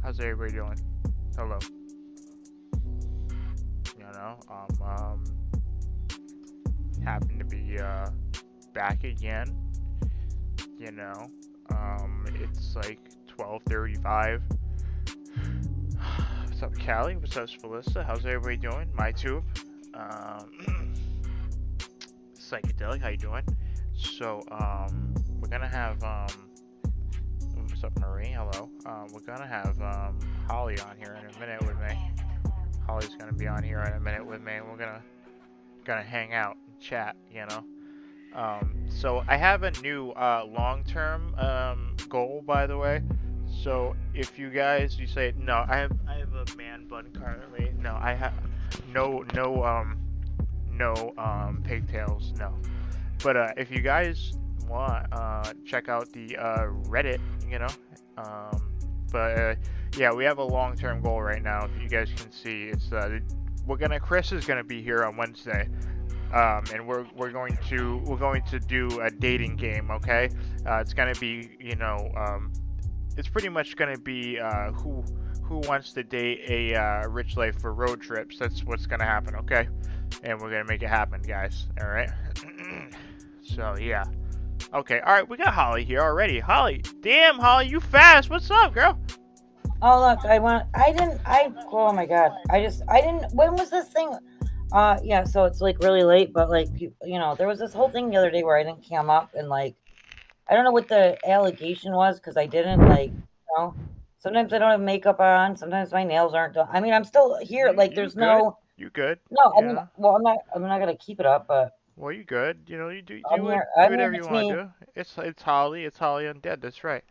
How's everybody doing? Hello. Happen to be back again. You know, it's like 12:35. What's up, Callie? What's up, Felissa? How's everybody doing? MyTube. Psychedelic. How you doing? So, we're gonna have what's up, Marie? Hello. We're gonna have Holly on here in a minute with me. Holly's gonna be on here in a minute with me, and we're gonna hang out and chat. So I have a new long-term goal, by the way. So if you guys, you say no, I have a man bun currently. No, I have no pigtails. No. But if you guys want, check out the Reddit. Yeah, we have a long-term goal right now. If you guys can see, it's Chris is gonna be here on Wednesday. And we're going to do a dating game, okay? It's gonna be, it's pretty much gonna be who wants to date a rich life for road trips. That's what's gonna happen, okay? And we're gonna make it happen, guys. All right. So yeah. Okay. All right. We got Holly here already. Holly, damn, Holly, you fast. What's up, girl? Oh look, oh my god, when was this thing? Yeah, so it's like really late, but like, there was this whole thing the other day where I didn't come up, and like, I don't know what the allegation was, because I didn't, sometimes I don't have makeup on, sometimes my nails aren't done. I mean, I'm still here, like, there's no. You good? No, I mean, well, I'm not gonna keep it up, but. Well, you good. You do I'm here, whatever you want to do. It's Holly. It's Holly Undead. That's right.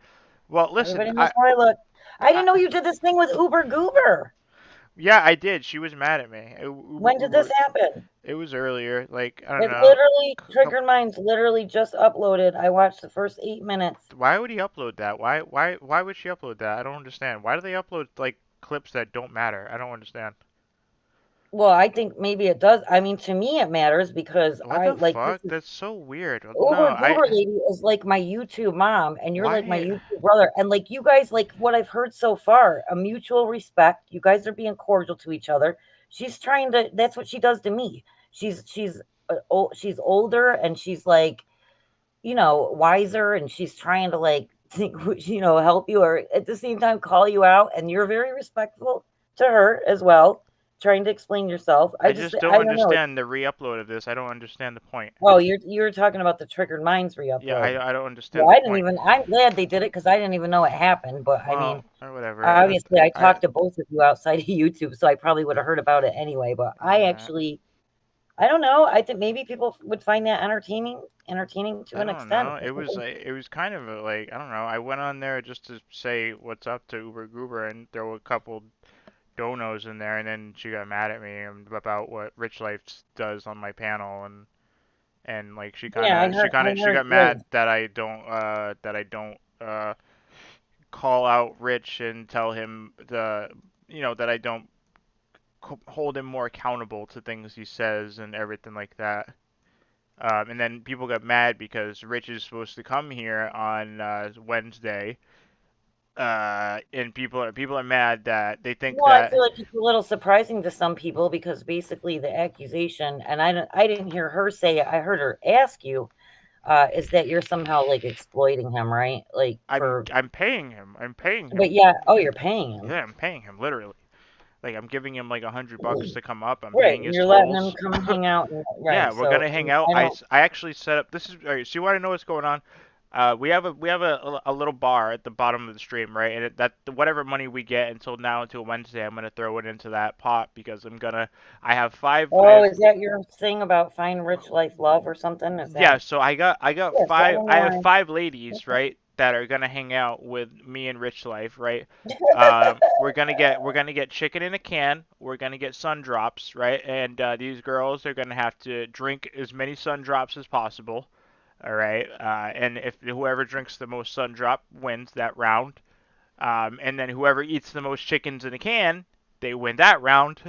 Well, listen. Everybody knows how I look. I didn't know you did this thing with Uber Goober. Yeah, I did. She was mad at me. When did this happen? It was earlier. Like, I don't know. Literally, Triggered Minds literally just uploaded. I watched the first 8 minutes. Why would he upload that? Why would she upload that? I don't understand. Why do they upload, like, clips that don't matter? I don't understand. Well, I think maybe it does. I mean, to me, it matters because what the fuck? That's so weird. Uber Lady is like my YouTube mom, and you're like my YouTube brother. And like you guys, like what I've heard so far, a mutual respect. You guys are being cordial to each other. She's trying to. That's what she does to me. She's older, and she's like, wiser, and she's trying to like think, help you, or at the same time call you out. And you're very respectful to her as well. Trying to explain yourself. I just don't understand the re-upload of this. I don't understand the point. Oh, you're talking about the Triggered Minds re-upload. Yeah, I don't understand. Well, I'm glad they did it because I didn't even know it happened. But I mean, or whatever. Obviously, I talked to both of you outside of YouTube, so I probably would have heard about it anyway. But I don't know. I think maybe people would find that entertaining to an extent. It was kind of like, I don't know. I went on there just to say what's up to Uber Goober and throw a couple donos in there, and then she got mad at me about what Rich Life does on my panel, and like she got mad that I don't call out Rich and tell him that I don't hold him more accountable to things he says and everything like that. And then people got mad because Rich is supposed to come here on Wednesday. And people are mad that they think that. I feel like it's a little surprising to some people because basically the accusation, and I didn't hear her say it. I heard her ask you, is that you're somehow like exploiting him, right? Like I'm paying him. But yeah, you're paying him. Yeah, I'm paying him literally. Like I'm giving him like $100 to come up. I'm right, paying his you're tolls. Letting him come hang out. Right, yeah, we're gonna hang out. I actually set up. This is. All right, so you want to know what's going on? We have a little bar at the bottom of the stream, right? And that whatever money we get until Wednesday, I'm gonna throw it into that pot because I have 5. Oh, is that your thing about find rich life love or something? Yeah. So I got 5. I have 5 ladies, right, that are gonna hang out with me and Rich Life, right? We're gonna get chicken in a can. We're gonna get sun drops, right? And these girls are gonna have to drink as many sun drops as possible. All right, and if whoever drinks the most sun drop wins that round, and then whoever eats the most chickens in a can, they win that round.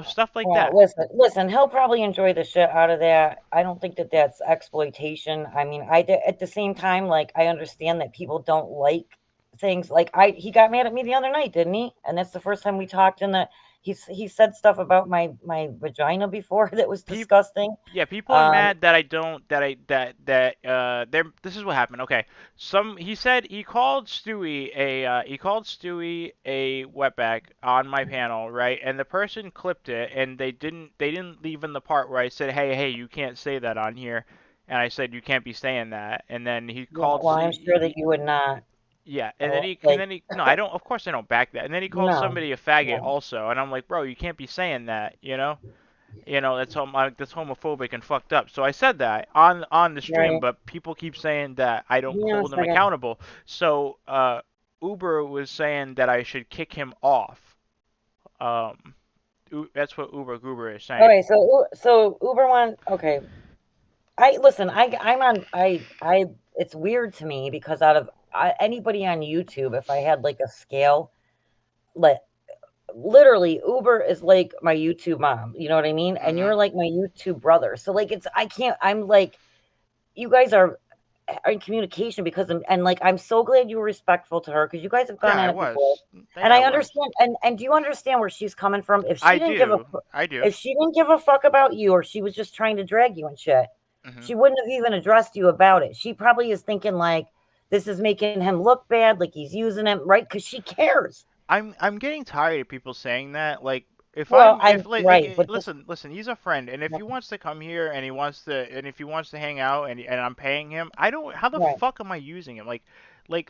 Stuff like that. Listen, he'll probably enjoy the shit out of that. I don't think that that's exploitation. I mean, at the same time, like I understand that people don't like things like he got mad at me the other night, didn't he? And that's the first time we talked. And that he said stuff about my vagina before that was People, disgusting. yeah, people are Um, mad that I don't that I that there. This is what happened. Okay, he said he called Stewie a wetback on my panel, right? And the person clipped it, and they didn't leave in the part where I said, hey, you can't say that on here, and I said you can't be saying that, and then he yeah, called well, I'm sure that you would not. yeah, and Like, then he no, I don't. Of course, I don't back that. And then he calls no, somebody a faggot no, also, and I'm like, bro, you can't be saying that, you know? That's homophobic and fucked up. So I said that on the stream, right? but people keep saying that I don't Hang on a hold him second. accountable. So Uber was saying that I should kick him off. Um, that's what Uber Goober is saying. Okay, so Uber one. Okay, I listen. I'm on. I. It's weird to me because out of anybody on YouTube, if I had like a scale, like literally Uber is like my YouTube mom. You know what I mean? And Hmm. you're like my YouTube brother. So like it's I can't. I'm like you guys are in communication because and like I'm so glad you were respectful to her because you guys have Yeah, gone I at it before. was. And Yeah, I I was. understand and do you understand where she's coming from? I do. I do. If she didn't give a fuck about you or she was just trying to drag you and shit, Hmm. she wouldn't have even addressed you about it. She probably is thinking like this is making him look bad, like he's using him, right? Because she cares. I'm getting tired of people saying that. Like, Well, I'm if like, right, but just listen, he's a friend, and if he wants to come here and if he wants to hang out and I'm paying him, I don't. How the right. fuck am I using him? Like,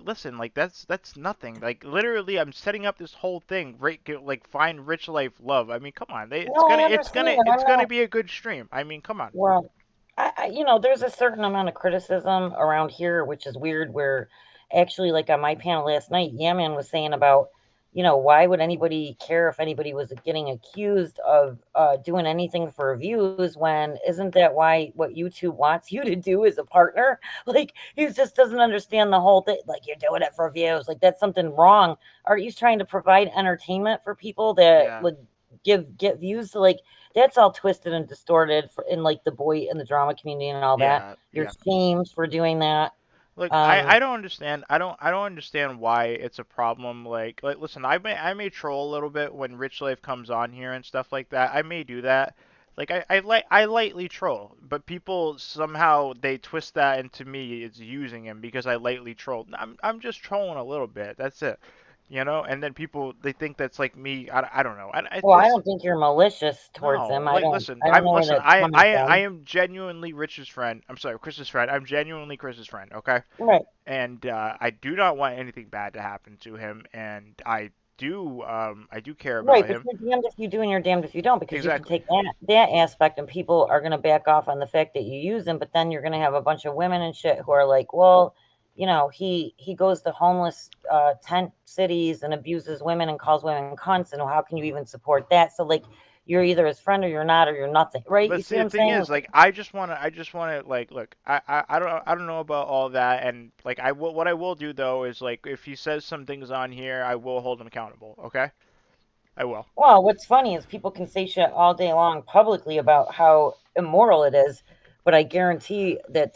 listen, like that's nothing. Like, literally, I'm setting up this whole thing. Right, like, find rich life love. I mean, come on, No, I understand. I'm it's gonna not be a good stream. I mean, come on. well, there's a certain amount of criticism around here, which is weird. Where actually, like on my panel last night, Yaman was saying about, why would anybody care if anybody was getting accused of doing anything for views when isn't that why what YouTube wants you to do as a partner? Like, he just doesn't understand the whole thing. Like, you're doing it for views. Like, that's something wrong. Are you trying to provide entertainment for people that Yeah, would get views to like that's all twisted and distorted in like the boy in the drama community and all that. yeah, You're yeah. shamed for doing that. Look, I Um, don't understand. I don't understand why it's a problem. Like listen, I may troll a little bit when Rich Life comes on here and stuff like that. I may do that. Like I lightly troll, but people somehow they twist that into me it's using him because I lightly troll. I'm just trolling a little bit. That's it. And then people they think that's like me. I don't know. well, I It's don't think you're malicious towards no, him. like listen, I don't I'm know where listen. that's coming I from. am genuinely Rich's friend. I'm sorry, Chris's friend. I'm genuinely Chris's friend. Okay, Right. and I do not want anything bad to happen to him, and I do care Right, about but him. you're damned if you do and you're damned if you don't, because you can Exactly. take that aspect and people are gonna back off on the fact that you use them, but then you're gonna have a bunch of women and shit who are like, well, he goes to homeless tent cities and abuses women and calls women cunts, and how can you even support that? So like you're either his friend or you're not or you're nothing, right? But You see see, what the I'm thing saying? is, like, I just wanna, like, look, I don't know about all that, and like, what I will do though is like, if he says some things on here, I will hold him accountable. Okay, I will. Well, what's funny is people can say shit all day long publicly about how immoral it is, but I guarantee that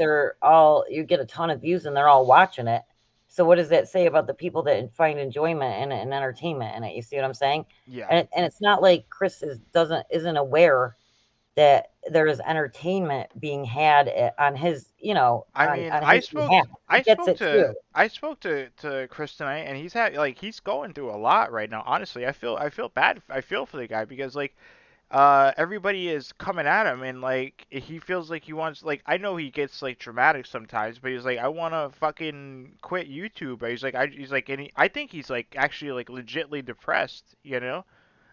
you get a ton of views and they're all watching it. So what does that say about the people that find enjoyment in it and entertainment in it? You see what I'm saying? Yeah. And it's not like Chris isn't aware that there is entertainment being had on his, I mean, on his behalf. He gets it too. I spoke to Chris tonight, and he's going through a lot right now. Honestly, I feel bad. I feel for the guy because like everybody is coming at him, and like he feels like he wants, like, I know he gets like dramatic sometimes, but he's like, I want to fucking quit YouTube. But he's like, I think he's like actually like legitly depressed.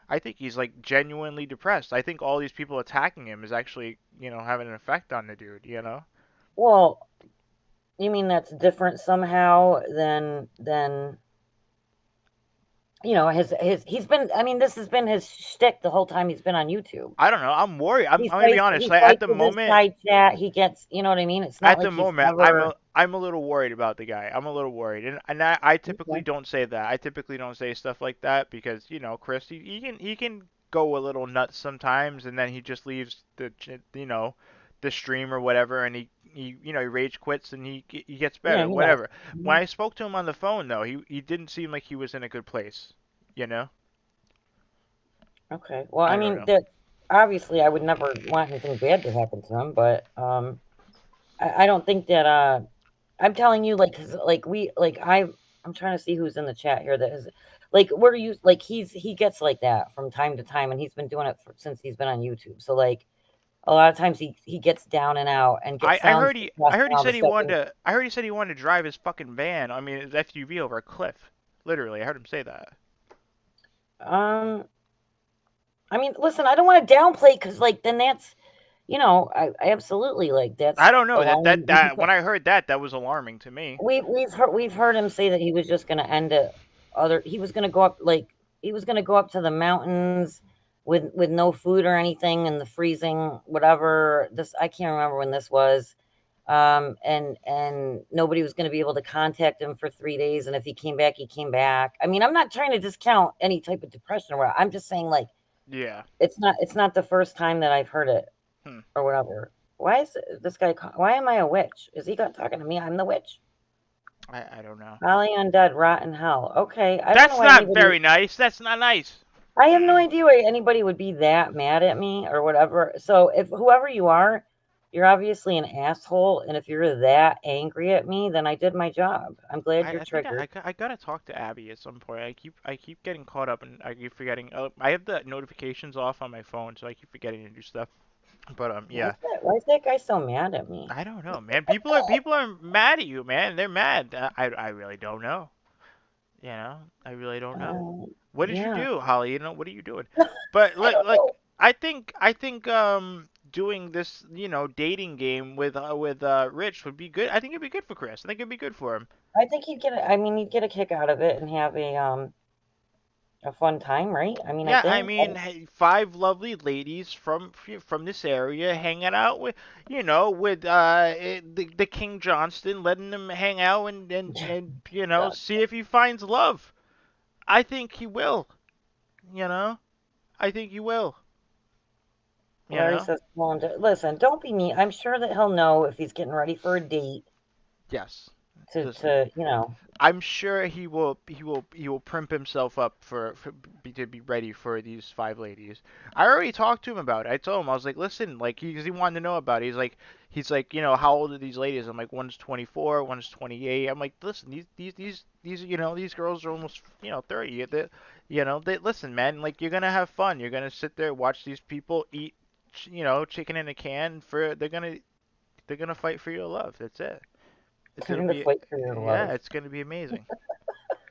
I think he's like genuinely depressed. I think all these people attacking him is actually having an effect on the dude. Well, you mean that's different somehow than he's been I mean, this has been his shtick the whole time he's been on YouTube. I don't know. I'm worried. I'm gonna be honest. He Like, fights with his side chat, he gets you know what I mean? It's not at the like he's moment, ever I'm a little worried about the guy. I'm a little worried, and I typically okay. don't say that. I typically don't say stuff like that because Chris, he can go a little nuts sometimes, and then he just leaves the stream or whatever, and he rage quits and he gets Yeah, better, he does. whatever. When Mhm. I spoke to him on the phone though, he didn't seem like he was in a good place. You know? Okay. Well, I I don't mean, know. that obviously I would never want anything bad to happen to him, but I don't think that I'm telling you, like, 'cause, like, I'm trying to see who's in the chat here that is, like, we're used, like, he gets like that from time to time, and he's been doing it since he's been on YouTube. So, like, a lot of times he gets down and out and I sounds heard he I depressed, heard and he all of a said he wanted sudden, to I heard he said he wanted to drive his fucking van. I mean his SUV over a cliff. Literally, I heard him say that. um, I mean, listen, I don't want to downplay because, like, then that's, I absolutely like I that's don't know allowing. that when I heard that that was alarming to me. We've heard him say that he was just gonna end it he was gonna go up, like, he was gonna go up to the mountains with no food or anything in the freezing whatever. This I can't remember when this was. And nobody was gonna be able to contact him for 3 days, and if he came back, he came back. I mean, I'm not trying to discount any type of depression or what. I'm just saying, like, Yeah. it's not the first time that I've heard it Hmm. or whatever. Why is this guy why am I a witch? Is he talking to me? I'm the witch? I don't know. Holly Undead, rot in hell. Okay, I don't know That's why not anybody. very nice. That's not nice. I have no idea why anybody would be that mad at me or whatever. So if whoever you are, you're obviously an asshole, and if you're that angry at me, then I did my job. I'm glad you're I think triggered. I gotta talk to Abby at some point. I keep getting caught up and I keep forgetting. I have the notifications off on my phone, so I keep forgetting to do stuff. But Why yeah, is that guy so mad at me? I don't know, man. People are mad at you, man. They're mad. I really don't know. I really don't know. What did you Yeah, do, Holly? What are you doing? But I don't know. I think doing this dating game with Rich would be good. I think it'd be good for Chris. I think it'd be good for him. I think I mean, he'd get a kick out of it and have a fun time, right? I mean, I Yeah, I think. mean, hey, five lovely ladies from this area hanging out with the King Johnston, letting him hang out and God. see if he finds love. I think he will. You know, I think he will. You Larry know. says, listen, don't be mean. I'm sure that he'll know if he's getting ready for a date Yes. Listen, to. I'm sure he will primp himself up to be ready for these five ladies. I already talked to him about it. I told him I was like, listen, like he wanted to know about it. He's like, how old are these ladies? I'm like, one's 24, one's 28. I'm like, listen, these girls are almost 30. They listen, man. Like you're gonna have fun. You're gonna sit there watch these people eat, chicken in a can. They're gonna fight for your love. That's it. It's gonna Kind of be fight for your yeah, love. it's gonna be amazing.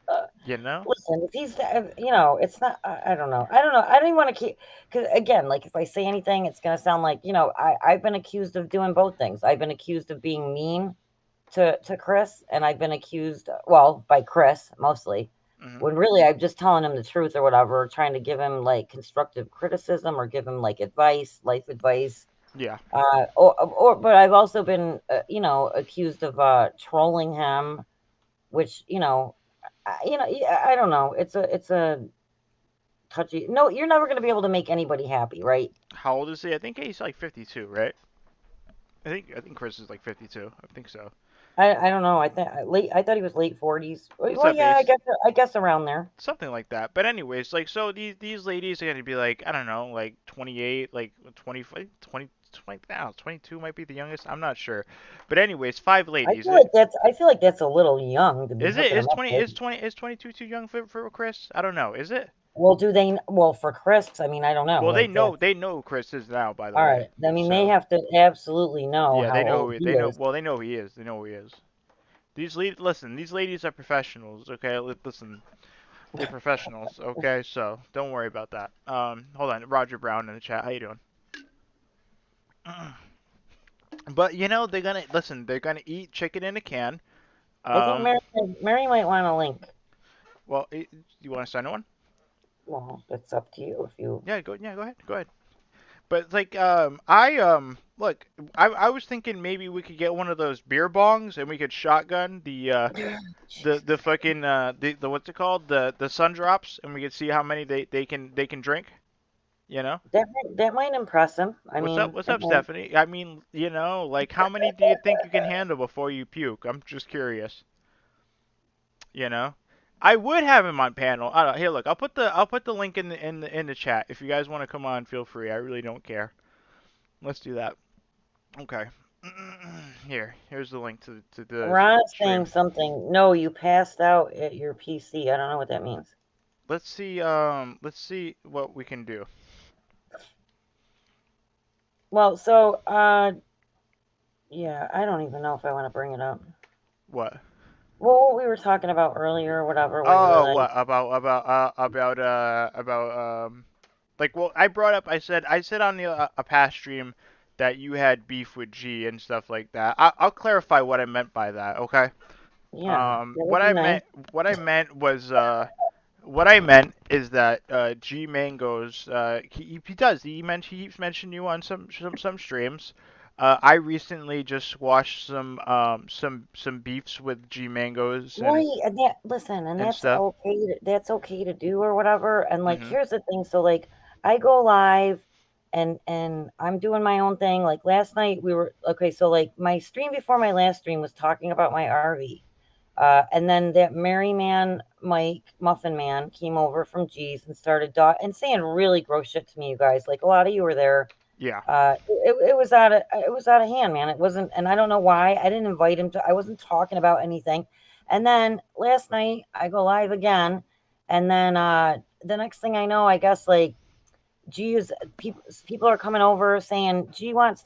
Uh, You know? Listen, if it's not. I don't know. I don't know. I don't even want to keep. Because again, like if I say anything, it's gonna sound like I've been accused of doing both things. I've been accused of being mean to Chris, and I've been accused, well, by Chris mostly, Hmm. when really I'm just telling him the truth or whatever, trying to give him like constructive criticism or give him like advice, life advice. Yeah. But I've also been, accused of trolling him, which yeah, I don't know. It's a touchy. No, you're never going to be able to make anybody happy, right? How old is he? I think he's like 52, right? I think Chris is like 52. I think so. I don't know. I think late. I thought he was late 40s. What's Well, that yeah, base? I guess around there. Something like that. But anyways, like so these ladies are gonna be like I don't know, like 28, like 25, 20, 20, I don't know, 22 might be the youngest. I'm not sure. But anyways, five ladies. I feel like that's a little young to be Is it hooking is him up 20 with. is 20 is 22 too young for Chris? I don't know. Is it? Well, well, for Chris, I mean, I don't know. Well, they Like know that. they know who Chris is now, by the All way. right. I mean, they So have to absolutely know yeah, how they know old he they know. is. Well, they know who he is. They know who he is. Listen, these ladies are professionals. Okay, listen, they're professionals. Okay, so don't worry about that. Hold on, Roger Brown in the chat. How you doing? But they're gonna listen. They're gonna eat chicken in a can. I think Um, Mary might want a link. well, you want to send one? Well, it's up to you if you. Yeah, go. Yeah, go ahead. Go ahead. But like, I look, I was thinking maybe we could get one of those beer bongs and we could shotgun the Jesus. fucking the what's it called, the sun drops, and we could see how many they can drink. You know? That might impress him. I What's up? mean, What's it up, might. Stephanie? I mean, like how many do you think you can handle before you puke? I'm just curious. You know? I would have him on panel. I don't, here, look. I'll put the link in the chat. If you guys want to come on, feel free. I really don't care. Let's do that. Okay. Here's the link to the Ron's saying stream. something. No, you passed out at your PC. I don't know what that means. Let's see what we can do. Well, so yeah, I don't even know if I want to bring it up. What? Well, what we were talking about earlier, or whatever, where you were Oh, like, what about like, well, I brought up, I said on the a past stream that you had beef with G and stuff like that. I'll clarify what I meant by that, okay? yeah, that would What be I nice. meant what I meant was what I meant is that G Mangoes he does he keeps mentioning you on some streams. I recently just watched some beefs with G Mangoes Right, and that listen, and and stuff. that's okay to do or whatever. And like, Mhm. here's the thing. So like, I go live, and I'm doing my own thing. Like last night, we were okay. So like, my stream before my last stream was talking about my RV. And then that Merry Man, Mike, Muffin Man, came over from G's and started and saying really gross shit to me, you guys. Like a lot of you were there. Yeah. It was out of hand, man. It wasn't, and I don't know why. I didn't invite him to. I wasn't talking about anything. And then last night I go live again, and then the next thing I know, I guess like geez, people are coming over saying G wants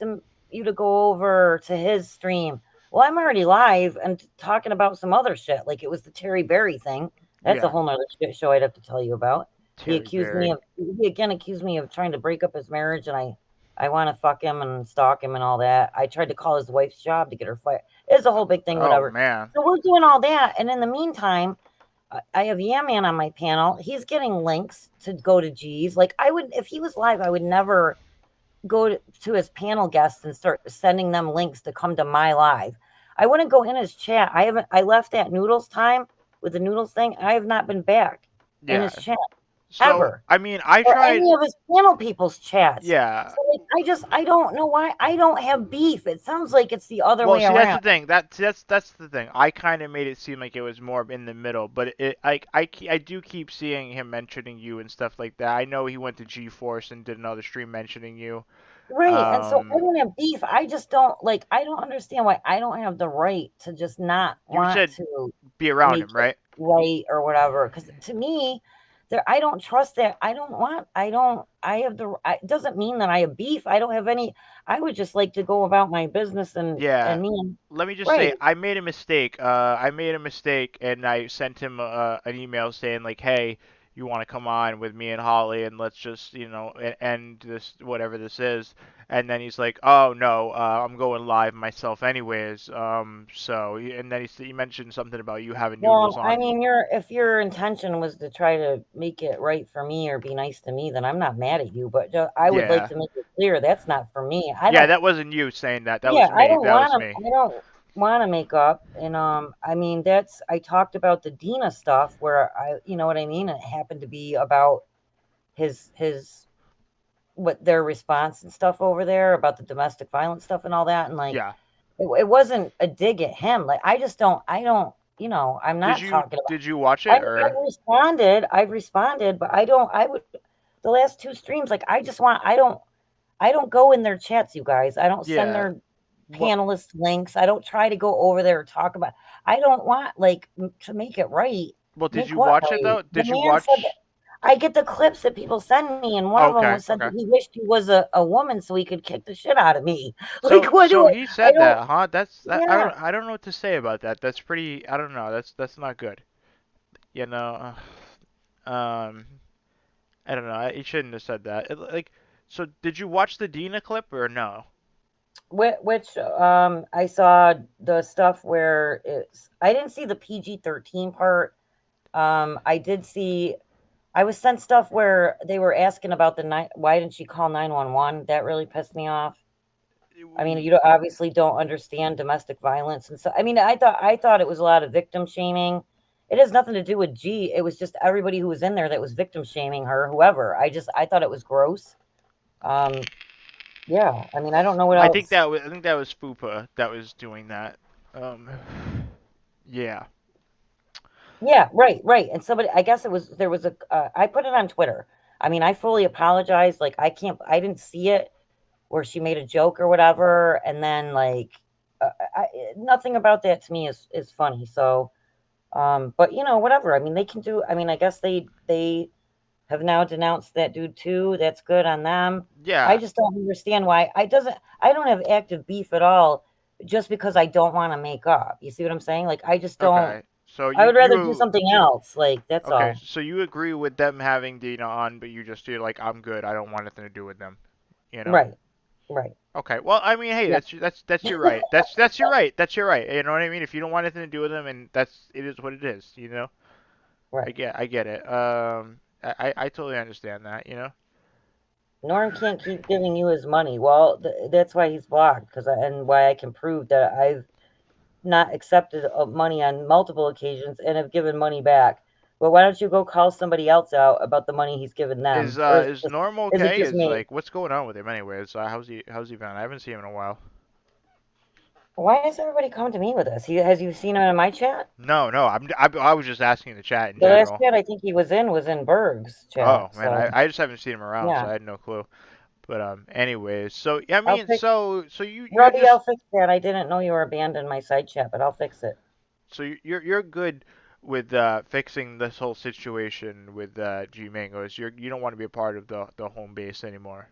you to go over to his stream. Well, I'm already live and talking about some other shit. Like it was the Terry Berry thing. That's a Yeah. whole nother shit show I'd have to tell you about. Terry Berry. He again accused me of trying to break up his marriage, and I want to fuck him and stalk him and all that. I tried to call his wife's job to get her fired. It's a whole big thing, Oh whatever. man. So we're doing all that, and in the meantime, I have Yam Man on my panel. He's getting links to go to G's. Like I would, if he was live, I would never go to his panel guests and start sending them links to come to my live. I wouldn't go in his chat. I haven't. I left that noodles time with the noodles thing. I have not been back in Yeah. his chat So ever, I mean, I or tried. any of his panel people's chats. Yeah. So like, I don't know why I don't have beef. It sounds like it's the other Well, way see, that's around. the thing. That's the thing. I kind of made it seem like it was more in the middle, but I do keep seeing him mentioning you and stuff like that. I know he went to GeForce and did another stream mentioning you. Right, and so I Um, don't have beef. I just don't like. I don't understand why I don't have the right to just not you want said to be around make him, it right? right or whatever. Because to me, there, I don't trust that. I don't want. I don't. I have the. It doesn't mean that I have beef. I don't have any. I would just like to go about my business Yeah. and me and Let me just right. say, I made a mistake. I made a mistake, and I sent him an email saying like, "Hey, you want to come on with me and Holly, and let's just, end this whatever this is." And then he's like, "Oh no, I'm going live myself anyways." And then he mentioned something about you having noodles Well, I on. mean, if your intention was to try to make it right for me or be nice to me, then I'm not mad at you. But I would like Yeah. to make it clear that's not for me. I Yeah, don't. that wasn't you saying that. That Yeah, was me. That was me. I don't want to make up. And I mean, that's I talked about the Dina stuff where you know what I mean. It happened to be about his what their response and stuff over there about the domestic violence stuff and all that. And like, Yeah. it wasn't a dig at him. Like, I just don't. I don't. You know, I'm Did not you talking about. did you watch it I've or? responded. I've responded, but I don't. I would the last two streams. Like, I just want. I don't. I don't go in their chats, you guys. I don't send Yeah. their What? panelist links. I don't try to go over there and talk about. I don't want like to make it right. Well, did Make you what watch it right? though? The Did you man said that watch? I get the clips that people send me, and one of them Okay, was said okay. that he wished he was a woman so he could kick the shit out of me. So Like what do so he I said don't that, huh? That's that. I yeah. don't I don't know what to say about that. That's pretty. I don't know. That's not good. You know. Um. I don't know. He shouldn't have said that. Like. So did you watch the Dina clip or no? Which I saw the stuff where it's I didn't see the PG-13 part. I did see I was sent stuff where they were asking about the night. Why didn't she call 911? That really pissed me off. I mean, obviously don't understand domestic violence, and so I mean, I thought it was a lot of victim shaming, it has nothing to do with G. It was just everybody who was in there that was victim shaming her, whoever. I thought it was gross. Um, yeah, I mean, I don't know what else. I think that was Fupa that was doing that. Um, yeah. Yeah, right, right. And somebody, I guess it was there was a. I put it on Twitter. I mean, I fully apologize. Like, I didn't see it where she made a joke or whatever, and then like, nothing about that to me is funny. So, but whatever. I mean, they can do. I mean, I guess they have now denounced that dude too. That's good on them. I Yeah. just don't understand why I don't have active beef at all just because I don't want to make up. You see what I'm saying? Like I just don't Okay. So I would rather do something else. Like that's okay, all. so you agree with them having Dina on, but you just feel like I'm good. I don't want anything to do with them. You know? Right. Right. Okay. Well, I mean, hey, Yeah. that's your right. That's your right. That's your right. You know what I mean? If you don't want anything to do with them, and it is what it is. You know? Right. I get it. I totally understand that. You know? Norm can't keep giving you his money. Well, that's why he's blocked and why I can prove that I've not accepted money on multiple occasions and have given money back. But why don't you go call somebody else out about the money he's given them? Or Is Norm is it okay? just Is me? like what's going on with him anyways? How's he been? I haven't seen him in a while. Why is everybody coming to me with this? Has you seen him in my chat? No, no. I was just asking the chat in The last general. chat I think he was in Berg's Oh chat. man, So I just haven't seen him around, so yeah, I had no clue. But anyways, so I I'll mean, fix so you're Robbie. just I'll fix that. I didn't know you were abandoned my side chat, but I'll fix it. you're good with fixing this whole situation with G Mangos. You don't want to be a part of the home base anymore.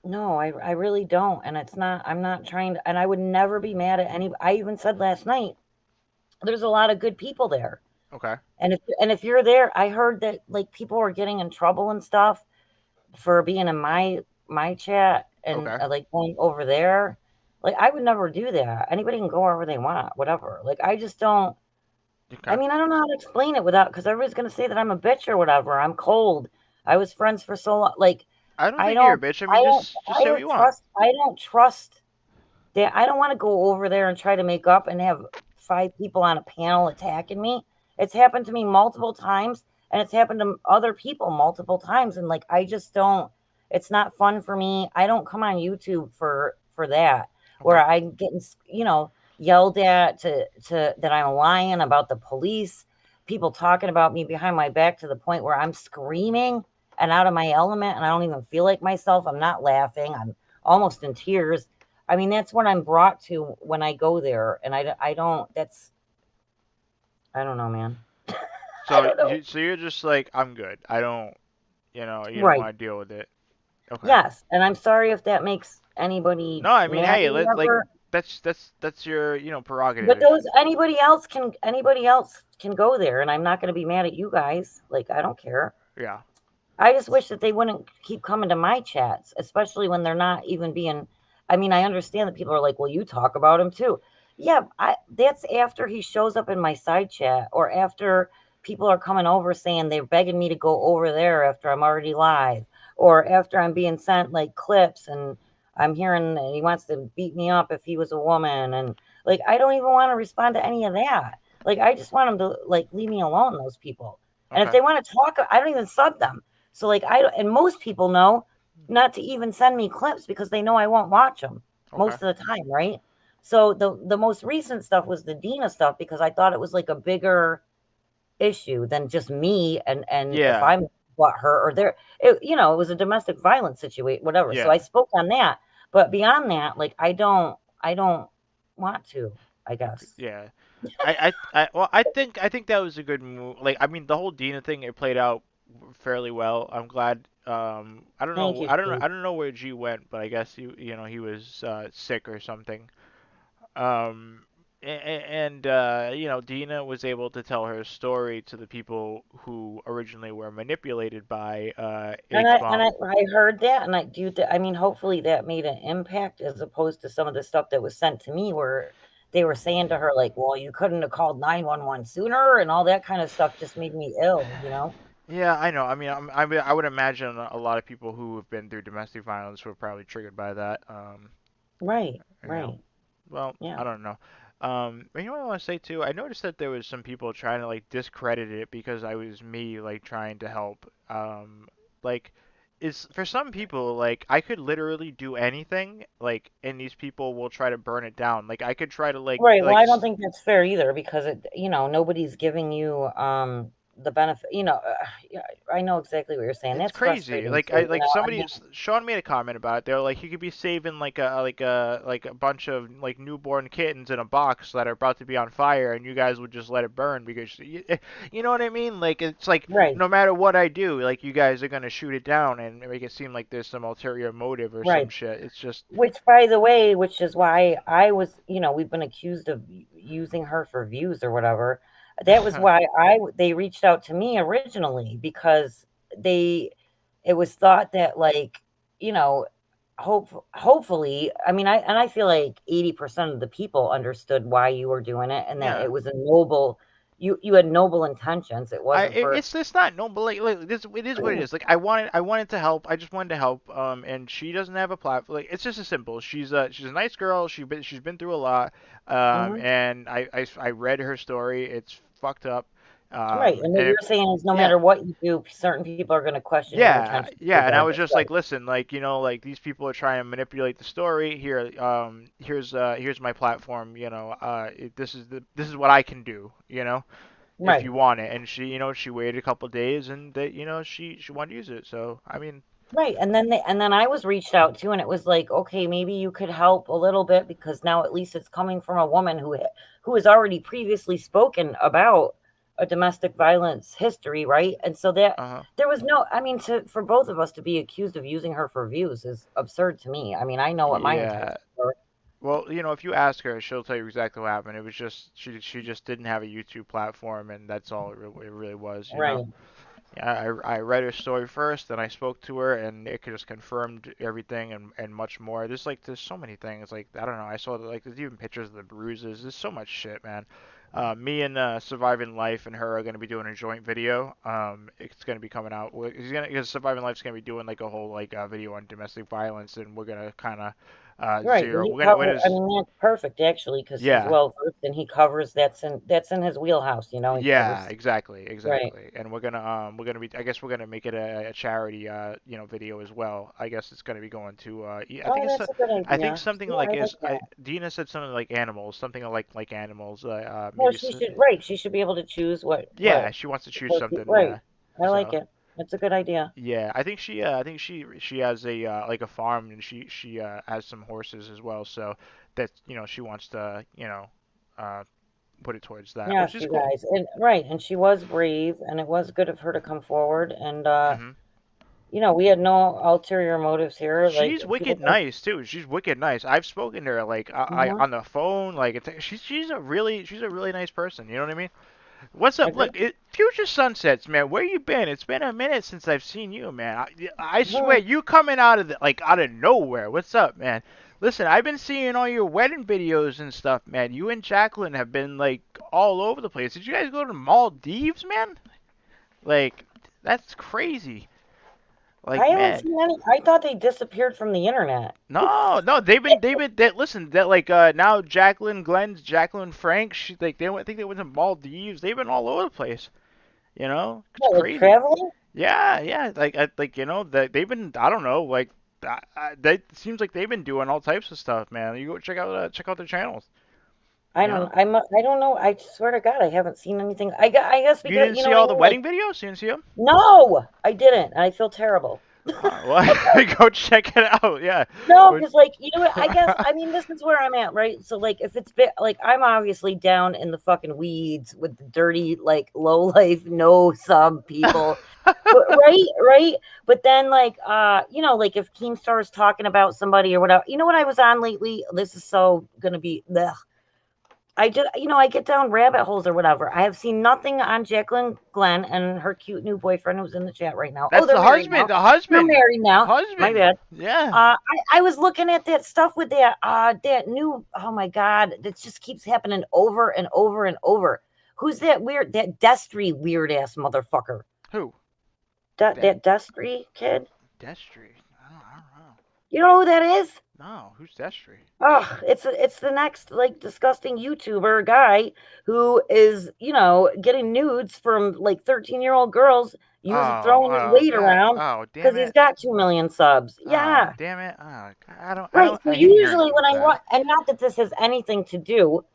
No, I really don't. And it's not, I'm not trying to, and I would never be mad at any. I even said last night, there's a lot of good people there. Okay. And if you're there, I heard that like people were getting in trouble and stuff for being in my chat and Okay. like going over there. Like I would never do that. Anybody can go wherever they want, whatever. Like I just don't. I Okay. mean, I don't know how to explain it without because everybody's gonna say that I'm a bitch or whatever. I'm cold. I was friends for so long. Like I don't I think you're a don't. bitch. I I mean, don't. just say what you want. I don't trust that. I don't want to go over there and try to make up and have 5 people on a panel attacking me. It's happened to me multiple times, and it's happened to other people multiple times. And like, I just don't. It's not fun for me. I don't come on YouTube for that, Okay. where I'm getting yelled at to that I'm lying about the police. People talking about me behind my back to the point where I'm screaming and out of my element, and I don't even feel like myself. I'm not laughing. I'm almost in tears. I mean, that's what I'm brought to when I go there, and I don't. I don't know, man. I don't know. So you're just like I'm good. I don't you don't Right. want to deal with it. Okay. Yes, and I'm sorry if that makes anybody No, I mean, mad hey, or whatever. that's your But prerogative. those anybody else can go there, and I'm not going to be mad at you guys. Like I don't care. Yeah. I just wish that they wouldn't keep coming to my chats, especially when they're not even being. I mean, I understand that people are like, "Well, you talk about him too." Yeah, that's after he shows up in my side chat, or after people are coming over saying they're begging me to go over there after I'm already live, or after I'm being sent like clips and I'm hearing that he wants to beat me up if he was a woman, and like I don't even want to respond to any of that. Like I just want them to like leave me alone. Those people, and if Okay. they want to talk, I don't even sub them. So like I and most people know not to even send me clips because they know I won't watch them Okay. most of the time, right? So the most recent stuff was the Dina stuff because I thought it was like a bigger issue than just me and if Yeah. I'm what her or there it was a domestic violence situation, whatever. So I Yeah. spoke on that. But beyond that, like I don't want to, I guess. Yeah. Well, I think that was a good move. Like, I mean, the whole Dina thing, it played out fairly well. I'm glad. Thank you, Steve. I don't know where G went, but I guess he was sick or something. Um, and Dina was able to tell her story to the people who originally were manipulated by And H Bomb. I heard that, and I mean, hopefully that made an impact as opposed to some of the stuff that was sent to me where they were saying to her like, "Well, you couldn't have called 911 sooner," and all that kind of stuff just made me ill. Yeah, I know. I mean, I would imagine a lot of people who have been through domestic violence were probably triggered by that. Right, You know. right. Well, Yeah. I don't know. But you know what I want to say too? I noticed that there was some people trying to like discredit it because I was me like trying to help. Like, is for some people like I could literally do anything like, and these people will try to burn it down. Like I could try to Right, well, I don't think that's fair either because nobody's giving you, the benefit, yeah, I know exactly what you're saying. It's That's crazy. frustrating Like too, I like I somebody mean. Sean made a comment about it. They're like you could be saving like a bunch of like newborn kittens in a box that are about to be on fire, and you guys would just let it burn because you know what I mean? Like it's like Right, no matter what I do, like you guys are gonna shoot it down and make it seem like there's some ulterior motive or some right. shit. It's just Which, by the way, which is why I was, we've been accused of using her for views or whatever. That was why they reached out to me originally because they, it was thought that like, you know, hopefully, I mean, I feel like 80% of the people understood why you were doing it and that yeah. it was a noble, you had noble intentions. It wasn't for. It's not no, but like this it is what it is. Like I wanted to help. I just wanted to help. And she doesn't have a platform. Like it's just as simple. She's a nice girl. She's been through a lot. Mhm. And I read her story. It's fucked up. Right, and what And you're it, saying is no yeah. matter what you do, certain people are going to question your Yeah, intentions yeah, and I was regardless. just like, Right. listen, like, like these people are trying to manipulate the story. Here, here's my platform, this is what I can do, if Right. you want it. And she, she waited a couple days and that, she wanted to use it. So, I mean, Right. And then I was reached out to and it was like, okay, maybe you could help a little bit because now at least it's coming from a woman who has already previously spoken about a domestic violence history, right? And so that uh-huh. there was no, I mean, for both of us to be accused of using her for views is absurd to me. I mean, I know what my Yeah. intentions were. Well, if you ask her, she'll tell you exactly what happened. It was just she just didn't have a YouTube platform, and that's all it really was. Right. Yeah, I read her story first, then I spoke to her, and it just confirmed everything and much more. There's so many things. Like I don't know, I saw like there's even pictures of the bruises. There's so much shit, man. Me and Surviving Life and her are gonna be doing a joint video. It's gonna be coming out. Because Surviving Life's gonna be doing like a whole like video on domestic violence, and we're gonna kind of Right, and zero. he We're gonna what covered, I is mean, that's perfect actually because he's yeah. well versed and he covers that's in his wheelhouse, he Yeah, covers. exactly, Right. exactly. And we're gonna be I guess we're gonna make it a charity video as well. I guess it's gonna be going to I think Oh, it's that's a good I think idea. something Yeah, like I like is I that. Dina said something like animals, something like animals. Well, Maybe she should, right, she should be able to choose yeah, what she wants to the choose protein, something, right. yeah. I like So, it. That's a good idea. yeah, I think she has a like a farm and she has some horses as well, so that she wants to, uh put it towards that, which Yes, is you cool. guys. And right, and she was brave and it was good of her to come forward and Mhm. we had no ulterior motives here. Like She's people wicked think. nice too. She's wicked nice. I've spoken to her like I Mhm. on the phone. Like she's a really nice person. You know what I mean? What's up? Agree. Look, Future Sunsets, man. Where you been? It's been a minute since I've seen you, man. I swear Mhm. you coming out of out of nowhere. What's up, man? Listen, I've been seeing all your wedding videos and stuff, man. You and Jacqueline have been like all over the place. Did you guys go to Maldives, man? Like that's crazy. I Like haven't man. seen any. I thought they disappeared from the internet. No, no, listen, that like now Jacqueline Frank, I think they went to Maldives. They've been all over the place, It's What, like crazy. traveling? Yeah, yeah, that they've been I don't know, like that seems like they've been doing all types of stuff, man. You go check out their channels, I you don't. know? I don't know. I swear to God, I haven't seen anything. I guess You because didn't you know see what I all the mean. Like, wedding videos? You didn't see them? no, I didn't, and I feel terrible. Well, go check it out. Yeah. No, Go- because like you know what? I guess I mean this is where I'm at, right? So like if it's bit like I'm obviously down in the fucking weeds with the dirty like low life no sub people. But, right. But then like like if Keemstar is talking about somebody or whatever, you know what I was on lately? This is so gonna be ugh. I just, I get down rabbit holes or whatever. I have seen nothing on Jacqueline Glenn and her cute new boyfriend who's in the chat right now. Oh, That's they're the married husband, now. They're married now. My husband. bad. Yeah. I was looking at that stuff with that new, oh my God, that just keeps happening over and over and over. Who's that Destry weird ass motherfucker? Who? That That Destry kid? Destry. I don't know. You know who that is? No, who's Destry? Oh, it's the next like disgusting YouTuber guy who is, getting nudes from like 13-year-old girls using Oh, throwing his oh, weight God. around Oh, because damn he's it. got 2 million subs. Oh, Yeah. damn it. Oh, Right. So I hate hearing usually when about I that. want, and not that this has anything to do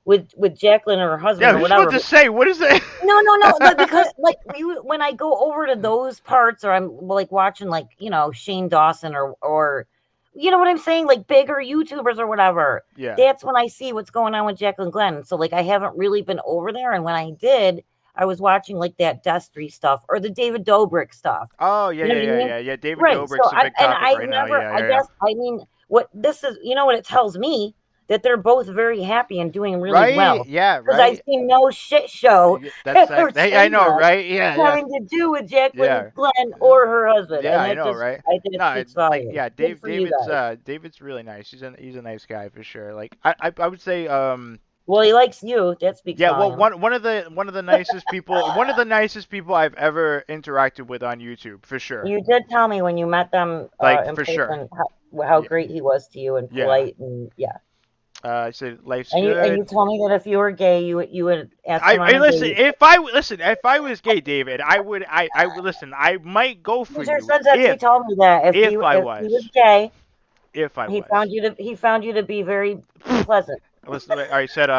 with Jacqueline or her Yeah, husband I or was just about whatever, to but say, what is it? no, no, no, but because like when I go over to those parts, or I'm like watching like Shane Dawson or you know what I'm saying, like bigger YouTubers or whatever. Yeah. That's when I see what's going on with Jacqueline Glenn. So like I haven't really been over there, and when I did, I was watching like that Destry stuff or the David Dobrik stuff. Oh, yeah, You know yeah, what I yeah, mean? yeah, yeah. David Right. So Dobrik's a big topic I right now. never, Yeah, I yeah, yeah. guess, I mean, what this is, what it tells me, that they're both very happy and doing really Right? well, Yeah, because I've right. seen no shit show That's ever like, hey, I say know, that right? Yeah, yeah, having to do with Jacqueline yeah. Glenn or her husband, Yeah, and I that know, just, right? I think it No, speaks like, volumes. yeah, Good for you guys. David's really nice. He's a nice guy for sure. Like, I would say, Well, he likes you. That speaks yeah, well, volumes. one of the nicest people, one of the nicest people I've ever interacted with on YouTube for sure. You did tell me when you met them Like, in for sure. person how Yeah, great he was to you and yeah. polite, and yeah. I said life's And you good. told me that if you were gay, you would ask him on I a listen. date. If I was gay, David, I would listen. I might go for Your you son's actually told me that if I if he was was, gay, if I was. he found you to be very pleasant. Listen, I said,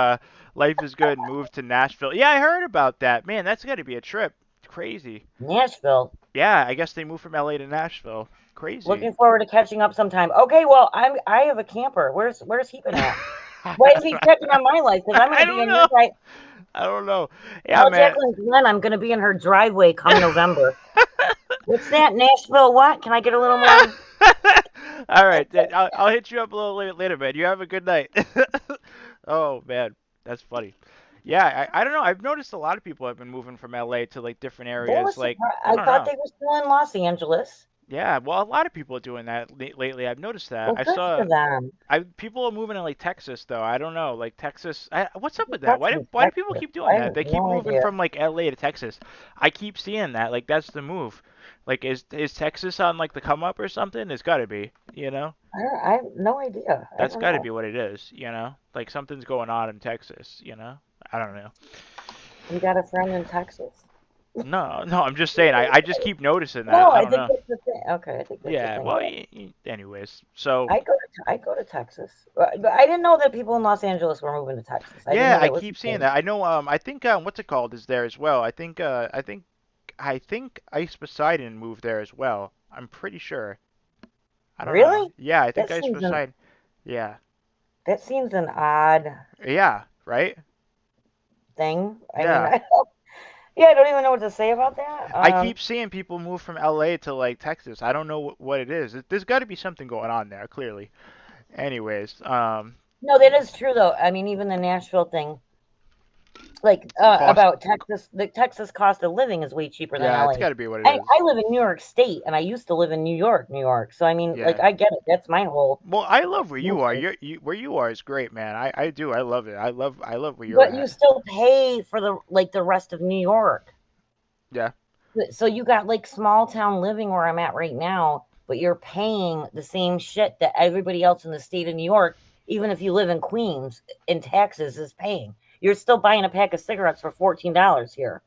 life is good. Move to Nashville. Yeah, I heard about that. Man, that's got to be a trip. Crazy. Nashville. Yeah, I guess they moved from LA to Nashville. Crazy. Looking forward to catching up sometime. Okay, well, I have a camper. Where's he been at? Why is he checking on my life? Because I'm going I to be don't in your know. right. I don't know. Yeah, Tell man. Jacqueline Glenn I'm going to be in her driveway come November. What's that, Nashville? What? Can I get a little more? All right, then I'll hit you up a little later, man. You have a good night. Oh man, that's funny. Yeah, I don't know. I've noticed a lot of people have been moving from LA to like different That areas. was Like surprised. I I don't thought know. they were still in Los Angeles. Yeah, well, a lot of people are doing that lately. I've noticed that. Well, good for them. People are moving to like Texas though. I don't know, like Texas. What's up Who with that? talks in Why do people Texas? keep doing I that? have They keep no moving idea. from like LA to Texas. I keep seeing that. Like that's the move. Like is Texas on like the come up or something? It's got to be. You know, I have no idea. I that's don't got to know. be what it is. You know, like something's going on in Texas. You know, I don't know. You got a friend in Texas? No, no, I'm just saying. I just keep noticing that. No, I I don't think know. that's the thing. Okay, I think that's the Yeah. thing. Well, anyways. So I go to Texas, but I didn't know that people in Los Angeles were moving to Texas. I didn't yeah, know I that was keep the seeing thing. that. I know. I think what's it called is there as well. I think Ice Poseidon moved there as well. I'm pretty sure. I don't know. Really? Yeah, I think That Ice seems an Poseidon. Yeah. that seems an odd Yeah. Right. thing. I mean, Yeah. yeah, I don't even know what to say about that. I keep seeing people move from LA to like Texas. I don't know what it is. There's got to be something going on there, clearly. Anyways, No, that is true though. I mean, even the Nashville thing, like cost. about Texas, the Texas cost of living is way cheaper than Yeah, it's LA. got to be what it is. I live in New York State, and I used to live in New York, New York. So I mean, like, Yeah. I get it. That's my whole Well, I love where you are. answer. Where you are is great, man. I do. I love it. I love where you're But you at. still pay for the rest of New York. Yeah. So you got like small town living where I'm at right now, but you're paying the same shit that everybody else in the state of New York, even if you live in Queens, in taxes is paying. You're still buying a pack of cigarettes for $14 here.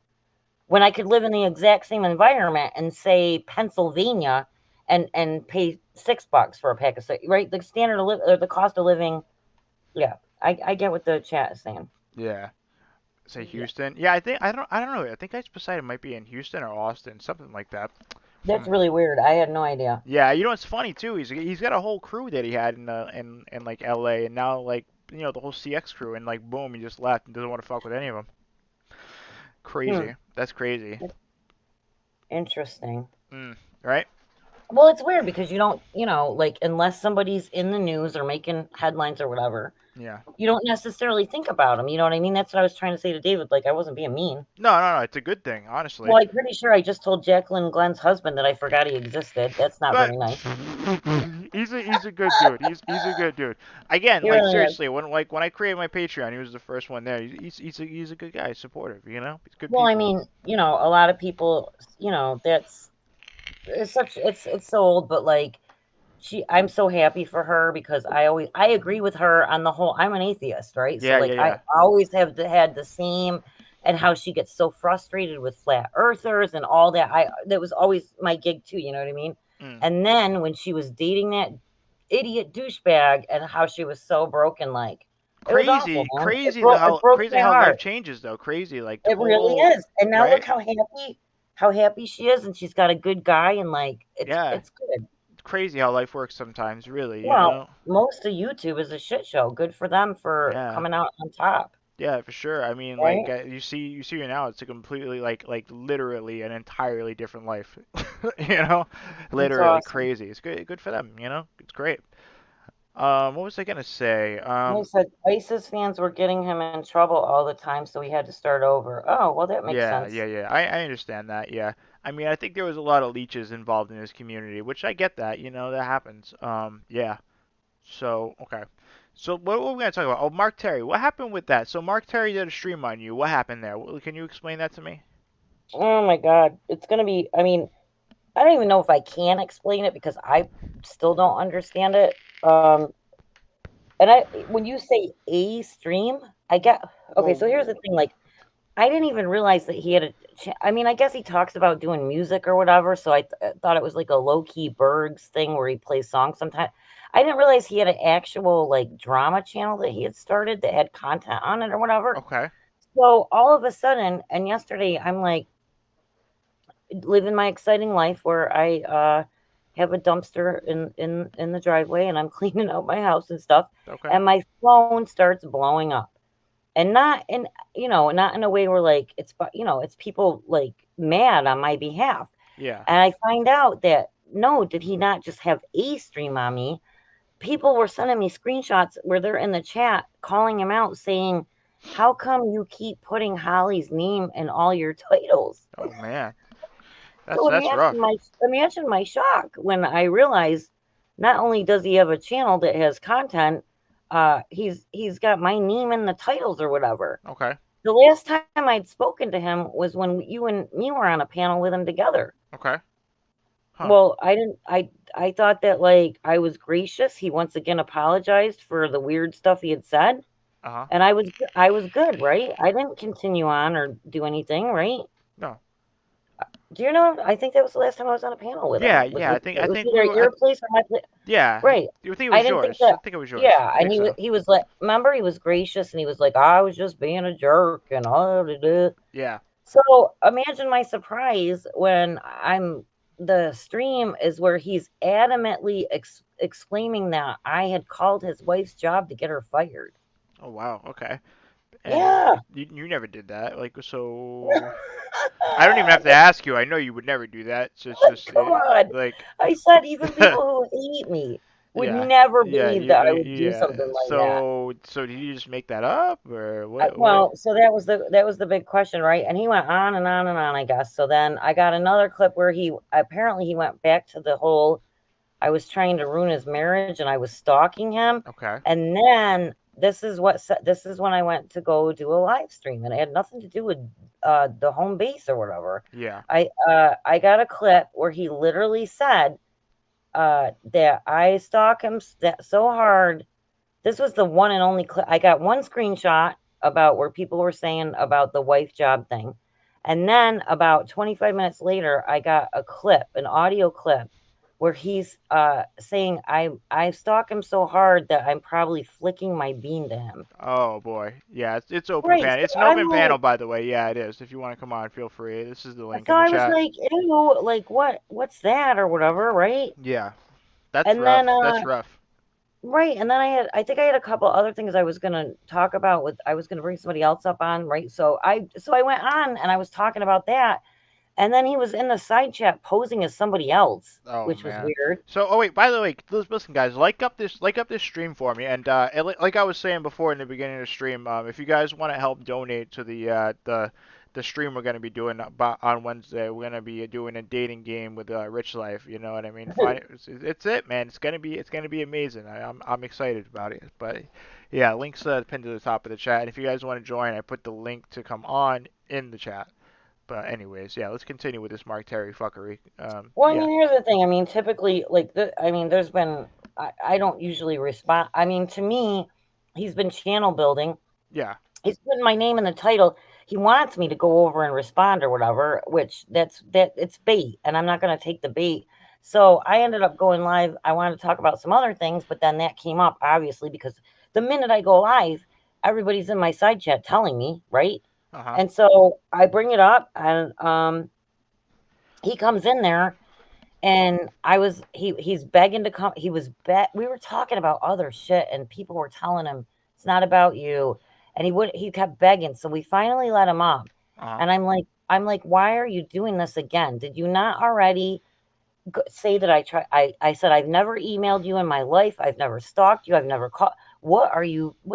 When I could live in the exact same environment in say Pennsylvania and pay $6 for a pack of cigarettes, right? The standard of or the cost of living. Yeah, I get what the chat is saying. Yeah. Say Yeah, Houston. Yeah, I don't know. I think Ice Poseidon might be in Houston or Austin, something like that. Hmm. that's really weird. I had no idea. Yeah, you know it's funny too. He's got a whole crew that he had in like LA, and now like the whole CX crew, and like boom, he just left and doesn't want to fuck with any of them. Hmm, Crazy. That's crazy. that's interesting. Mm, right? Well, it's weird because you don't, like unless somebody's in the news or making headlines or whatever, Yeah. you don't necessarily think about them. You know what I mean? That's what I was trying to say to David. Like I wasn't being mean. No, no, no. It's a good thing, honestly. Well, I'm pretty sure I just told Jacqueline Glenn's husband that I forgot he existed. That's not But very nice. he's a good dude. He's a good dude. Again, He like really is. seriously, when I created my Patreon, he was the first one there. He's a good guy, supportive. He's good Well, I people. mean, a lot of people, that's it's so old, but like I'm so happy for her because I agree with her on the whole. I'm an atheist, right? So Yeah, yeah, like I yeah. always have had the same, and how she gets so frustrated with flat earthers and all that. I That was always my gig too, you know what I mean? Mm. And then when she was dating that idiot douchebag and how she was so broken, like it was awful, Crazy, man. crazy the It how broke crazy my how life heart. changes though. Crazy, like It really total, is. And now look right? how happy she is, and she's got a good guy, and like Yeah, it's good. it's crazy how life works sometimes. Really, you Well, know? most of YouTube is a shit show. Good for them for Yeah. coming out on top, Yeah, for sure. I mean, like right? you see it now. It's a completely like literally an entirely different life. You know, It's literally awesome. crazy. It's good for them. You know, it's great. What was I gonna say? They said ISIS fans were getting him in trouble all the time, so he had to start over. Oh, well, that makes Yeah, sense. yeah, yeah. I understand that. Yeah. I mean, I think there was a lot of leeches involved in his community, which I get that. You know, that happens. Yeah. So okay. So what we gonna talk about? Oh, Mark Terry. What happened with that? So Mark Terry did a stream on you. What happened there? Can you explain that to me? Oh my God, it's gonna be. I mean, I don't even know if I can explain it because I still don't understand it. And when you say a stream, I get. Okay, so here's the Well, thing. Like, I didn't even realize that he had I mean, I guess he talks about doing music or whatever, so I thought it was like a low-key Bergs thing where he plays songs sometimes. I didn't realize he had an actual, like, drama channel that he had started that had content on it or whatever. okay. So, all of a sudden and yesterday, I'm, like, living my exciting life where I, have a dumpster in the driveway, and I'm cleaning out my house and stuff, Okay. and my phone starts blowing up. And not in, not in a way where, like, it's people, like, mad on my behalf. Yeah. And I find out that, no, did he not just have a stream on me? People were sending me screenshots where they're in the chat calling him out saying, "How come you keep putting Holly's name in all your titles?" Oh man. That's So that's rough. imagine my shock when I realized not only does he have a channel that has content, he's got my name in the titles or whatever. Okay. The last time I'd spoken to him was when you and me were on a panel with him together. Okay. Huh. Well, I didn't I thought that, like, I was gracious. He once again apologized for the weird stuff he had said, Uh-huh. and I was good, right? I didn't continue on or do anything, right? No. Do you know? I think that was the last time I was on a panel with Yeah, him. yeah. I It was think we either were your place or my place. yeah. Right. You think it I was didn't think yours. I that. think it was yours. Yeah, I and think so. he was like, remember, he was gracious, and he was like, I was just being a jerk and all of. Yeah. So imagine my surprise when the stream is where he's adamantly exclaiming that I had called his wife's job to get her fired. Oh wow. Okay. And Yeah. you never did that. Like so I don't even have to ask you. I know you would never do that. So it's just Come on. like I said even people who hate me would yeah. never Yeah, believe that I would do yeah. something like that. So did you just make that up or what? Well, so that was the big question, right? And he went on and on and on, I guess. So then I got another clip where he went back to the whole I was trying to ruin his marriage and I was stalking him. Okay. And then this is when I went to go do a live stream, and it had nothing to do with the home base or whatever. Yeah. I got a clip where he literally said that I stalk him so hard. This was the one and only clip. I got one screenshot about where people were saying about the wife job thing. And then about 25 minutes later, I got a clip, an audio clip, where he's saying I stalk him so hard that I'm probably flicking my bean to him. Oh boy. Yeah, it's open Right. panel. So It's an I'm open like, panel by the way. Yeah, it is. If you want to come on, feel free. This is the link so in the I was chat. like, ew, like what's that or whatever, right? Yeah. That's And rough. then That's rough. right, and then I think I had a couple other things I was gonna talk about with I was gonna bring somebody else up on, right? So I went on and I was talking about that, and then he was in the side chat posing as somebody else, Oh which was man. weird. So, wait. By the way, listen, guys, like up this stream for me, and like I was saying before in the beginning of the stream, if you guys want to help donate to the stream we're gonna be doing on Wednesday, we're gonna be doing a dating game with Rich Life. You know what I mean? It's it, man. It's gonna be amazing. I'm excited about it. But yeah, links pinned to the top of the chat. And if you guys want to join, I put the link to come on in the chat. But anyways, yeah, let's continue with this Mark Terry fuckery. Well, I Yeah, mean, here's the thing. I mean, typically, like, I mean, there's been, I don't usually respond. I mean, to me, he's been channel building. yeah, He's putting my name in the title. He wants me to go over and respond or whatever, which that it's bait, and I'm not going to take the bait. So I ended up going live. I wanted to talk about some other things, but then that came up obviously because the minute I go live, everybody's in my side chat telling me, right? uh-huh, And so I bring it up, and he comes in there, and he's begging to come. We were talking about other shit, and people were telling him it's not about you, and he kept begging, so we finally let him up. uh-huh. And I'm like, why are you doing this again? Did you not already say that I said I've never emailed you in my life, I've never stalked you, I've never called. What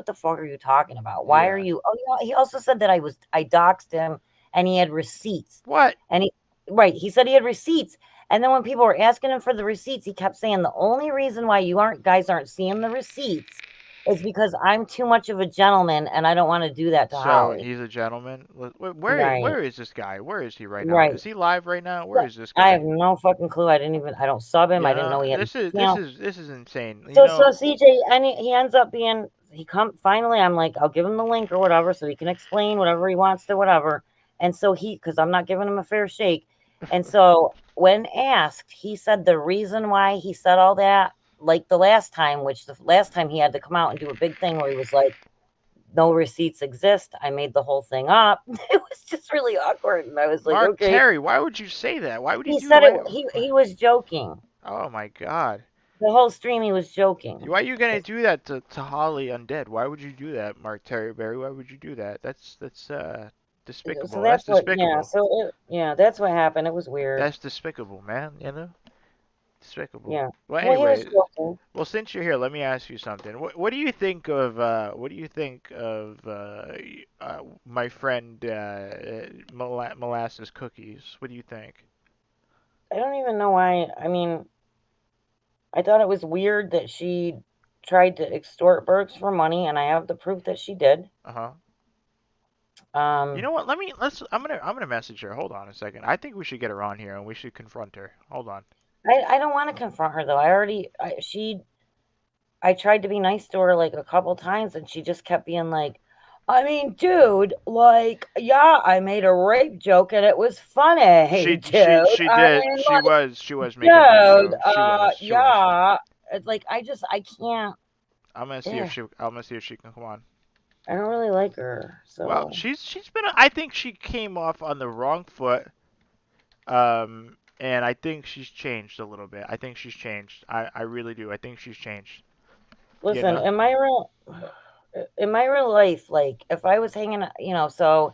the fuck are you talking about? Why are Yeah. you? Oh, he also said that I doxed him, and he had receipts. What? And he said he had receipts. And then when people were asking him for the receipts, he kept saying the only reason why you guys aren't seeing the receipts is because I'm too much of a gentleman, and I don't want to do that to So Holly. he's a gentleman. Right. Where is this guy? Where is he right now? Right. Is he live right now? Where So, is this I have guy? no fucking clue. I don't sub him. I You didn't know know, he had a this channel. is this is insane. You So know, CJ, and he ends up being, he come finally. I'm like, I'll give him the link or whatever, so he can explain whatever he wants to whatever. And so because I'm not giving him a fair shake. And so when asked, he said the reason why he said all that, like the last time, which the last time he had to come out and do a big thing where he was like, no receipts exist. I made the whole thing up. It was just really awkward, and I was like, Mark okay. Terry, why would you say that? Why would he He do? said it. Why? He was joking. Oh my God. The whole stream, he was joking. Why are you gonna do that to Holly Undead? Why would you do that, Mark Terry Berry? Why would you do that? That's So despicable. That's that's what, yeah. despicable. Yeah, that's what happened. It was weird. That's despicable, man. You know, despicable. Yeah. Well, Well, he was anyway, joking. well, since you're here, let me ask you something. What do you think of my friend Molasses Cookies? What do you think? I don't even know why. I mean, I thought it was weird that she tried to extort Bergs for money, and I have the proof that she did. Uh-huh. You Um, know what? I'm gonna message her. Hold on a second. I think we should get her on here and we should confront her. Hold on. I don't want to confront her though. I tried to be nice to her like a couple times, and she just kept being like, I mean, dude, like, yeah, I made a rape joke and it was funny, dude. She I did. mean, She was making that dude, joke. She was. yeah. It's like I can't. I'm gonna see if Yeah, she can come on. I don't really like her. Well, So she's been. I think she came off on the wrong foot. And I think she's changed a little bit. I think she's changed. I really do. I think she's changed. You listen, know? in my real life, like if I was hanging, so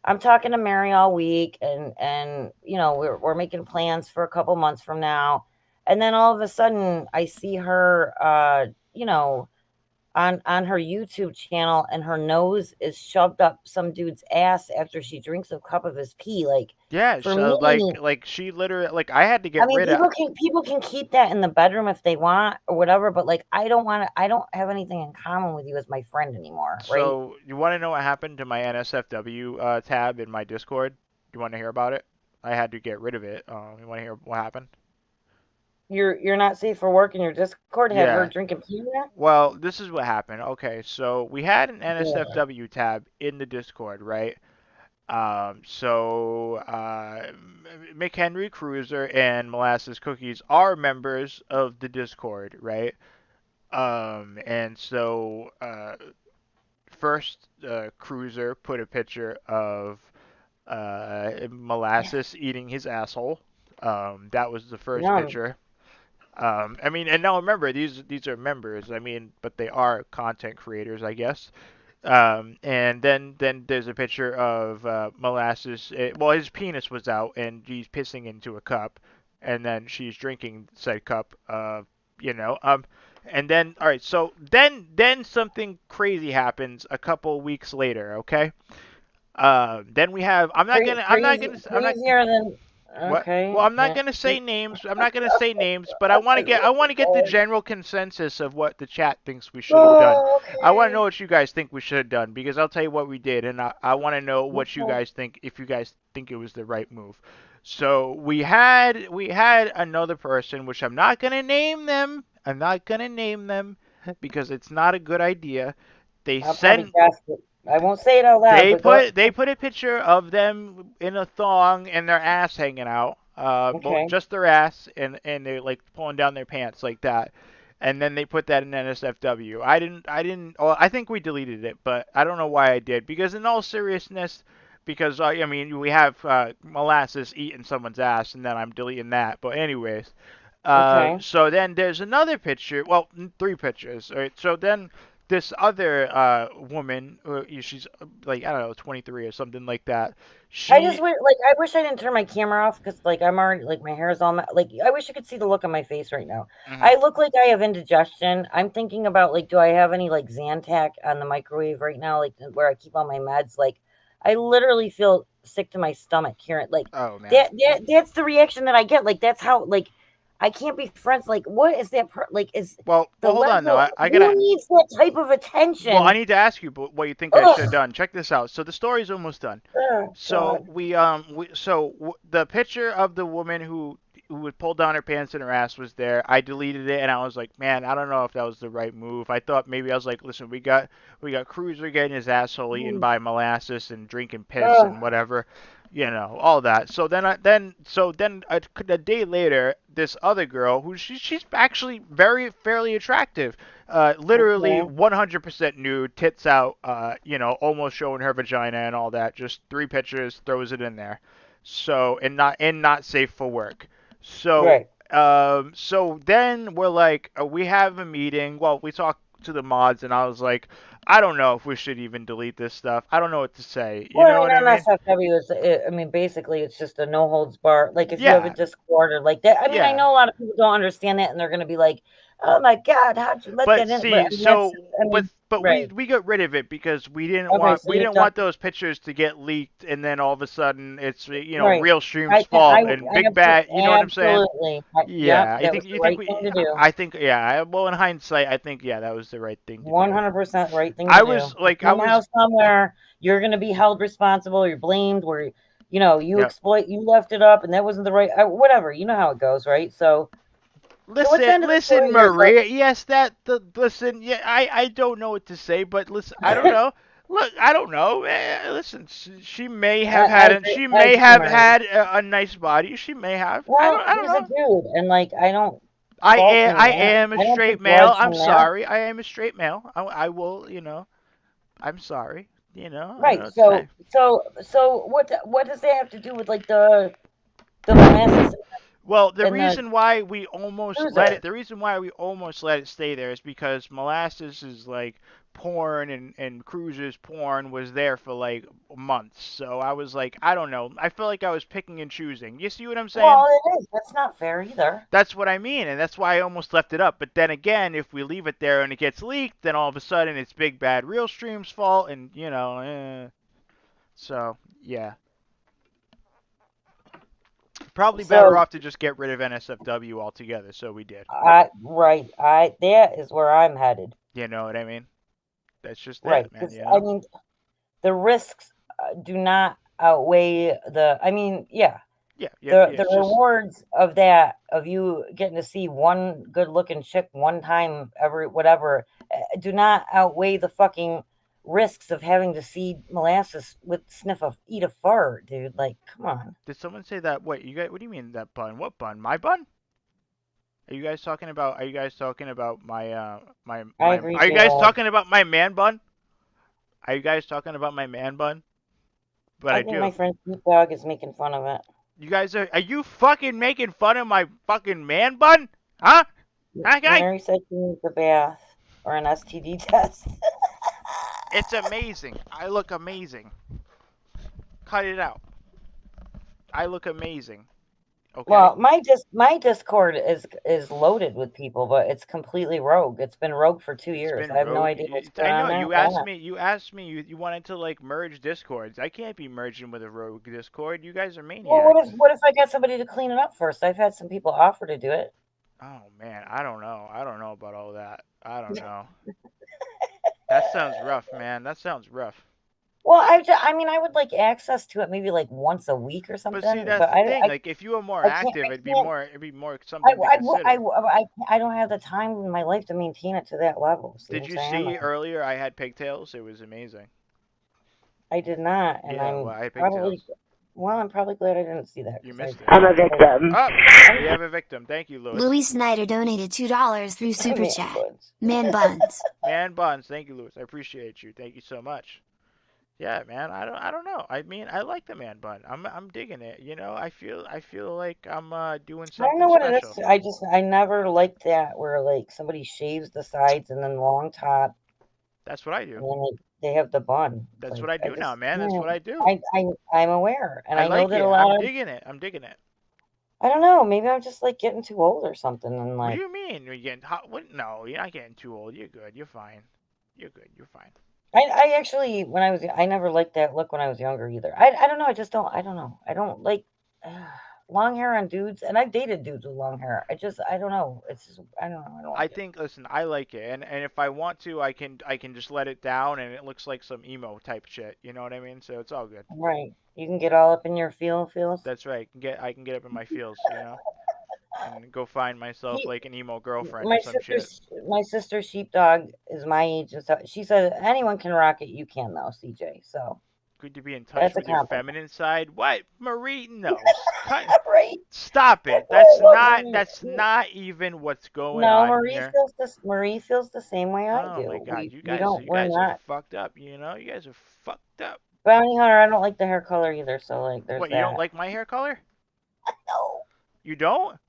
I'm talking to Mary all week, and we're making plans for a couple months from now, and then all of a sudden I see her, on her YouTube channel, and her nose is shoved up some dude's ass after she drinks a cup of his pee. Like, Yeah. for So me, like she literally like I had to I get mean, rid of. people can keep that in the bedroom if they want or whatever, but like I don't have anything in common with you as my friend anymore, right? So you want to know what happened to my NSFW tab in my Discord? You want to hear about it? I had to get rid of it. You want to hear what happened? You're not safe for work, and your Discord had her Yeah. drinking pee in there? Well, this is what happened. Okay, so we had an Yeah. NSFW tab in the Discord, right? McHenry Cruiser and Molasses Cookies are members of the Discord, right? And so first Cruiser put a picture of Molasses eating his asshole. That was the first Yum. picture. I mean, and now remember, these are members. I mean, but they are content creators, I guess. And then there's a picture of Molasses. Well, his penis was out, and he's pissing into a cup, and then she's drinking said cup. You know. And then all right, so then something crazy happens a couple weeks later. Okay. Then we have. Crazy, I'm not. crazier than. What? Okay. Well, I'm not Yeah. gonna say names. I'm not gonna say names, but I want to get the general consensus of what the chat thinks we should have done. Oh, I want to know okay. what you guys think we should have done because I'll tell you what we did, and I want to know what you Okay. guys think if you guys think it was the right move. So we had another person, which I'm not gonna name them. I'm not gonna name them because it's not a good idea. They I'll probably sent guess it. I won't say it out loud, they but go. put they put a picture of them in a thong and their ass hanging out, Okay. just their ass, and they're like pulling down their pants like that, and then they put that in NSFW. I didn't. Well, I think we deleted it, but I don't know why I did. Because in all seriousness, because I mean we have molasses eating someone's ass, and then I'm deleting that. But anyways, Okay. so then there's another picture. Well, three pictures. All right. So then this other woman, she's like I don't know, 23 or something like that. I just She. wish, like, I wish I didn't turn my camera off because, like, I'm already, like, my hair is all, like, I wish you could see the look on my face right now. Mhm. I look like I have indigestion. I'm thinking about, like, do I have any, like, Zantac on the microwave right now, like, where I keep all my meds? Like, I literally feel sick to my stomach hearing, like, Oh man. that's the reaction that I get. Like, that's how, like, I can't be friends. Like, what is that? Like, is Well, the hold on though. level, I who gotta. needs that type of Well, I attention? need to ask you what you think I should have Ugh. done. Check this out. So the story's almost done. Oh, So God. the picture of the woman who would pull down her pants and her ass was there. I deleted it and I was like, man, I don't know if that was the right move. I thought maybe I was like, listen, we got Cruiser getting his asshole eaten Mm. by molasses and drinking piss Ugh. and whatever, all that. So then a day later, this other girl who she's actually very fairly attractive, literally Okay. 100% nude, tits out, almost showing her vagina and all that. Just three pictures, throws it in there. So and not safe for work. So Right. so then we're like, we have a meeting. Well, we talked to the mods, and I was like, I don't know if we should even delete this stuff. I don't know what to say. You Well, know I what I mean, on mean? SFW I mean, basically, it's just a no holds bar. Like, if you have a Yeah, Discord or like that, I mean, I yeah. know a lot of people don't understand that, and they're going to be like, "Oh my God, how'd you let But that in?" But see, I mean, that's, so I but mean, but we right? we got rid of it because we didn't Okay, want so we you've didn't done want those pictures to get leaked, and then all of a sudden it's right. real stream's I, fault and big bad. You know what I'm saying? absolutely, yep, Yeah, you that think was the you think right thing we? to do. I think yeah. Well, in hindsight, I think yeah, that was the right thing to do. 100% right thing to I do. was like, I Somehow, was. somewhere, you're going to be held responsible. You're blamed. Where Yep. you left it up, and that wasn't the right. Whatever. You know how it goes, right? So what's the Listen, end of the listen, story here? Maria. Yes, listen. Yeah, I don't know what to say, but listen, I don't So know. Look, I don't know. Listen, she may have I had agree. she I may agree, have Murray. had a nice body. She may have. I don't. Well, I don't he's a know. dude, and like I don't I fault am. him I that. am a I don't straight male. begrudge I'm him that. sorry. I am a straight male. I will. I'm sorry. I don't know Right. what to say. So what does that have to do with like the molasses Well, the and the reason why we almost let it, cruiser? the reason why we almost let it stay there is because molasses is like porn and Cruiser's porn was there for like months. So I was like, I don't know. I felt like I was picking and choosing. You see what I'm saying? Well, it is. That's not fair either. That's what I mean, and that's why I almost left it up. But then again, if we leave it there and it gets leaked, then all of a sudden it's big bad RealStream's fault, and so yeah, probably better So off to just get rid of NSFW altogether. So we did. I that is where I'm headed. You know what I mean? That's just Right. it, man. Because I mean, the risks do not outweigh the. I mean, yeah, Yeah, yeah, the yeah. the It's just rewards of that of you getting to see one good looking chick one time every whatever do not outweigh the fucking risks of having to see molasses with eat a fart, dude. Like, come on. did someone say that? Wait, you guys? What do you mean that bun? What bun? My bun? Are you guys talking about? Are you guys talking about my I my? agree, Are you J guys Love. talking about my man bun? Are you guys talking about my man bun? But I I think my do. friend Snoop Dogg is making fun of it. You guys are you fucking making fun of my fucking man bun? Huh? Okay. Mary said she needs a bath or an STD test. It's amazing. I look amazing. Cut it out. I look amazing. Okay. Well, my Discord is loaded with people, but it's completely rogue. It's been rogue for 2 It's years. been I have no rogue. idea what's going I on know. there. You Why asked not? me. You asked me. You wanted to like merge discords. I can't be merging with a rogue discord. You guys are Well, maniacs. what if I got somebody to clean it up first? I've had some people offer to do it. Oh man, I don't know. I don't know about all that. I don't know. That sounds rough, man. That sounds rough. Well, I mean, I would like access to it maybe like once a week or But see, something, that's but the thing. Like, if you were more I can't, active, I can't, it'd be more something to consider. I don't have the time in my life to maintain it to that level. See what Did I'm you saying? see earlier? I had pigtails. It was amazing. I did not, and Yeah, well, I had pigtails. I'm probably glad I didn't see that You because missed it. I'm a victim. Up, we have a victim. Thank you, Lewis. Louis Snyder donated $2 through Super Man Chat. buns. Man buns. Man buns. Thank you, Lewis. I appreciate you. Thank you so much. Yeah, man. I don't know. I mean, I like the man bun. I'm digging it. You know, I feel like I'm doing I don't something know what it special. is. I never liked that where like somebody shaves the sides and then long top, That's what I do. and then they have the bun. That's what Like I I do now, just, man. That's yeah, what I do. I'm aware, and I I know like that it. a I'm lot of digging it. I'm digging it. I don't know. Maybe I'm just like getting too old or something, and What do like you mean? You're getting hot? What? No, you're not getting too old. You're good. You're fine. You're good. You're fine. I actually when I never liked that look when I was younger either. I don't know. I don't know. I don't like long hair on dudes, and I've dated dudes with long hair. I don't know. It's just I don't know. I don't I like it. think. Listen, I like it, and if I want to, I can just let it down, and it looks like some emo type shit. You know what I mean? So it's all good. Right. You can get all up in your feels. That's right. I can get up in my feels. You know, and go find myself He, like an emo girlfriend or some shit. my sister's sheepdog is my age and stuff. She said anyone can rock it. You can though, CJ. So Good to be in touch that's a with your compliment. feminine side. What, Marie? No, cut. Right. Stop it. Well, what Marie? That's not even what's going No, on here. Marie feels the same way I Oh my do. God, you We're guys are not fucked up. You know, you guys are fucked up. bounty hunter. I don't like the hair color either. So like, there's What, you don't that. like my hair color? No, You don't?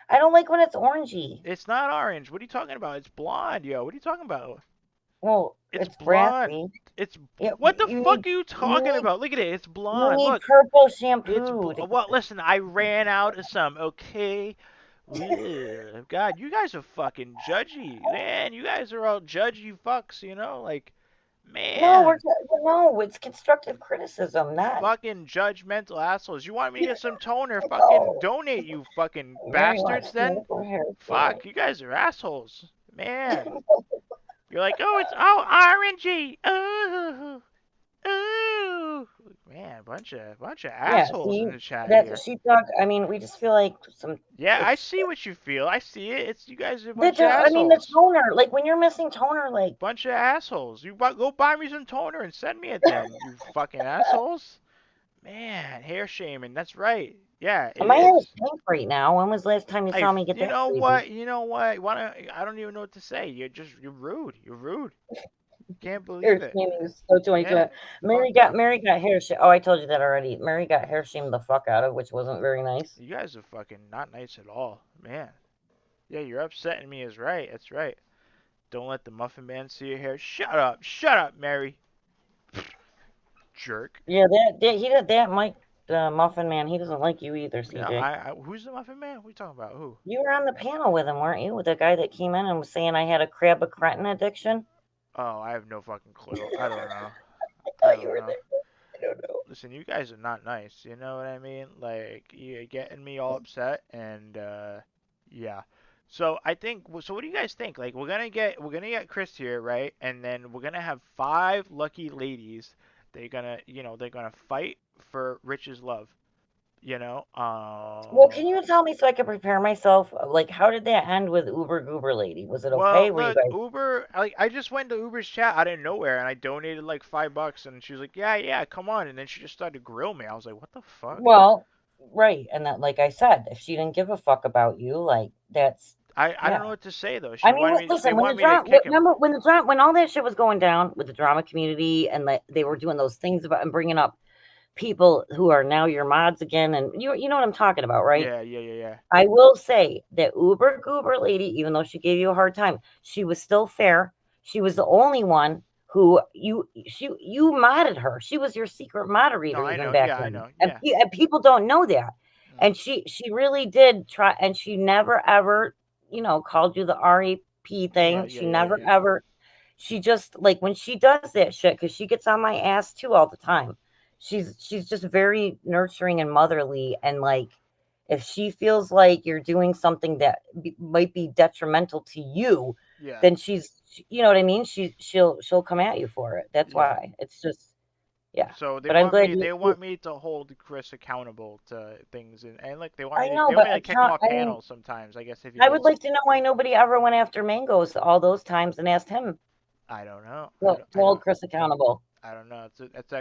I don't like when it's orangey. It's not orange. What are you talking about? It's blonde, yo. What are you talking about? Well, It's it's blonde. brassy. It's Yeah, what the fuck are you talking you about? Look at it. It's blonde. need Look, purple it's shampoo to well. Listen, I ran out of some. Okay. Ugh. God, you guys are fucking judgy, man. You guys are all judgy fucks. You know, like, No, man, no, it's constructive criticism, not fucking judgmental assholes. You want me to get some toner? Fucking no. donate, you fucking Mary wants bastards. Then, beautiful hair too. fuck, you guys are assholes, man. You're like, oh, it's all orangey. Ooh, ooh. Man, bunch of Yeah, assholes in see, the chat that's a here. sheepdog. I mean, we just feel like some. Yeah, I It's see what you feel. I see it. It's you guys are a bunch that's of I mean, the assholes. toner. Like when you're missing toner, like Bunch of assholes. Go buy me some toner and send me it then. You fucking assholes. Man, hair shaming. That's right. Yeah, it my hair is is. pink right now. When was the last time you Hey, saw me get you that know crazy? what? You know what? I don't even know what to say. You're rude. You're rude. Can't believe Hair it. shaming is so Yeah, 2020. fucked up. Mary got hair. Oh, I told you that already. Mary got hair shamed the fuck out of, which wasn't very nice. You guys are fucking not nice at all, man. Yeah, you're upsetting me is right. That's right. Don't let the Muffin Man see your hair. Shut up, Mary. Jerk. Yeah, he did that. Mike, the Muffin Man, he doesn't like you either, Yeah, CJ. who's the Muffin Man? What are you talking about? Who? You were on the panel with him, weren't you? With the guy that came in and was saying I had a crab a cretin addiction. Oh, I have no fucking clue. I don't know. I I thought you don't were know. there. I don't know. Listen, you guys are not nice. You know what I mean? Like, you're getting me all upset, and yeah. So I think. So what do you guys think? Like, we're gonna get Chris here, right? And then we're gonna have 5 lucky ladies. They're gonna fight for Rich's love. You know. Well, can you tell me so I can prepare myself? Like, how did that end with Uber Goober Lady? Was it Well, okay? Were you look, guys Uber. Like, I just went to Uber's chat out of nowhere, and I donated like $5, and she was like, "Yeah, yeah, come on." And then she just started to grill me. I was like, "What the fuck?" well, right? And that, like I said, if she didn't give a fuck about you, like that's I don't yeah. know what to say though. I mean, They listen, when the want me to drama, kick him. remember when all that shit was going down with the drama community, and they were doing those things about and bringing up people who are now your mods again, and you know what I'm talking about, right? Yeah, yeah, yeah, yeah. I will say that Uber Goober lady, even though she gave you a hard time, she was still fair. She was the only one who you modded her. She was your secret No, moderator I even know. back Yeah, I then, know. and, Yeah. and people don't know that. Mm. And she really did try, and she never ever called you the REP Yeah, thing. yeah, She yeah, never yeah. ever. She just like when she does that shit because she gets on my ass too all the time. She's just very nurturing and motherly, and like if she feels like you're doing something that might be detrimental to you, Yeah, then you know what I mean. She'll come at you for it. That's yeah. why it's just. Yeah. So But I'm glad they you want me to hold Chris accountable to things, and like they want I me to, know, they want but me to kick him off I mean, panels sometimes. I guess if he I would gets, like to know why nobody ever went after Mangoes all those times and asked him I don't know. to hold Chris accountable. I don't know. That's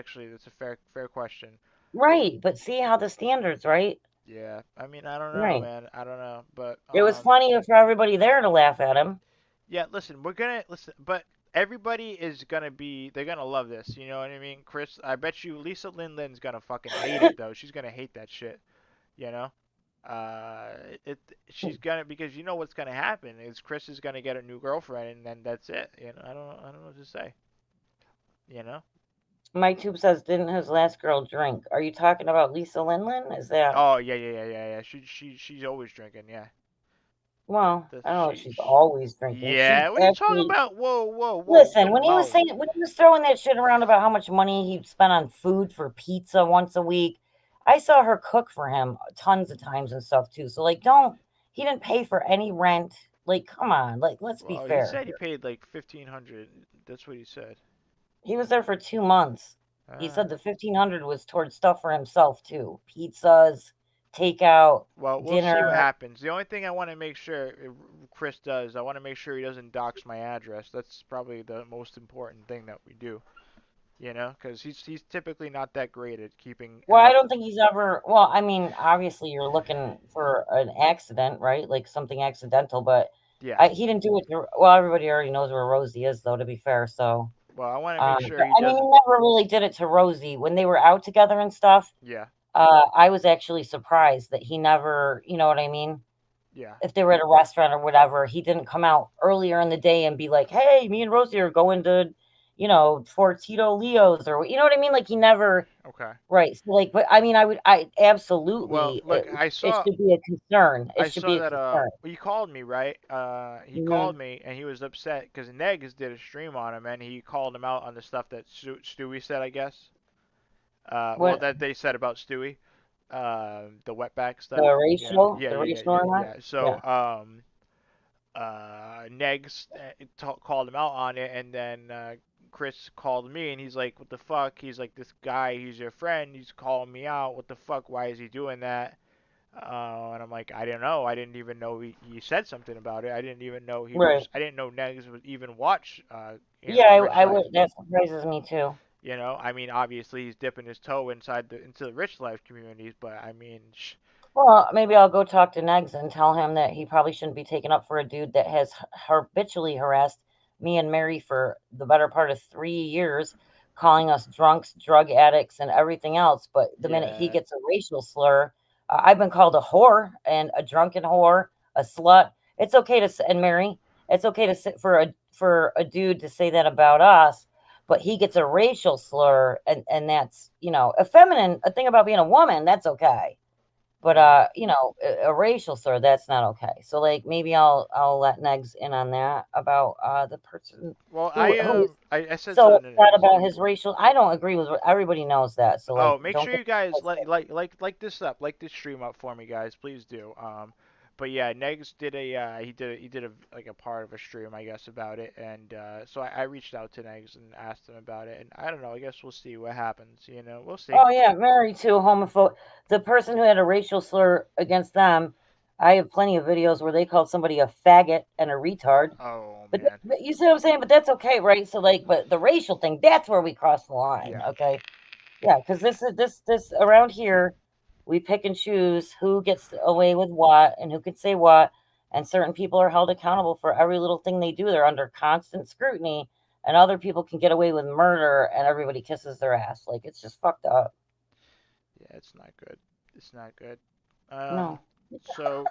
a fair question. Right, but see how the standards, right? Yeah. I mean, I don't know, Right. man. I don't know, but It was funny for everybody there to laugh at him. yeah. Listen, we're gonna listen, but everybody is gonna be. They're gonna love this. You know what I mean, Chris? I bet you Lisa Lin's gonna fucking hate it though. She's gonna hate that shit. You know. Uh, it she's gonna because you know what's gonna happen is Chris is gonna get a new girlfriend and then that's it. You know, I don't know what to say. You know. My tube says, didn't his last girl drink? Are you talking about Lisa Lin? Is that Oh yeah. She's always drinking. Yeah. well, That's I don't know if she's always drinking. She Yeah. What are you talking actually about? Whoa. listen, when he was Mo. saying when he was throwing that shit around about how much money he spent on food for pizza once a week, I saw her cook for him tons of times and stuff too. So like he didn't pay for any rent. Like, come on, like let's be Well, he fair said he here. paid like 1,500. That's what he said. He was there for 2 months. He Uh, said the 1,500 was towards stuff for himself too. Pizzas, takeout, well, we'll see what dinner. happens. The only thing I want to make sure Chris does, I want to make sure he doesn't dox my address. That's probably the most important thing that we do. You know, because he's typically not that great at keeping. Well, I don't think he's ever. Well, I mean, obviously, you're looking for an accident, right? Like something accidental, but Yeah. he didn't do it. Well, everybody already knows where Rosie is, though. To be fair, so Well, I want to make sure but he I mean, he doesn't. never really did it to Rosie when they were out together and stuff. Yeah. I was actually surprised that he never. You know what I mean? Yeah. If they were at a restaurant or whatever, he didn't come out earlier in the day and be like, "Hey, me and Rosie are going to, for Tito Leo's," or you know what I mean? Like he never. Okay. Right. So, like, but I mean, I Well, absolutely, look, it should be a concern. It I should saw be a that concern. he called me, right? He Mhm. called me and he was upset because Negs did a stream on him and he called him out on the stuff that Stewie said, I guess. Well, What that they said about Stewie, the wetback stuff. Yeah, the racial remark? yeah. So, Yeah. Negs called him out on it, and then Chris called me, and he's like, "What the fuck?" He's like, "This guy, he's your friend. He's calling me out. What the fuck? Why is he doing that?" And I'm like, I don't know. I didn't even know he said something about it. I didn't even know he Right. was. I didn't know Negs would even watch, Yeah, Rich I Life. would. That surprises me too. You know, I mean, obviously he's dipping his toe into the Rich Life communities, but I mean, Well, maybe I'll go talk to Negs and tell him that he probably shouldn't be taken up for a dude that has habitually harassed me and Mary for the better part of 3 years, calling us drunks, drug addicts, and everything else. But the minute he yeah, gets a racial slur, I've been called a whore and a drunken whore, a slut. It's okay to and Mary, it's okay to sit for a dude to say that about us. But he gets a racial slur, and that's a thing about being a woman. That's okay, but yeah. a racial slur, that's not okay. So like maybe I'll let Negs in on that about the person Well, who is I said so something to upset Negs. about his racial. I don't agree with what everybody knows that. So like Oh, make don't sure get you guys twisted. like this up, like this stream up for me, guys. Please do. But yeah, Negs did he did a like a part of a stream, I guess, about it, and so I reached out to Negs and asked him about it, and I don't know. I guess we'll see what happens. You know, we'll see. Oh yeah, Mary too, homophobe. The person who had a racial slur against them, I have plenty of videos where they called somebody a faggot and a retard. Oh But, man. but you see what I'm saying? But that's okay, right? So like, but the racial thing, that's where we cross the line. Yeah. Okay. Yeah, because this around here, we pick and choose who gets away with what and who could say what, and certain people are held accountable for every little thing they do. They're under constant scrutiny, and other people can get away with murder, and everybody kisses their ass. Like it's just fucked up. Yeah, it's not good. It's not good. No, So,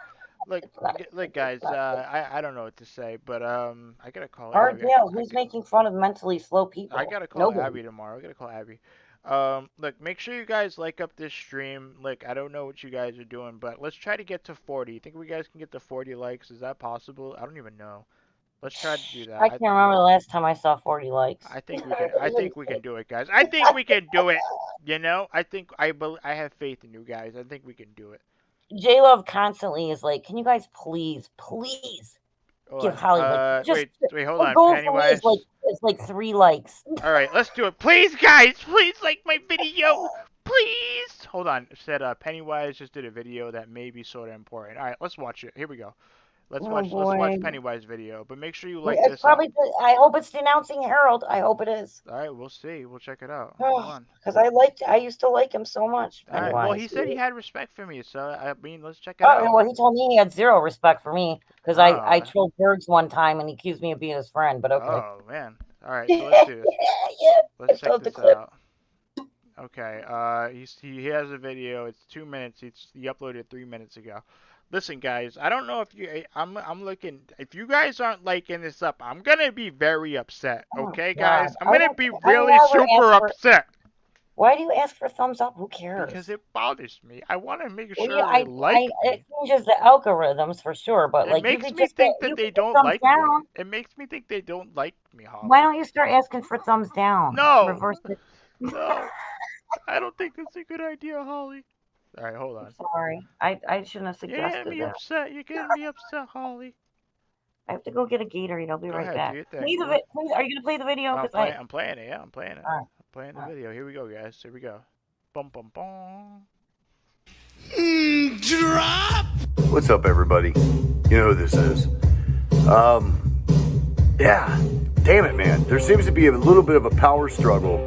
look, it's not. look, It's guys. not. I don't know what to say, but I gotta call Art Abby. Dale, who's making fun of mentally slow I people? gotta call Nobody. Abby tomorrow. I gotta call Abby. Look, make sure you guys like up this stream. Look, I don't know what you guys are doing, but let's try to get to 40. You think we guys can get to 40 likes? Is that possible? I don't even know. Let's try to do that. I can't remember the last time I saw 40 likes. I think we can. I think we can do it, guys. I think we can do it. You know, I have faith in you guys. I think we can do it. J Love constantly is like, can you guys please Hold give on. Holly like just Wait, hold her on. goal for me is like Pennywise. it's like 3 likes. All right, let's do it. Please, guys, please like my video. Please. Hold on. It said Pennywise just did a video that may be sort of important. All right, let's watch it. Here we go. Let's Oh watch boy. Pennywise video. But make sure you like It's this up. probably. I hope it's denouncing Harold. I hope it is. All right, we'll see. We'll check it out. Hold on. Because I used to like him so much. All right. Well, Pennywise. he said he had respect for me, so I mean, let's check it Oh, out. well, he told me he had 0 respect for me because I Oh. trolled Bergs one time and he accused me of being his friend. But okay. Oh man. All right, so let's do this. Yeah. Let's check the this clip. out. Okay. He has a video. It's 2 minutes. He uploaded it 3 minutes ago. Listen, guys. I don't know if you. I'm looking. If you guys aren't liking this up, I'm gonna be very upset. Okay, guys. I'm gonna be really super upset. Why do you ask for thumbs up? Who cares? Because it bothers me. I want to make sure yeah, they like me. It changes the algorithms for sure, but It like makes you could me just think that they don't like me. It makes me think they don't like me, Holly. Why don't you start asking for thumbs down? No. Reverse it. No. I don't think that's a good idea, Holly. All right, hold on. I'm sorry. I shouldn't have suggested that. You're getting me upset. You're getting me upset, Holly. I have to go get a Gatorade. I'll be right back. Are you gonna play the video? I'm playing it. Yeah, I'm playing it. I'm playing the video. Here we go, guys. Here we go. Bum bum bum. Drop. What's up, everybody? You know who this is. Yeah. Damn it, man. There seems to be a little bit of a power struggle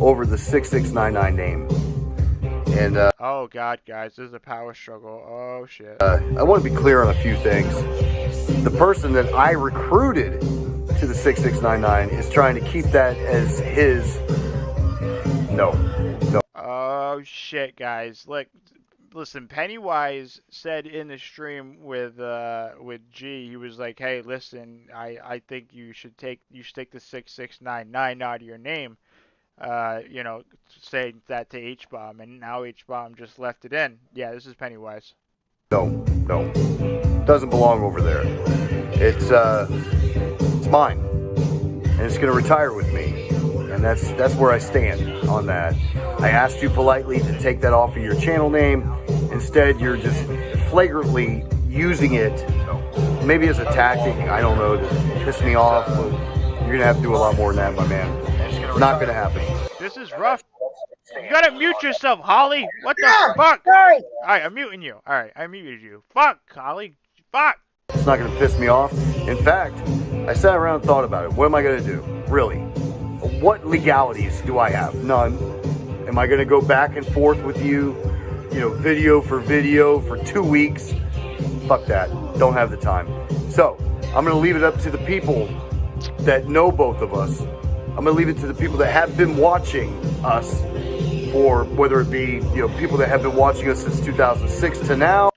over the 6699 name. And oh god, guys, there's a power struggle. Oh shit. I want to be clear on a few things. The person that I recruited to the 6699 is trying to keep that as his. No. Oh shit, guys. Listen, Pennywise said in the stream with G, he was like, "Hey, listen, I think you should take the 6699 out of your name." You know, saying that to H-Bomb, and now H-Bomb just left it in. Yeah, this is Pennywise. No. Doesn't belong over there. It's mine. And it's gonna retire with me. And that's where I stand on that. I asked you politely to take that off of your channel name. Instead, you're just flagrantly using it, maybe as a tactic, I don't know, to piss me off. But you're gonna have to do a lot more than that, my man. Not gonna happen. This is rough. You gotta mute yourself, Holly. What the fuck? Sorry. Alright, I'm muting you. Alright, I muted you. Fuck, Holly. Fuck. It's not gonna piss me off. In fact, I sat around and thought about it. What am I gonna do? Really? What legalities do I have? None. Am I gonna go back and forth with you, video for 2 weeks? Fuck that. Don't have the time. So, I'm gonna leave it up to the people that know both of us. I'm going to leave it to the people that have been watching us, or whether it be, people that have been watching us since 2006 to now.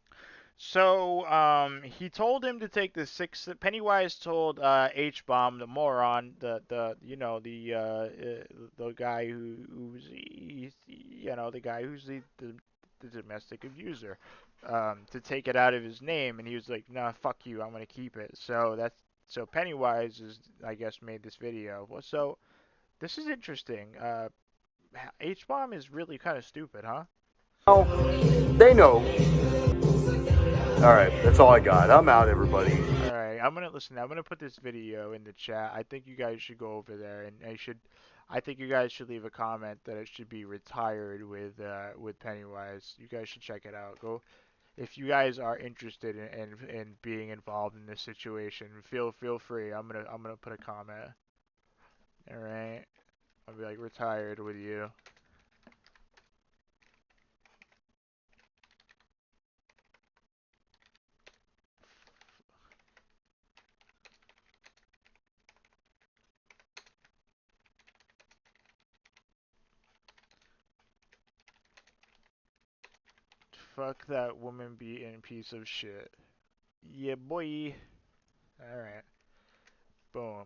So, he told him to take the Pennywise told H-Bomb, the moron, the guy who's the guy who's the domestic abuser, to take it out of his name, and he was like, "Nah, fuck you, I'm gonna keep it." So Pennywise I guess, made this video. So this is interesting. H-Bomb is really kind of stupid, huh? Oh, they know. All right, that's all I got. I'm out, everybody. All right, I'm gonna put this video in the chat. I think you guys should go over there, and I think you guys should leave a comment that it should be retired with Pennywise. You guys should check it out. Go. If you guys are interested in being involved in this situation, feel free. I'm gonna put a comment. All right, I'll be like, retired with you. Fuck that woman beating piece of shit. Yeah, boy. All right. Boom.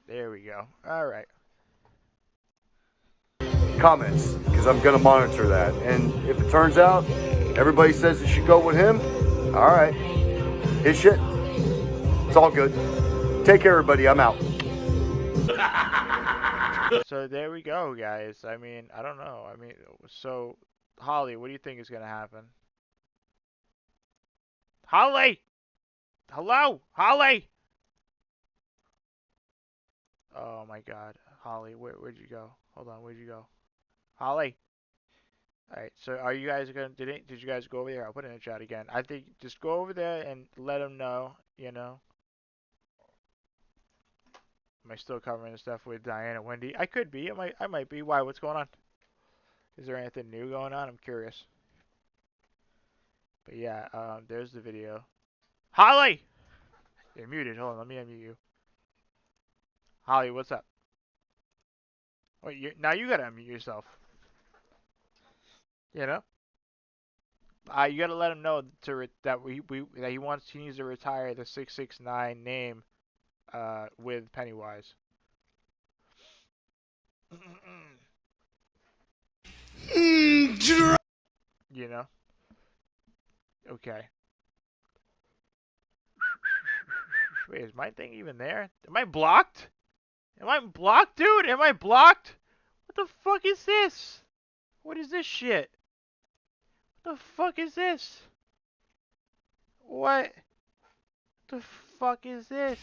There we go. All right. Comments, because I'm going to monitor that. And if it turns out everybody says it should go with him, all right. His shit. It's all good. Take care, everybody. I'm out. So there we go, guys. I mean, I don't know. I mean, so Holly, what do you think is going to happen? Holly! Hello? Holly? Oh my god. Holly, where'd you go? Hold on, where'd you go? Holly? Alright, so are you guys gonna, did you guys go over there? I'll put it in the chat again. I think just go over there and let them know, you know. Am I still covering the stuff with Diane and Wendy? I could be. I might be. Why? What's going on? Is there anything new going on? I'm curious. But yeah, there's the video. Holly! You're muted. Hold on, let me unmute you. Holly, what's up? Wait, now you gotta unmute yourself. You know? You gotta let him know that he needs to retire the 669 name with Pennywise. You know? Okay. Wait, is my thing even there? Am I blocked? Am I blocked, dude? Am I blocked? What the fuck is this? What is this shit? What the fuck is this? What the fuck is this?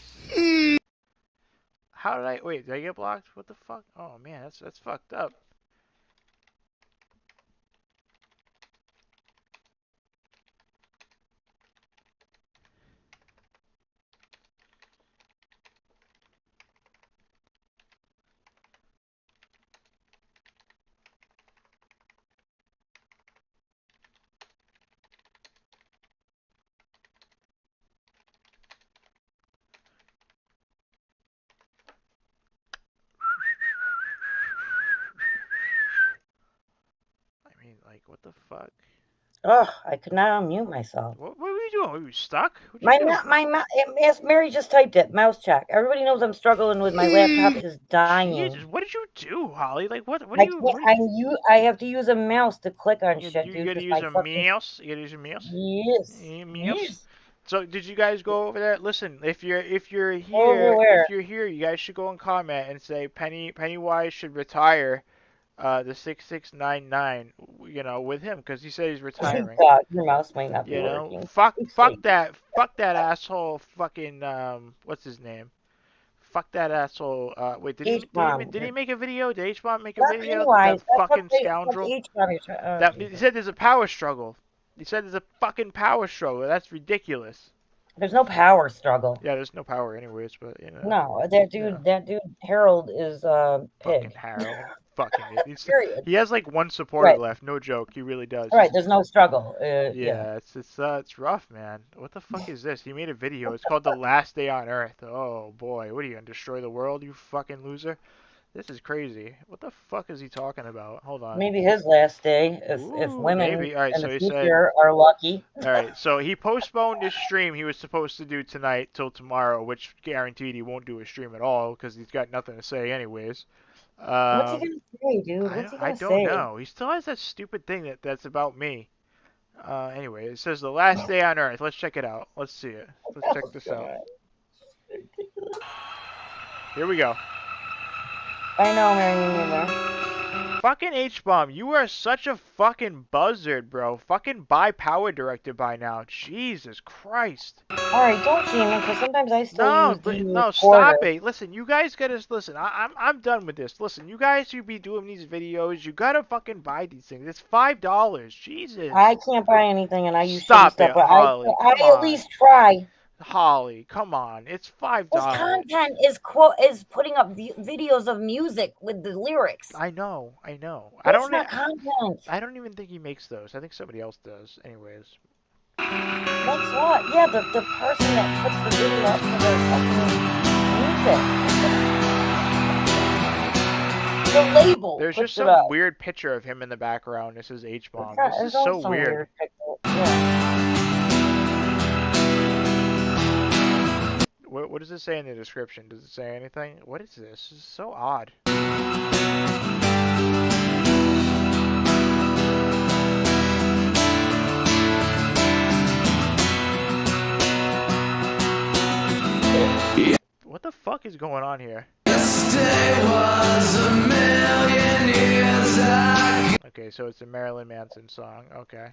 How did I... Wait, did I get blocked? What the fuck? Oh, man, that's fucked up. I mean, like, what the fuck? Ugh, I could not unmute myself. What were you doing? Were you stuck? Yes, Mary just typed it. Mouse check. Everybody knows I'm struggling with my laptop is dying. Jesus, what did you do, Holly? Like, what do you... I have to use a mouse to click on shit, dude. You gotta use a mouse? You gotta use a mouse? Yes. Mouse? So, did you guys go over there? Listen, if you're here, you guys should go and comment and say Pennywise should retire the 6699, you know, with him, because he said he's retiring. God, your mouse might not be working. Fuck that asshole, fucking what's his name? Fuck that asshole. Wait, did he make a video? Did H-Bomb make a video? That fucking scoundrel. He said there's a power struggle. He said there's a fucking power struggle. That's ridiculous. There's no power struggle. Yeah, there's no power anyways, but you know. No, that dude Harold is pig. Fucking Harold. Fucking it. He has like one supporter left. No joke. He really does. Right. There's no struggle. Yeah, it's rough, man. What the fuck is this? He made a video. It's called The Last Day on Earth. Oh boy, what are you gonna destroy the world, you fucking loser? This is crazy. What the fuck is he talking about? Hold on. Maybe his last day, if women maybe. All right, in so the he future are lucky. All right, so he postponed his stream he was supposed to do tonight till tomorrow, which guaranteed he won't do a stream at all because he's got nothing to say anyways. What's he gonna say, dude? What's he gonna say? I don't know. He still has that stupid thing that's about me. Anyway, it says The Last Day on Earth. Let's check it out. Let's see it. Let's check this out. Here we go. I know, Mary. Fucking H-Bomb, you are such a fucking buzzard, bro. Fucking buy Power Director by now. Jesus Christ. Alright, don't shame me, because sometimes I still use the No, stop it. Listen, you guys gotta listen. I'm done with this. Listen, you guys should be doing these videos. You gotta fucking buy these things. It's $5. Jesus. I can't buy anything, and I use stop stuff, it, but Holly, I at least try. Holly, come on. It's $5. His content is putting up videos of music with the lyrics. I know. That's not content. I don't even think he makes those. I think somebody else does. Anyways. That's what? Yeah, the person that puts the video up for the fucking music. The label. There's just some weird picture of him in the background. This is H-Bomb. This is so weird. What does it say in the description? Does it say anything? What is this? This is so odd. What the fuck is going on here? Okay, so it's a Marilyn Manson song. Okay.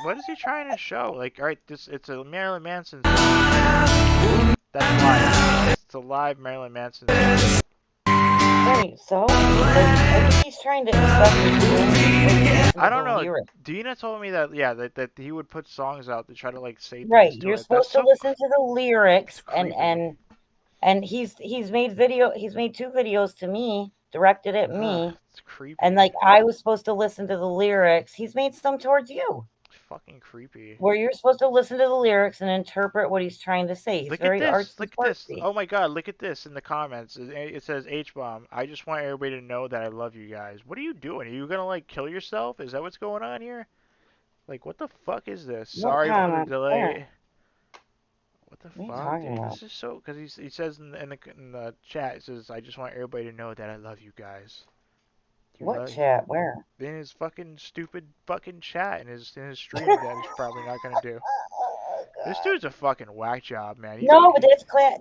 what is he trying to show? Like, all right, it's a Marilyn Manson song. That's live. It's a live Marilyn Manson song. Right, so like, I think he's trying to express his feelings. I don't know. Lyrics. Dina told me that that he would put songs out to try to like say Right, things to you're it. supposed That's to so listen to the lyrics, creepy. and he's made 2 videos to me, directed at me, It's creepy. and like I was supposed to listen to the lyrics. He's made some towards you. Fucking creepy. Where you're supposed to listen to the lyrics and interpret what he's trying to say. He's Look very at this. artsy. Look at this. Oh my god, look at this in the comments. It says H-bomb. I just want everybody to know that I love you guys. What are you doing? Are you gonna like kill yourself? Is that what's going on here? Like, what the fuck is this? Sorry for the delay. What the fuck, dude? This is so, because he says in the chat, it says, I just want everybody to know that I love you guys. What chat? Where? In his fucking stupid fucking chat in his stream that he's probably not gonna do. This dude's a fucking whack job, man. No, but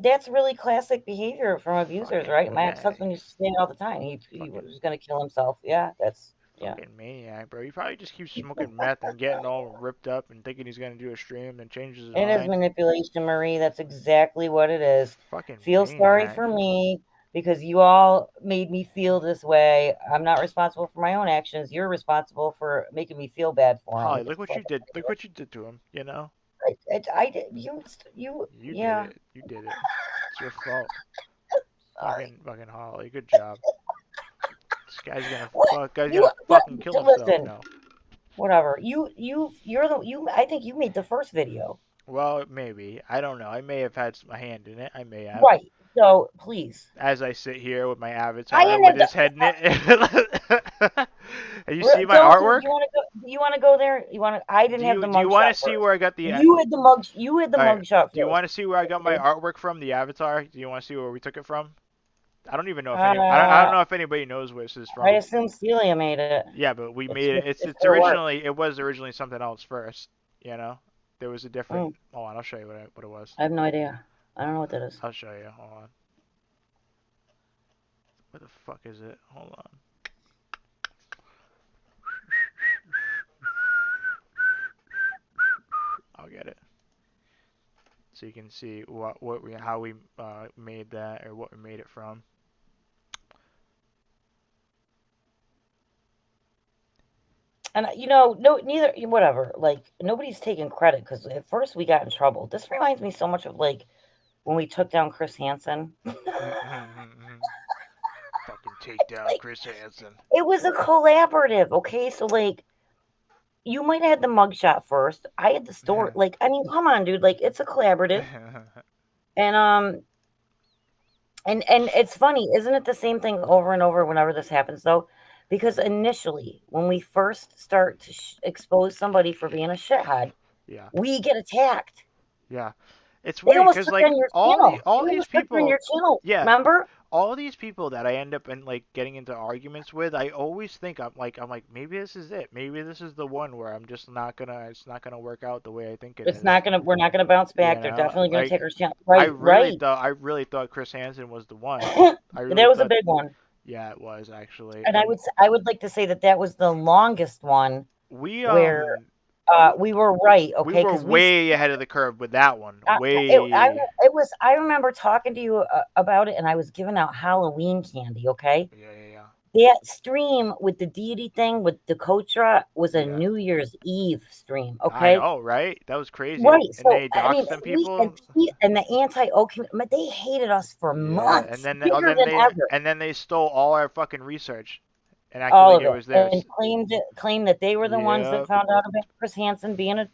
that's really classic behavior from abusers, right? My ex-husband used to say it all the time. He was gonna kill himself. Yeah, that's fucking maniac, bro. He probably just keeps smoking meth and getting all ripped up and thinking he's gonna do a stream, then changes his mind. It is manipulation, Marie. That's exactly what it is. Fucking feel sorry for me because you all made me feel this way. I'm not responsible for my own actions. You're responsible for making me feel bad for him. Holly, look what you did. Look what you did to him. You know. I did. You yeah. Did it. You did it. It's your fault. Fucking Holly. Good job. This guy's gonna fucking kill himself now. Whatever. I think you made the first video. Well, maybe. I don't know. I may have had a hand in it. I may have. Right. So please. As I sit here with my avatar with his head in it. And you see my artwork? You want to go there? I didn't have the mugshot. Do you want to see where I got the? You had the mugshot. Do you want to see where I got my artwork from? The avatar? Do you want to see where we took it from? I don't even know if I don't know if anybody knows where this is from. I assume Celia made it. Yeah, but we made it. It was originally something else first. You know, there was a different. Hold on, I'll show you what it was. I have no idea. I don't know what that is. I'll show you. Hold on. What the fuck is it? Hold on. I'll get it. So you can see how we made that, or what we made it from. And whatever. Like nobody's taking credit because at first we got in trouble. This reminds me so much of like when we took down Chris Hansen. Fucking take down Chris Hansen. It was a collaborative, okay? So like you might have had the mugshot first. I had the story. Like, I mean, come on, dude. Like, it's a collaborative. And it's funny, isn't it the same thing over and over whenever this happens, though? Because initially, when we first start to expose somebody for being a shithead, we get attacked. Yeah, it's weird because like all these people, your channel, remember? All these people that I end up getting into arguments with, I always think I'm like maybe this is it. Maybe this is the one where I'm just not gonna. It's not gonna work out the way I think it is. We're not gonna bounce back. They're definitely gonna take our channel. I really thought Chris Hansen was the one. That was a big one. Yeah, it was actually. And I would like to say that was the longest one. We were right, okay? We were way ahead of the curve with that one. I remember talking to you about it, and I was giving out Halloween candy, okay? Yeah. That stream with the deity thing with the Kotra was a New Year's Eve stream, okay? I know, right? That was crazy. Right. And so, they doxed some people. And the anti-oak, they hated us for months. And then they stole all our fucking research. And actually it was theirs. And claimed that they were the ones that found out about Chris Hansen being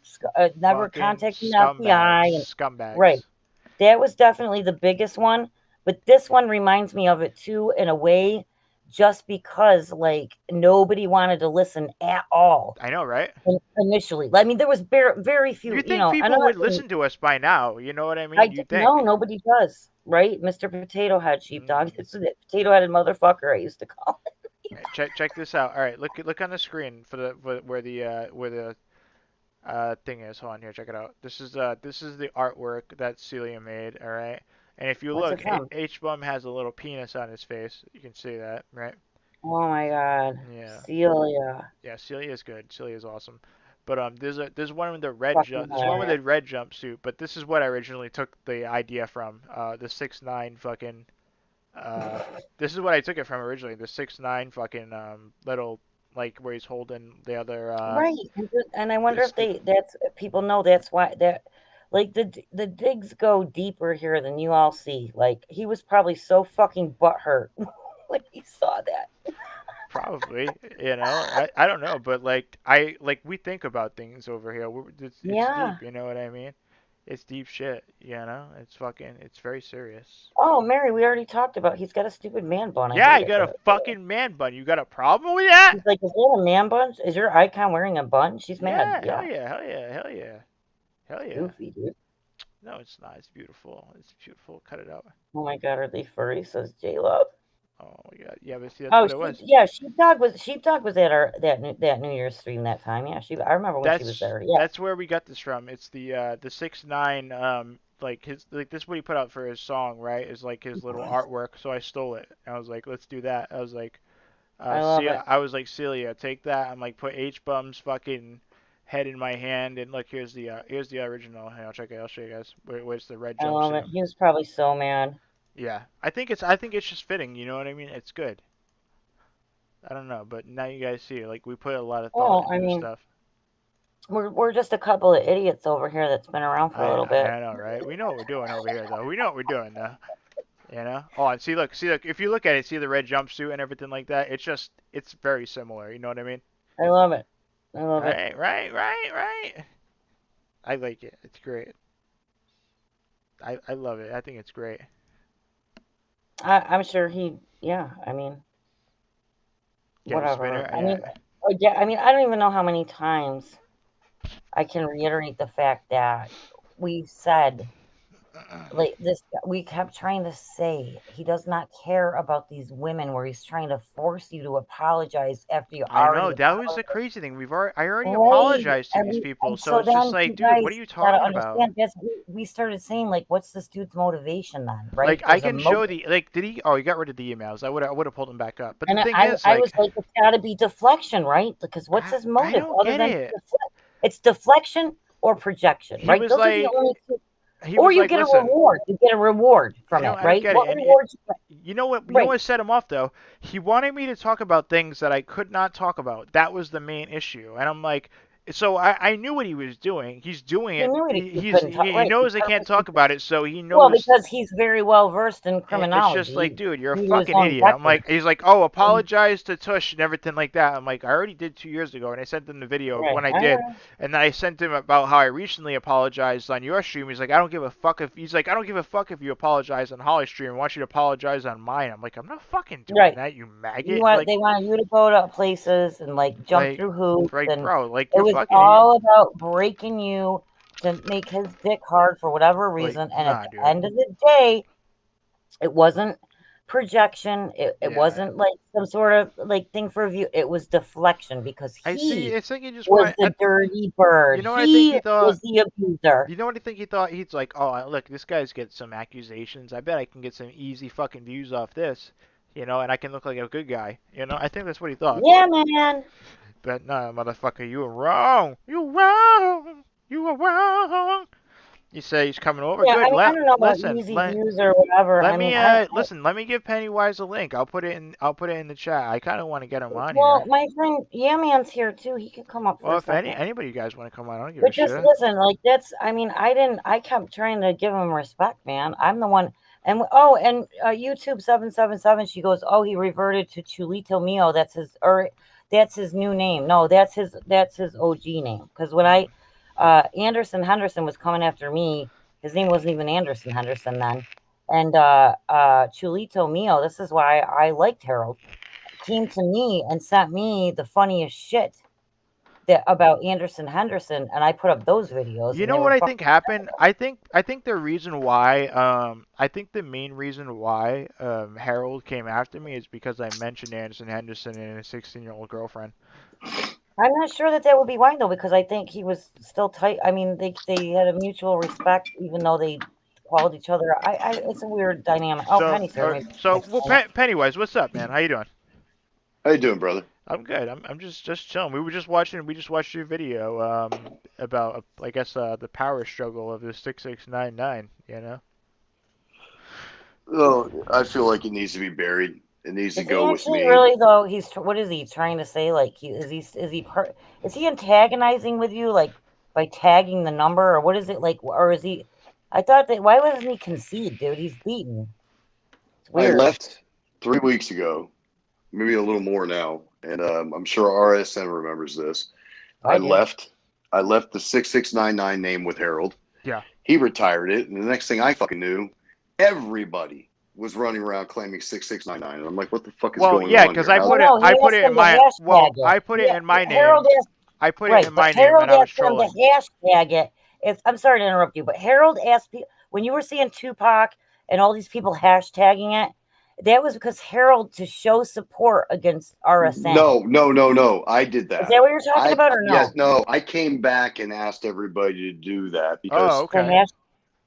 never contacting the FBI. Scumbags. Right. That was definitely the biggest one. But this one reminds me of it too, in a way, just because nobody wanted to listen at all. I know, right? Initially. I mean, there was very few. You think people would listen to us by now? You know what I mean? No, nobody does. Right? Mr. Potato Head Sheepdog. It's the potato headed motherfucker I used to call it. Check this out. All right, look on the screen for where the thing is. Hold on here, check it out. This is the artwork that Celia made. All right, and if you look, H-Bum has a little penis on his face. You can see that, right? Oh my God. Yeah. Celia. Yeah, Celia's good. Celia's awesome. But there's one with the Fucking there's one with the hilarious. red jumpsuit. But this is what I originally took the idea from. The 6'9" fucking. Uh, this is what I took it from originally. The 6'9" fucking little like where he's holding the other Right. And I wonder this if that's people know that's why that like the digs go deeper here than you all see. Like he was probably so fucking butthurt when he saw that. probably, I don't know, but like we think about things over here. It's Yeah. deep, you know what I mean? It's deep shit, it's very serious. Oh, Mary, we already talked about he's got a stupid man bun. I Yeah, hate you it. got a fucking man bun. You got a problem with that? He's like, is that a man bun? Is your icon wearing a bun? She's mad. Yeah, hell Yeah. yeah, hell yeah, hell yeah, hell yeah. Goofy, dude. No, it's not. It's beautiful. It's beautiful. Cut it out. Oh my god, are they furry? Says J Love. Oh my god. Yeah, but see, that's Oh, what it was. Sheepdog was at our that New Year's stream that time. Yeah, I remember when she was there. Yeah. That's where we got this from. It's the 6'9" like his like this is what he put out for his song, right? Is like his little artwork. So I stole it. I was like, let's do that. I was like, I love it. I was like, Celia, take that. I'm like, put H Bum's fucking head in my hand, and look, here's the original. Hey, I'll check it. I'll show you guys. Where's the red I love jumpsuit? it. He was probably so mad. Yeah, I think it's just fitting. You know what I mean? It's good. I don't know, but now you guys see, like, we put a lot of thought Well, into I this mean, stuff. we're just a couple of idiots over here that's been around for a little bit. I know, right? We know what we're doing over here, though. We know what we're doing, though. You know? Oh, and see, look. If you look at it, see the red jumpsuit and everything like that. It's very similar. You know what I mean? I love it. I love it. Right. I like it. It's great. I love it. I think it's great. I'm sure he. Yeah. I mean, Get a spinner. whatever. I mean, yeah. I mean, I don't even know how many times I can reiterate the fact that we said like this. We kept trying to say he does not care about these women, where he's trying to force you to apologize after you I already know that was the apologized. crazy thing. I already Right. apologized to these people, And so so it's just then like, you dude, what guys are you gotta talking about? understand this. We started saying like, what's this dude's motivation then, right? Like I There's a can show motive. did he? Oh, he got rid of the emails. I would have pulled him back up. But the And thing is, I was like, like, it's gotta be deflection, right? Because what's his I motive don't other get than it. it's deflection or projection, He right? was Those are the like, only two. he Or was you like, get a listen, reward. You get a reward from it, I don't right? get it. What And reward you get? you know what? You know Right. what set him off though? He wanted me to talk about things that I could not talk about. That was the main issue. And I'm like, so I knew what he was doing. He's doing He it. knew he He's couldn't talk, he right? He knows I can't purposely talk about it, so he Well, knows. because he's very well versed in It's just like, criminology. dude, you're a He was fucking on idiot. I'm record. like, he's like, oh, apologize to Tush and everything like that. I'm like, I already did 2 years ago, and I sent him the video of Right. when I I did, know. and then I sent him about how I recently apologized on your stream. He's like, I don't give a fuck if you apologize on Holly's stream. I want you to apologize on mine. I'm like, I'm not fucking doing Right. that, you maggot. Like, They wanted you to go to places and like jump through hoops, and bro, like it you're was fucking, all about breaking you to make his dick hard for whatever like, reason. And at nah, the dude. end of the day, it wasn't projection. It Yeah. wasn't like some sort of like thing for view. It was deflection because I see. he It's like he just was wanted. the dirty bird. You know what I think He he thought? was the abuser. You know what I think he thought? He's like, oh, look, this guy's get some accusations. I bet I can get some easy fucking views off this, and I can look like a good guy. I think that's what he thought. Yeah, man. But nah, motherfucker, you were wrong. You were wrong. You were wrong. You say he's coming over. Yeah, Good. I mean, I don't know about Listen. easy views or whatever. Let I me mean, listen. Let me give Pennywise a link. I'll put it in the chat. I kind of want to get him on well, here. my friend Yaman's here too. He can come up for Well, a if second. anybody you guys want to come on, I don't give But a shit. just listen, like I mean, I kept trying to give him respect, man. I'm the one. And YouTube 777, she goes, oh, he reverted to Chulito Mio. That's his new name. No, that's his OG name. Because when Anderson Henderson was coming after me, his name wasn't even Anderson Henderson then. And Chulito Mio, this is why I liked Harold, came to me and sent me the funniest shit about Anderson Henderson, and I put up those videos. You know what I think happened? I think the reason why I think the main reason why Harold came after me is because I mentioned Anderson Henderson and his 16-year-old girlfriend. I'm not sure that would be why though, because I think he was still tight. I mean, they had a mutual respect, even though they called each other. It's a weird dynamic. Oh, Penny's here. Pennywise, what's up, man? How you doing? How you doing, brother? I'm good. I'm just chilling. We just watched your video about I guess the power struggle of the 6699. You know. Well, I feel like it needs to be buried. It needs to Is he go with actually me. really though? What is he trying to say? Like, is he antagonizing with you, like by tagging the number, or what is it like? Or is he? I thought that why doesn't he concede, dude? He's beaten. It's I weird. left 3 weeks ago, maybe a little more now, and I'm sure RSM remembers this. I I do. left. I left the 6699 name with Harold. Yeah. He retired it, and the next thing I fucking knew, everybody was running around claiming 6699, and I'm like, what the fuck is Well, going yeah, on because here? How? No, he I put asked it in them to my hashtag it. I put it Yeah, in my name. Harold asked. I put it Right, in but my name, Harold and I was asked them to trolling. hashtag it. I'm sorry to interrupt you, but Harold asked people when you were seeing Tupac and all these people hashtagging it. That was because Harold to show support against RSM. No. I did Is that. that what you're talking about, or no? Yes, no. I came back and asked everybody to do that Oh, because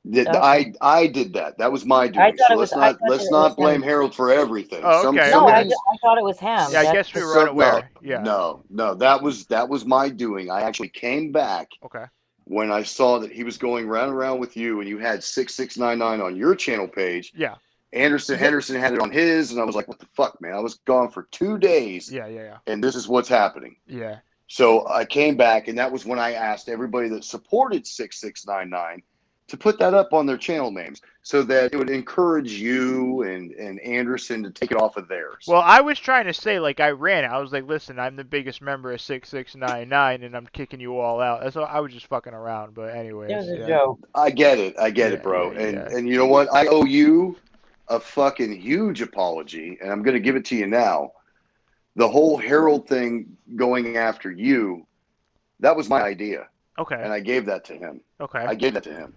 The okay. okay. I did that. That was my I doing. thought So it was. I thought let's that it was not blame him. Harold for everything. Oh, okay, No, okay. I thought it was him. Yeah, I That's guess we were unaware. Yeah. no. That was my doing. I actually came back Okay. when I saw that he was going round and round with you, and you had 6699 on your channel page. Yeah. Henderson had it on his, and I was like, what the fuck, man? I was gone for 2 days, Yeah. and this is what's happening. Yeah. So I came back, and that was when I asked everybody that supported 6699 to put that up on their channel names so that it would encourage you and Anderson to take it off of theirs. Well, I was trying to say, like, I ran it. I was like, listen, I'm the biggest member of 6699, and I'm kicking you all out. So I was just fucking around. But anyways, It was a yeah. joke. I get it, bro. And you know what? I owe you a fucking huge apology, and I'm going to give it to you now. The whole Harold thing going after you, that was my idea. Okay. And I gave that to him. Okay. I gave that to him.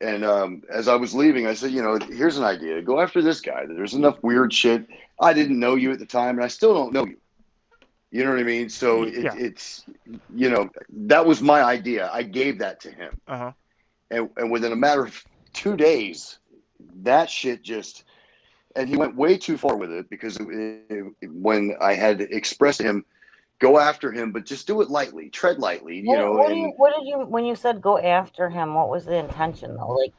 And as I was leaving, I said, here's an idea. Go after this guy. There's enough weird shit. I didn't know you at the time, and I still don't know you. You know what I mean? So it's, that was my idea. I gave that to him. Uh-huh. And within a matter of 2 days, that shit just, and he went way too far with it because when I had expressed to him, go after him, but just do it lightly, tread lightly, What did you when you said go after him? What was the intention though? Like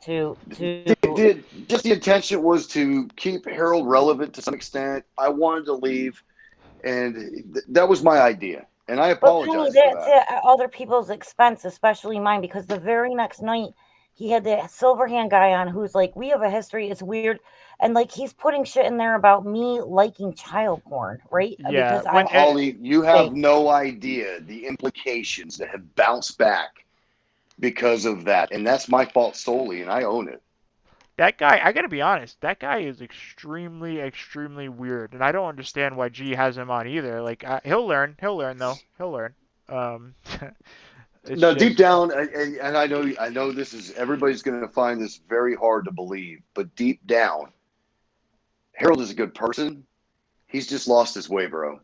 just the intention was to keep Harold relevant to some extent. I wanted to leave, and that was my idea, and I apologize for that. At other people's expense, especially mine, because the very next night he had the Silverhand guy on who's like, we have a history. It's weird. And like, he's putting shit in there about me liking child porn, right? Yeah. Because Holly, you have no idea the implications that have bounced back because of that. And that's my fault solely, and I own it. That guy, I gotta be honest, that guy is extremely, extremely weird. And I don't understand why G has him on either. Like, he'll learn. He'll learn, though. He'll learn. Deep down, and I know this is, everybody's going to find this very hard to believe, but deep down, Harold is a good person. He's just lost his way, bro.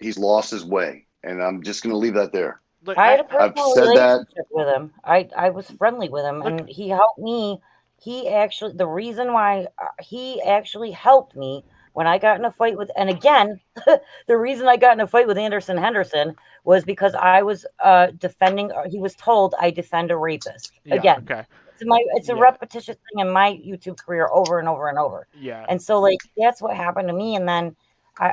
He's lost his way, and I'm just going to leave that there. Look, I had a personal relationship with him. I was friendly with him, and he helped me. The reason why he actually helped me when I got in a fight with, and again, the reason I got in a fight with Anderson Henderson was because I was defending. He was told I defend a rapist. Yeah, again, okay. It's a repetitious thing in my YouTube career over and over and over. Yeah. And so like that's what happened to me. And then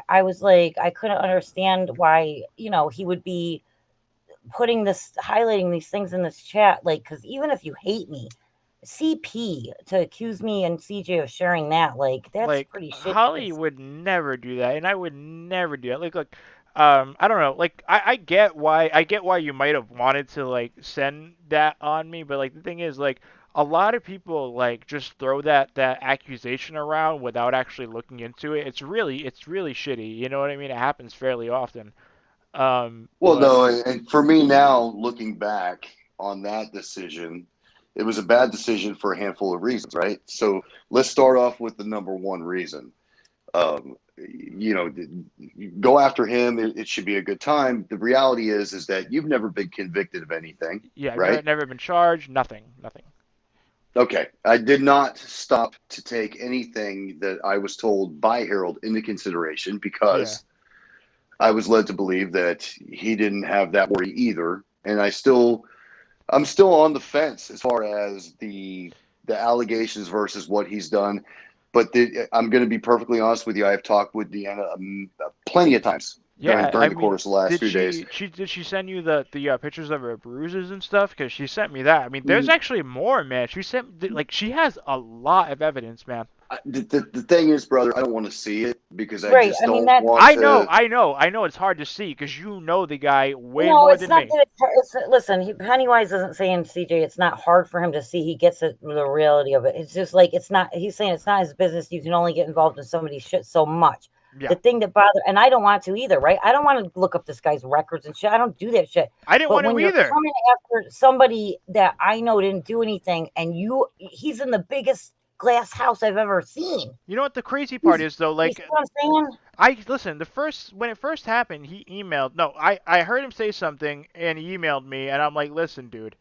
I was like, I couldn't understand why, he would be highlighting these things in this chat. Like, because even if you hate me, CP to accuse me and CJ of sharing that, like, that's pretty shit. Holly would never do that, and I would never do that. Like, I don't know. Like, I get why you might have wanted to like send that on me, but like the thing is, like, a lot of people like just throw that accusation around without actually looking into it. It's really shitty. You know what I mean? It happens fairly often. No, and for me now, looking back on that decision, it was a bad decision for a handful of reasons, right? So let's start off with the number one reason. Go after him. It should be a good time. The reality is that you've never been convicted of anything. Yeah, right? Never been charged. Nothing. Okay. I did not stop to take anything that I was told by Harold into consideration because I was led to believe that he didn't have that worry either, and I'm still on the fence as far as the allegations versus what he's done. But I'm going to be perfectly honest with you. I have talked with Deanna plenty of times Yeah, during I the mean, course of the last did few days. did she send you the pictures of her bruises and stuff? Because she sent me that. I mean, there's actually more, man. She sent like she has a lot of evidence, man. The thing is, brother, I don't want to see it because I Right. just I mean, don't that. want I know, to. I know it's hard to see because you know the guy way No, more it's than not me. that listen, Pennywise isn't saying, CJ, it's not hard for him to see. He gets it, the reality of it. It's just like, it's not, he's saying it's not his business. You can only get involved in somebody's shit so much. Yeah, The thing that bothers, and I don't want to either, right? I don't want to look up this guy's records and shit. I don't do that shit. I didn't But want when to you're either. coming after somebody that I know didn't do anything, and he's in the biggest glass house I've ever seen. You know what the crazy part is though? You Like, see what I'm saying? I listen. When it first happened, he emailed. No, I heard him say something and he emailed me, and I'm like, listen, dude,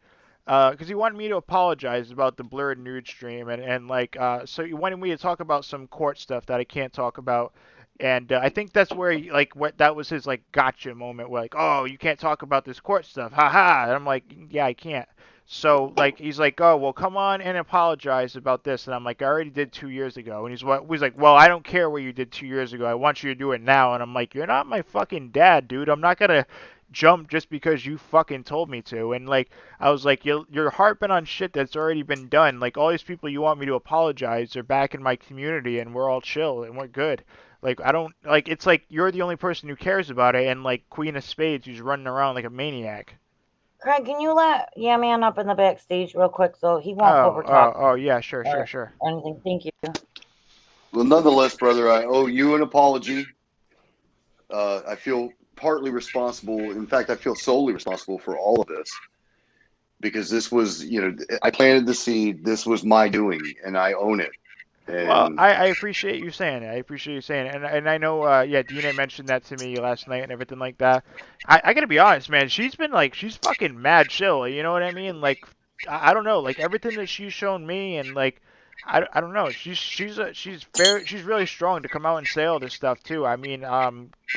because he wanted me to apologize about the blurred nude stream, and like, so he wanted me to talk about some court stuff that I can't talk about, and I think that's where he, like, what that was his like gotcha moment, where like, oh, you can't talk about this court stuff, haha, and I'm like, yeah, I can't. So like he's like, oh well, come on and apologize about this, and I'm like, I already did 2 years ago, and he's like, well, I don't care what you did 2 years ago, I want you to do it now, and I'm like, you're not my fucking dad, dude. I'm not gonna jump just because you fucking told me to, and like I was like, you're harping on shit that's already been done. Like all these people you want me to apologize are back in my community, and we're all chill and we're good. Like I don't like it's like you're the only person who cares about it, and like Queen of Spades who's running around like a maniac. Craig, can you let Man up in the backstage real quick so he won't over talk Oh, yeah, sure, sure, or sure. anything? Thank you. Well, nonetheless, brother, I owe you an apology. I feel partly responsible. In fact, I feel solely responsible for all of this because this was, I planted the seed. This was my doing, and I own it. Well, And I appreciate you saying it. I appreciate you saying it. And I know, yeah, Dina mentioned that to me last night and everything like that. I gotta be honest, man. She's been like, she's fucking mad chill. You know what I mean? Like, I don't know. Like everything that she's shown me, and like, I don't know. She's really strong to come out and say all this stuff too. I mean,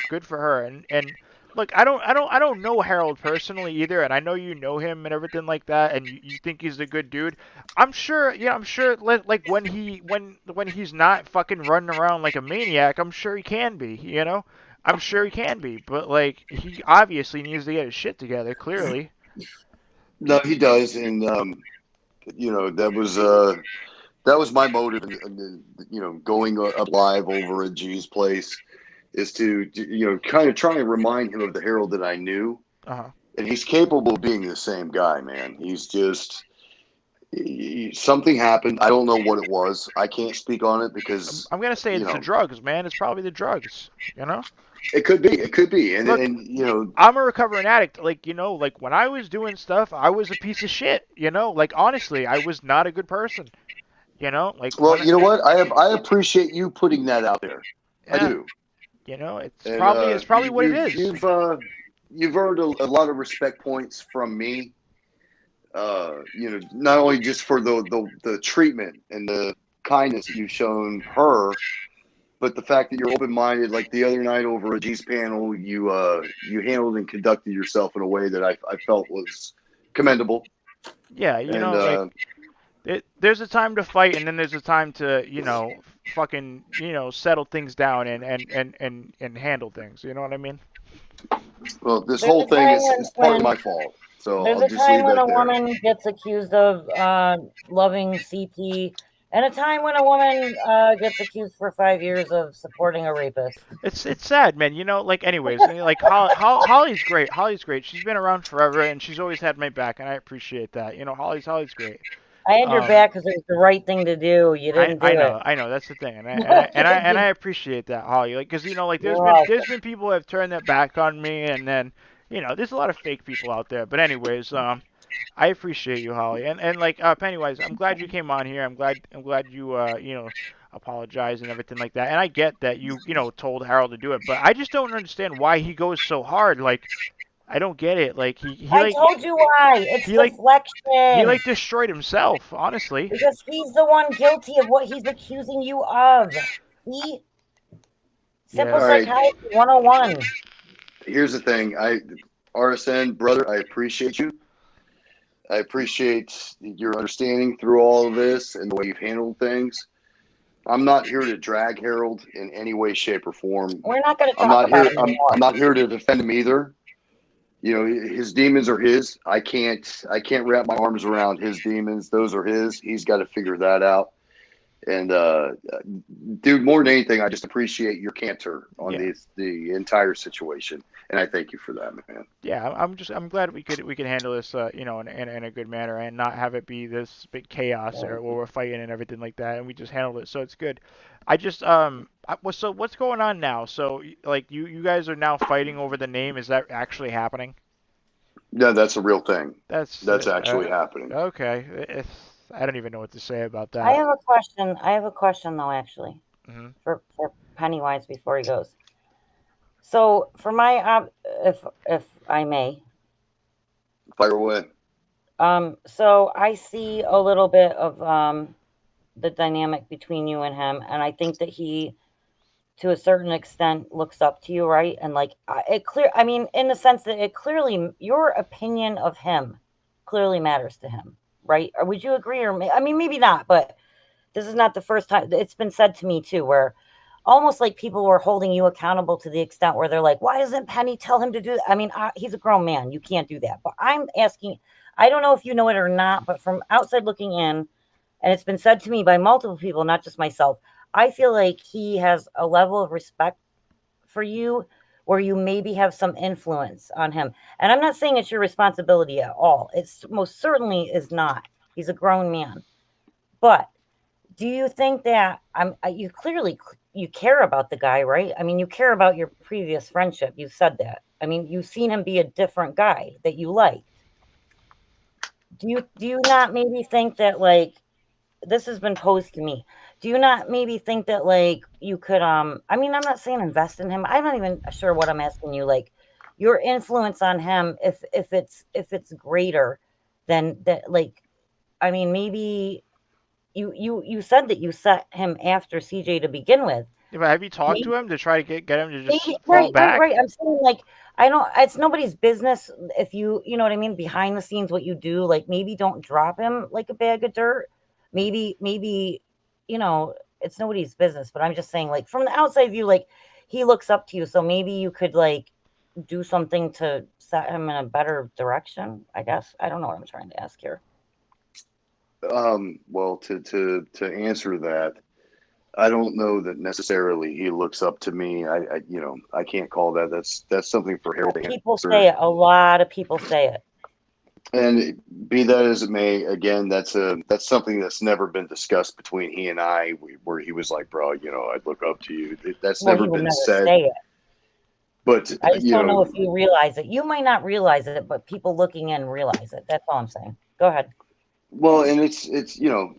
good for her. And look, I don't know Harold personally either, and I know you know him and everything like that, and you think he's a good dude. I'm sure, yeah, I'm sure. Like when he's not fucking running around like a maniac, I'm sure he can be. You know, I'm sure he can be. But like, he obviously needs to get his shit together. Clearly. no, he does. And that was my motive. Going up live over at G's place is to kind of try and remind him of the Harold that I knew. Uh-huh. And he's capable of being the same guy, man. He's just something happened. I don't know what it was. I can't speak on it because I'm gonna say it's the drugs, man. It's probably the drugs. You know. it could be. It could be. And Look, and I'm a recovering addict. Like, like when I was doing stuff, I was a piece of shit. Like honestly, I was not a good person. Like. Well, you know what? I appreciate you putting that out there. Yeah. I do. It's And, probably what it is. You've earned a lot of respect points from me. Not only just for the treatment and the kindness that you've shown her, but the fact that you're open-minded. Like the other night over at G's panel, you handled and conducted yourself in a way that I felt was commendable. Yeah, there's a time to fight, and then there's a time to, fucking, settle things down and handle things. You know what I mean? Well, this whole thing is partly my fault. So there's I'll a just time leave when that a there. woman gets accused of loving CP, and a time when a woman gets accused for 5 years of supporting a rapist. It's sad, man. Anyways, like Holly's great. Holly's great. She's been around forever, and she's always had my back, and I appreciate that. Holly's great. I had your back because it was the right thing to do. You didn't do it. I know. That's the thing, and I appreciate that, Holly. Like, because there's been people who have turned their back on me, and then there's a lot of fake people out there. But anyways, I appreciate you, Holly, and like Pennywise, I'm glad you came on here. I'm glad you apologize and everything like that. And I get that you told Harold to do it, but I just don't understand why he goes so hard. Like, I don't get it. Like I told you why. It's deflection. He like destroyed himself, honestly. Because he's the one guilty of what he's accusing you of. Simple psychology 101. here's the thing. RSN brother, I appreciate you. I appreciate your understanding through all of this and the way you've handled things. I'm not here to drag Harold in any way, shape, or form. We're not going to I'm talk not about here. it anymore. I'm not here to defend him either. You know, his demons are his. I can't wrap my arms around his demons. Those are his. He's got to figure that out. And dude, more than anything, I just appreciate your candor on the entire situation, and I thank you for that, man. Yeah, I'm glad we could handle this, you know, in a good manner and not have it be this big chaos or where we're fighting and everything like that, and we just handled it, so it's good. I just so what's going on now? So like you guys are now fighting over the name. Is that actually happening? Yeah, that's a real thing. That's actually happening. Okay. I don't even know what to say about that. I have a question. I have a question though, actually, Mm-hmm. for Pennywise before he goes. So for my if I may, fire away. So I see a little bit of the dynamic between you and him, and I think that he, to a certain extent, looks up to you, right? And like I mean, in the sense that it clearly, your opinion of him clearly matters to him, right? Or would you agree? Or I mean, maybe not, but this is not the first time. It's been said to me too, where almost like people were holding you accountable to the extent where they're like, why doesn't Penny tell him to do that? I mean, he's a grown man. You can't do that. But I'm asking, I don't know if you know it or not, but from outside looking in, and it's been said to me by multiple people, not just myself, I feel like he has a level of respect for you where you maybe have some influence on him. And I'm not saying it's your responsibility at all. It's most certainly is not. He's a grown man. But do you think that you clearly you care about the guy, right? I mean, you care about your previous friendship. You've said that. I mean, you've seen him be a different guy that you like. Do you not maybe think that, like, this has been posed to me, do you not maybe think that, like, you could I mean, I'm not saying invest in him. I'm not even sure what I'm asking you, like, your influence on him, if it's greater than that, like, I mean, maybe you said that you set him after CJ to begin with. Yeah, but have you talked Maybe, to him to try to get him to just maybe, fall right, back? I'm saying, like, I don't, it's nobody's business if you know what I mean, behind the scenes, what you do, like, maybe don't drop him like a bag of dirt. Maybe, you know, it's nobody's business, but I'm just saying, like, from the outside view, like, he looks up to you, so maybe you could, like, do something to set him in a better direction, I guess. I don't know what I'm trying to ask here. Well, to answer that, I don't know that necessarily he looks up to me. I you know, I can't call that. That's something for Harold to answer. People say it. A lot of people say it. And be that as it may, again, that's something that's never been discussed between he and I, where he was like, "Bro, you know, I'd look up to you." That's Well, never he would been never said. say it. But I just don't know if you realize it. You might not realize it, but people looking in realize it. That's all I'm saying. Go ahead. Well, and it's you know,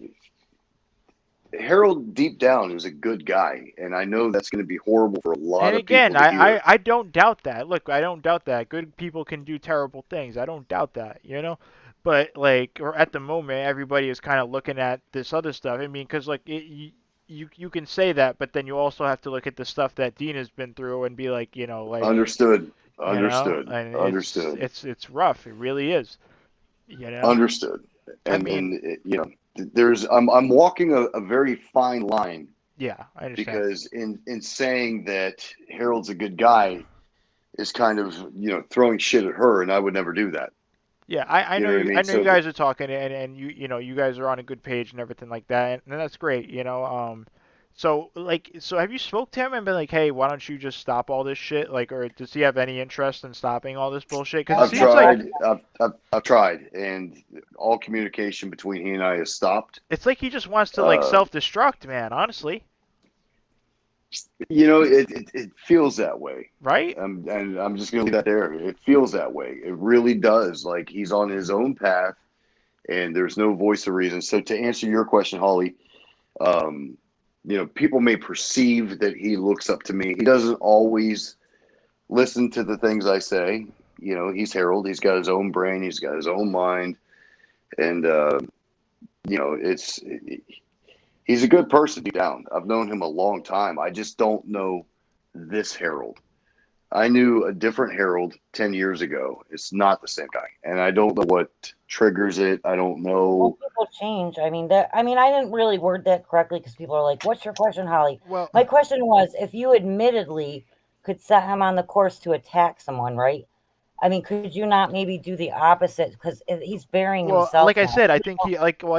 Harold deep down is a good guy, and I know that's going to be horrible for a lot And of people again, to hear. I don't doubt that. Look, I don't doubt that. Good people can do terrible things. I don't doubt that, you know? But, like, or at the moment, everybody is kind of looking at this other stuff. I mean, because, like, you can say that, but then you also have to look at the stuff that Dean has been through and be like, you know, like, Understood. you know, Understood. and Understood. it's rough. It really is, you know? Understood. I mean, You know, I'm walking a very fine line. yeah, I understand. Because in saying that Harold's a good guy is kind of, you know, throwing shit at her, and I would never do that. Yeah, I know know what I you. mean? I know So you guys are talking, and you know you guys are on a good page and everything like that, and that's great. You know, so like, so have you spoke to him and been like, hey, why don't you just stop all this shit? Like, or does he have any interest in stopping all this bullshit? Because it I've seems like tried. I've tried, and all communication between he and I has stopped. it's like he just wants to like self-destruct, man. Honestly, You know, it feels that way. right? And I'm just gonna leave that there. It feels that way. It really does. Like he's on his own path, and there's no voice of reason. So to answer your question, Holly, you know, people may perceive that he looks up to me. He doesn't always listen to the things I say. You know, he's Harold. He's got his own brain. He's got his own mind, and you know, he's a good person deep down. I've known him a long time. I just don't know this Harold. I knew a different Harold 10 years ago. It's not the same guy. And I don't know what triggers it. I don't Well, know. people change. I mean, I didn't really word that correctly because people are like, "What's your question, Holly?" Well, My question was, if you admittedly could set him on the course to attack someone, right? I mean, could you not maybe do the opposite? Because he's burying like himself I now. said, I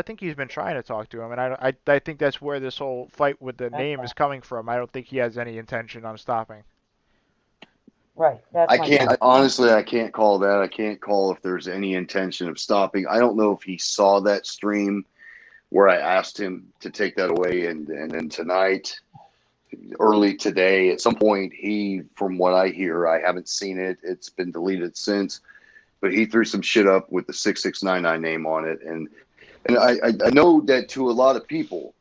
think he's been trying to talk to him, and I think that's where this whole fight with the name is coming from. I don't think he has any intention on stopping. Right. That's I my can't, point. honestly, I can't call that. I can't call if there's any intention of stopping. I don't know if he saw that stream where I asked him to take that away. And then tonight, early today, at some point, he, from what I hear, I haven't seen it. It's been deleted since, but he threw some shit up with the 6699 name on it. And I know that to a lot of people,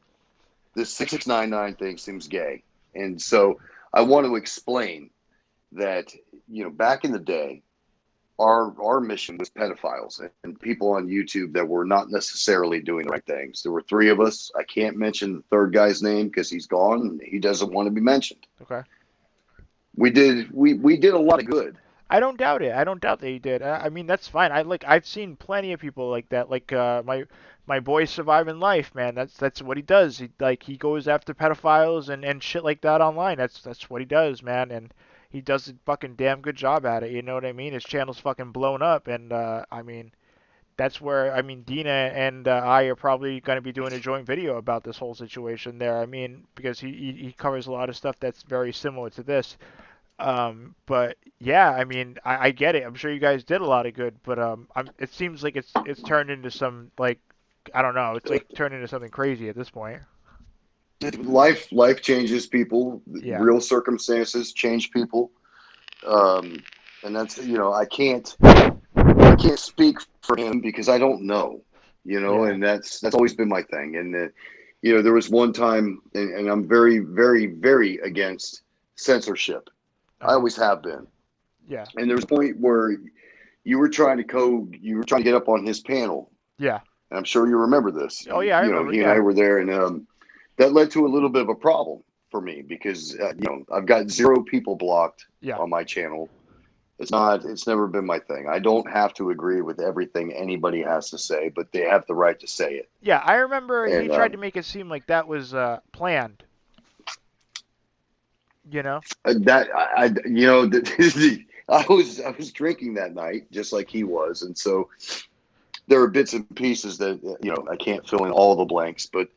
this 6699 thing seems gay. And so I want to explain that, back in the day, our mission was pedophiles and people on YouTube that were not necessarily doing the right things. There were 3 of us. I can't mention the third guy's name because he's gone and he doesn't want to be mentioned. Okay. We did a lot of good. I don't doubt it. I don't doubt that he did. I mean, that's fine. I've seen plenty of people like that. Like my boy Surviving Life, man. That's what he does. He goes after pedophiles and shit like that online. That's what he does, man. And he does a fucking damn good job at it. You know what I mean? His channel's fucking blown up, and I mean, that's where Dina and I are probably going to be doing a joint video about this whole situation there. I mean, because he covers a lot of stuff that's very similar to this. But yeah, I mean, I get it. I'm sure you guys did a lot of good, but it seems like it's turned into some, like, I don't know, it's like turned into something crazy at this point. Life changes people. Yeah. Real circumstances change people. And that's, I can't speak for him because I don't know, Yeah. and that's always been my thing. And there was one time, and I'm very, very, very against censorship. I always have been. Yeah. And there was a point where you were trying to get up on his panel. Yeah. And I'm sure you remember this. Oh yeah, I remember. He Yeah. and I were there, and that led to a little bit of a problem for me because I've got 0 people blocked on my channel. It's never been my thing. I don't have to agree with everything anybody has to say, but they have the right to say it. Yeah, I remember he tried to make it seem like that was planned. That I was drinking that night just like he was, and so there are bits and pieces that I can't fill in all the blanks, but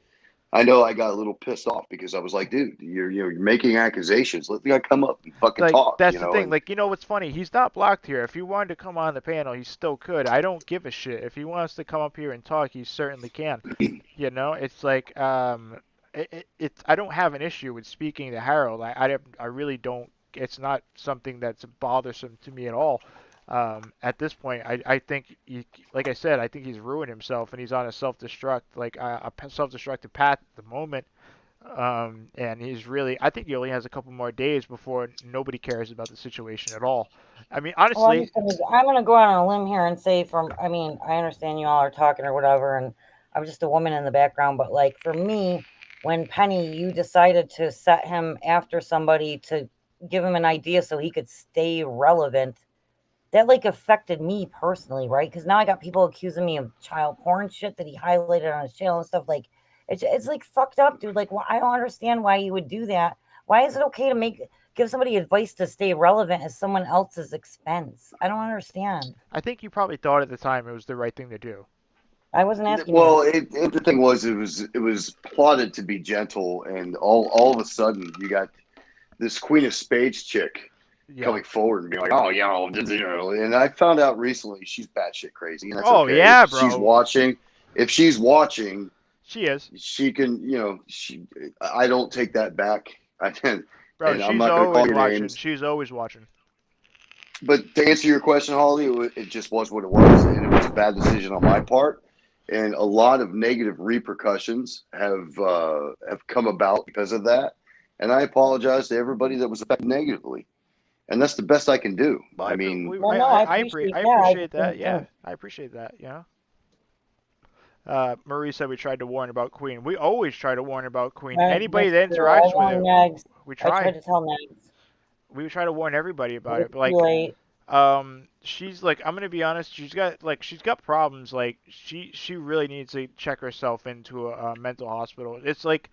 I know I got a little pissed off because I was like, dude, you're making accusations. Let the guy come up and fucking talk. That's the thing. What's funny? He's not blocked here. If he wanted to come on the panel, he still could. I don't give a shit. If he wants to come up here and talk, he certainly can. It's like I don't have an issue with speaking to Harold. I really don't. It's not something that's bothersome to me at all. At this point, I think, like I said, I think he's ruined himself and he's on a self-destruct, like a self-destructive path at the moment. And I think he only has a couple more days before nobody cares about the situation at all. I mean, honestly, I'm gonna go out on a limb here and say I understand you all are talking or whatever, and I'm just a woman in the background, but like for me, when Penny, you decided to set him after somebody to give him an idea so he could stay relevant, that like affected me personally, right? Because now I got people accusing me of child porn shit that he highlighted on his channel and stuff. Like it's like fucked up, dude. Like, I don't understand why you would do that. Why is it okay to give somebody advice to stay relevant at someone else's expense? I don't understand. I think you probably thought at the time it was the right thing to do. I wasn't asking. Well, the thing was, it was plotted to be gentle, and all of a sudden you got this Queen of Spades chick coming forward and being like, oh, and I found out recently she's batshit crazy. And that's okay. Yeah, bro. If she's watching, she is. She can, I don't take that back. Bro, she's always watching. She's always watching. But to answer your question, Holly, it just was what it was, and it was a bad decision on my part. And a lot of negative repercussions have come about because of that. And I apologize to everybody that was affected negatively. And that's the best I can do. I mean, I appreciate that. Yeah, I appreciate that. Marie said we tried to warn about Queen. We always try to warn about Queen. Anybody that interacts with it, we try. I tried to tell Nags. We try to warn everybody about it, It's but too like, late. she's like, I'm gonna be honest, she's got problems. Like, she really needs to check herself into a mental hospital. It's like,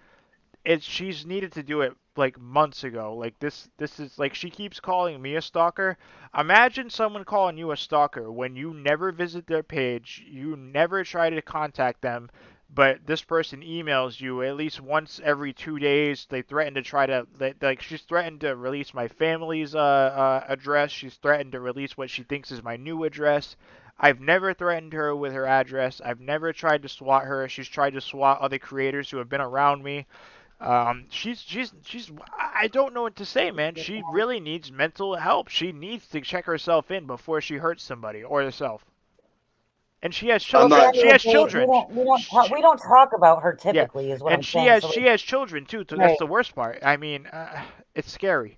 she's needed to do it like months ago. Like, this is like, she keeps calling me a stalker. Imagine someone calling you a stalker when you never visit their page, you never try to contact them, but this person emails you at least once every 2 days. They threaten to try to, like, she's threatened to release my family's address. She's threatened to release what she thinks is my new address. I've never threatened her with her address. I've never tried to swat her. She's tried to swat other creators who have been around me. She's I don't know what to say, man. She really needs mental help. She needs to check herself in before she hurts somebody or herself. And she has I'm children. Well, at not. the She end of has the day, children. we don't talk about her Yeah, typically, is what and I'm saying. So, she has children too. So that's right. the worst part. I mean, it's scary.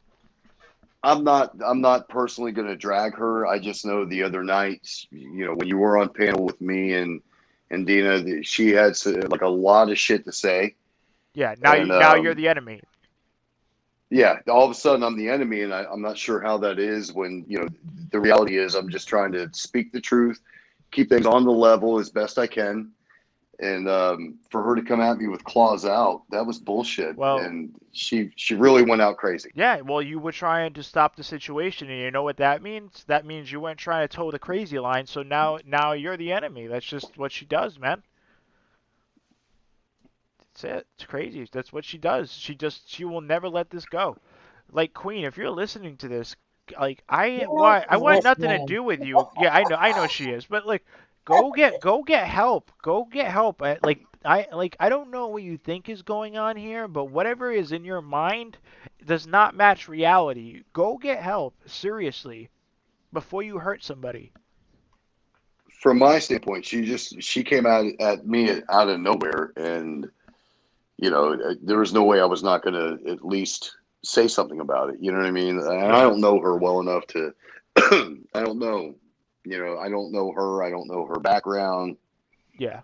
I'm not personally going to drag her. I just know the other night, when you were on panel with me and Dina, she had like a lot of shit to say, Yeah, and now you're the enemy. yeah, all of a sudden I'm the enemy, and I'm not sure how that is when the reality is I'm just trying to speak the truth, keep things on the level as best I can. And for her to come at me with claws out, that was bullshit. Well, And she really went out crazy. yeah, well, you were trying to stop the situation, and you know what that means? That means you weren't trying to toe the crazy line. So now you're the enemy. That's just what she does, man. That's it. It's crazy. That's what she does. She will never let this go. Like, Queen, if you're listening to this, like, You know I she's want nothing to listening. do with you. Yeah, I know she is, but like, go get help. Go get help. I don't know what you think is going on here, but whatever is in your mind does not match reality. Go get help, seriously, before you hurt somebody. From my standpoint, she came out at me out of nowhere, and there was no way I was not going to at least say something about it. You know what I mean? And I Yeah. don't know her well enough to. I don't know. I don't know her. I don't know her background. Yeah.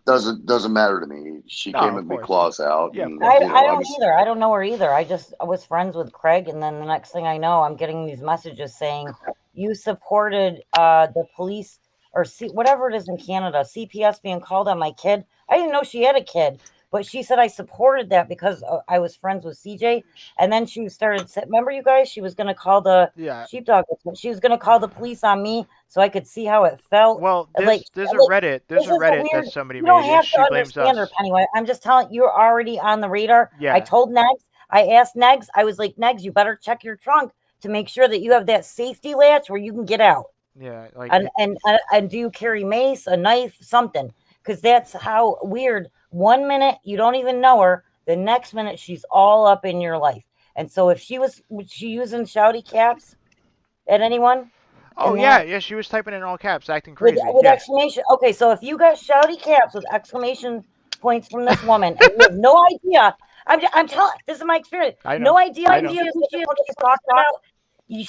Doesn't matter to me. She No, came of at me course. claws out, Yeah, of and course. I I don't was. either. I don't know her either. I was friends with Craig, and then the next thing I know, I'm getting these messages saying you supported the police or whatever it is in Canada, CPS being called on my kid. I didn't know she had a kid, but she said I supported that because I was friends with CJ. And then she started. Remember, you guys? She was going to call the Yeah. sheepdog. She was going to call the police on me so I could see how it felt. Well, Like, there's a like Reddit this is the that weird. somebody You don't made, and have to she blames understand her, us. Pennywise. I'm just telling you're already on the radar. I Yeah. told Negs. I asked Negs. I was like, Negs, you better check your trunk to make sure that you have that safety latch where you can get out. Yeah, like And do you carry mace, a knife, something? Because that's how weird. 1 minute you don't even know her. The next minute she's all up in your life. And so if was she using shouty caps at anyone? Oh yeah, yeah, she was typing in all caps, acting crazy. With Yeah. exclamation. Okay, so if you got shouty caps with exclamation points from this woman, and you have no idea, I'm telling. This is my experience. I know. No idea. I know.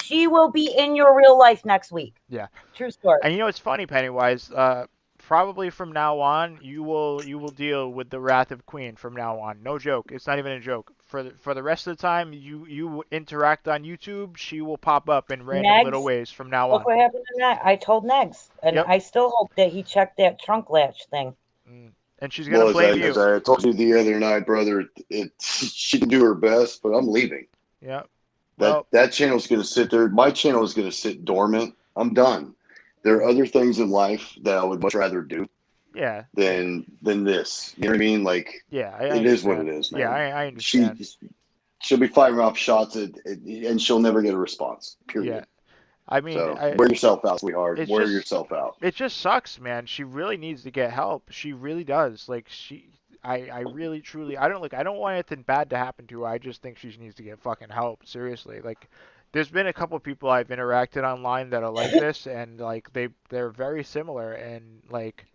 She will be in your real life next week. Yeah. True story. And you know what's funny, Pennywise? Probably from now on, you will deal with the wrath of Queen from now on. No joke. It's not even a joke. For the rest of the time you interact on YouTube, she will pop up in random little Negs, ways from now look on. what happened to Negs. I told Negs, and Yep. I still hope that he checked that trunk latch thing. And she's gonna Well, blame you. as I told you the other night, brother, she can do her best, but I'm leaving. Yeah. Well, That channel's going to sit there. My channel is going to sit dormant. I'm done. There are other things in life that I would much rather do yeah. than this. You know what I mean? Like, Yeah, it is what it is, man. Yeah, I understand. She'll be firing off shots and she'll never get a response. Period. Yeah. I mean, so wear yourself out, sweetheart. Wear yourself out. It just sucks, man. She really needs to get help. She really does. Like I really truly I don't want anything bad to happen to her. I just think she needs to get fucking help. Seriously. Like there's been a couple people I've interacted online that are like this, and like they're very similar, and like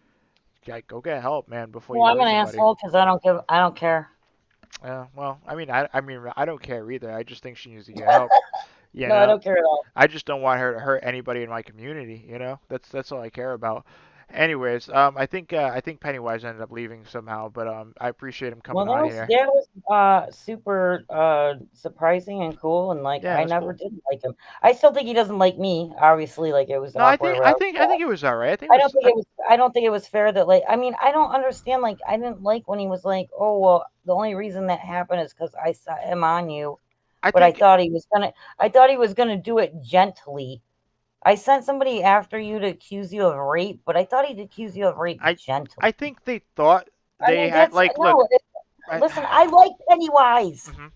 go get help, man, before you hurt somebody. I'm an asshole because I don't care. Well, I mean I don't care either. I just think she needs to get help. No, I don't care at all. I just don't want her to hurt anybody in my community, you know? That's all I care about. Anyways, I think Pennywise ended up leaving somehow, but I appreciate him Well, coming on here. that was super surprising and cool, and like Yeah, I that's never cool. did like him. I still think he doesn't like me. Obviously, like it was No, awkward. I think it was all right. I think it I don't was think it was. I don't think it was fair that like. I mean, I don't understand. Like, I didn't like when he was like, "Oh well, the only reason that happened is because I saw him on you." I But I think thought he was gonna. I thought he was gonna do it gently. I sent somebody after you to accuse you of rape, but I thought he'd accuse you of rape I gently. I think they thought I they mean, had that's like look. no. I, Listen, I like Pennywise, mhm.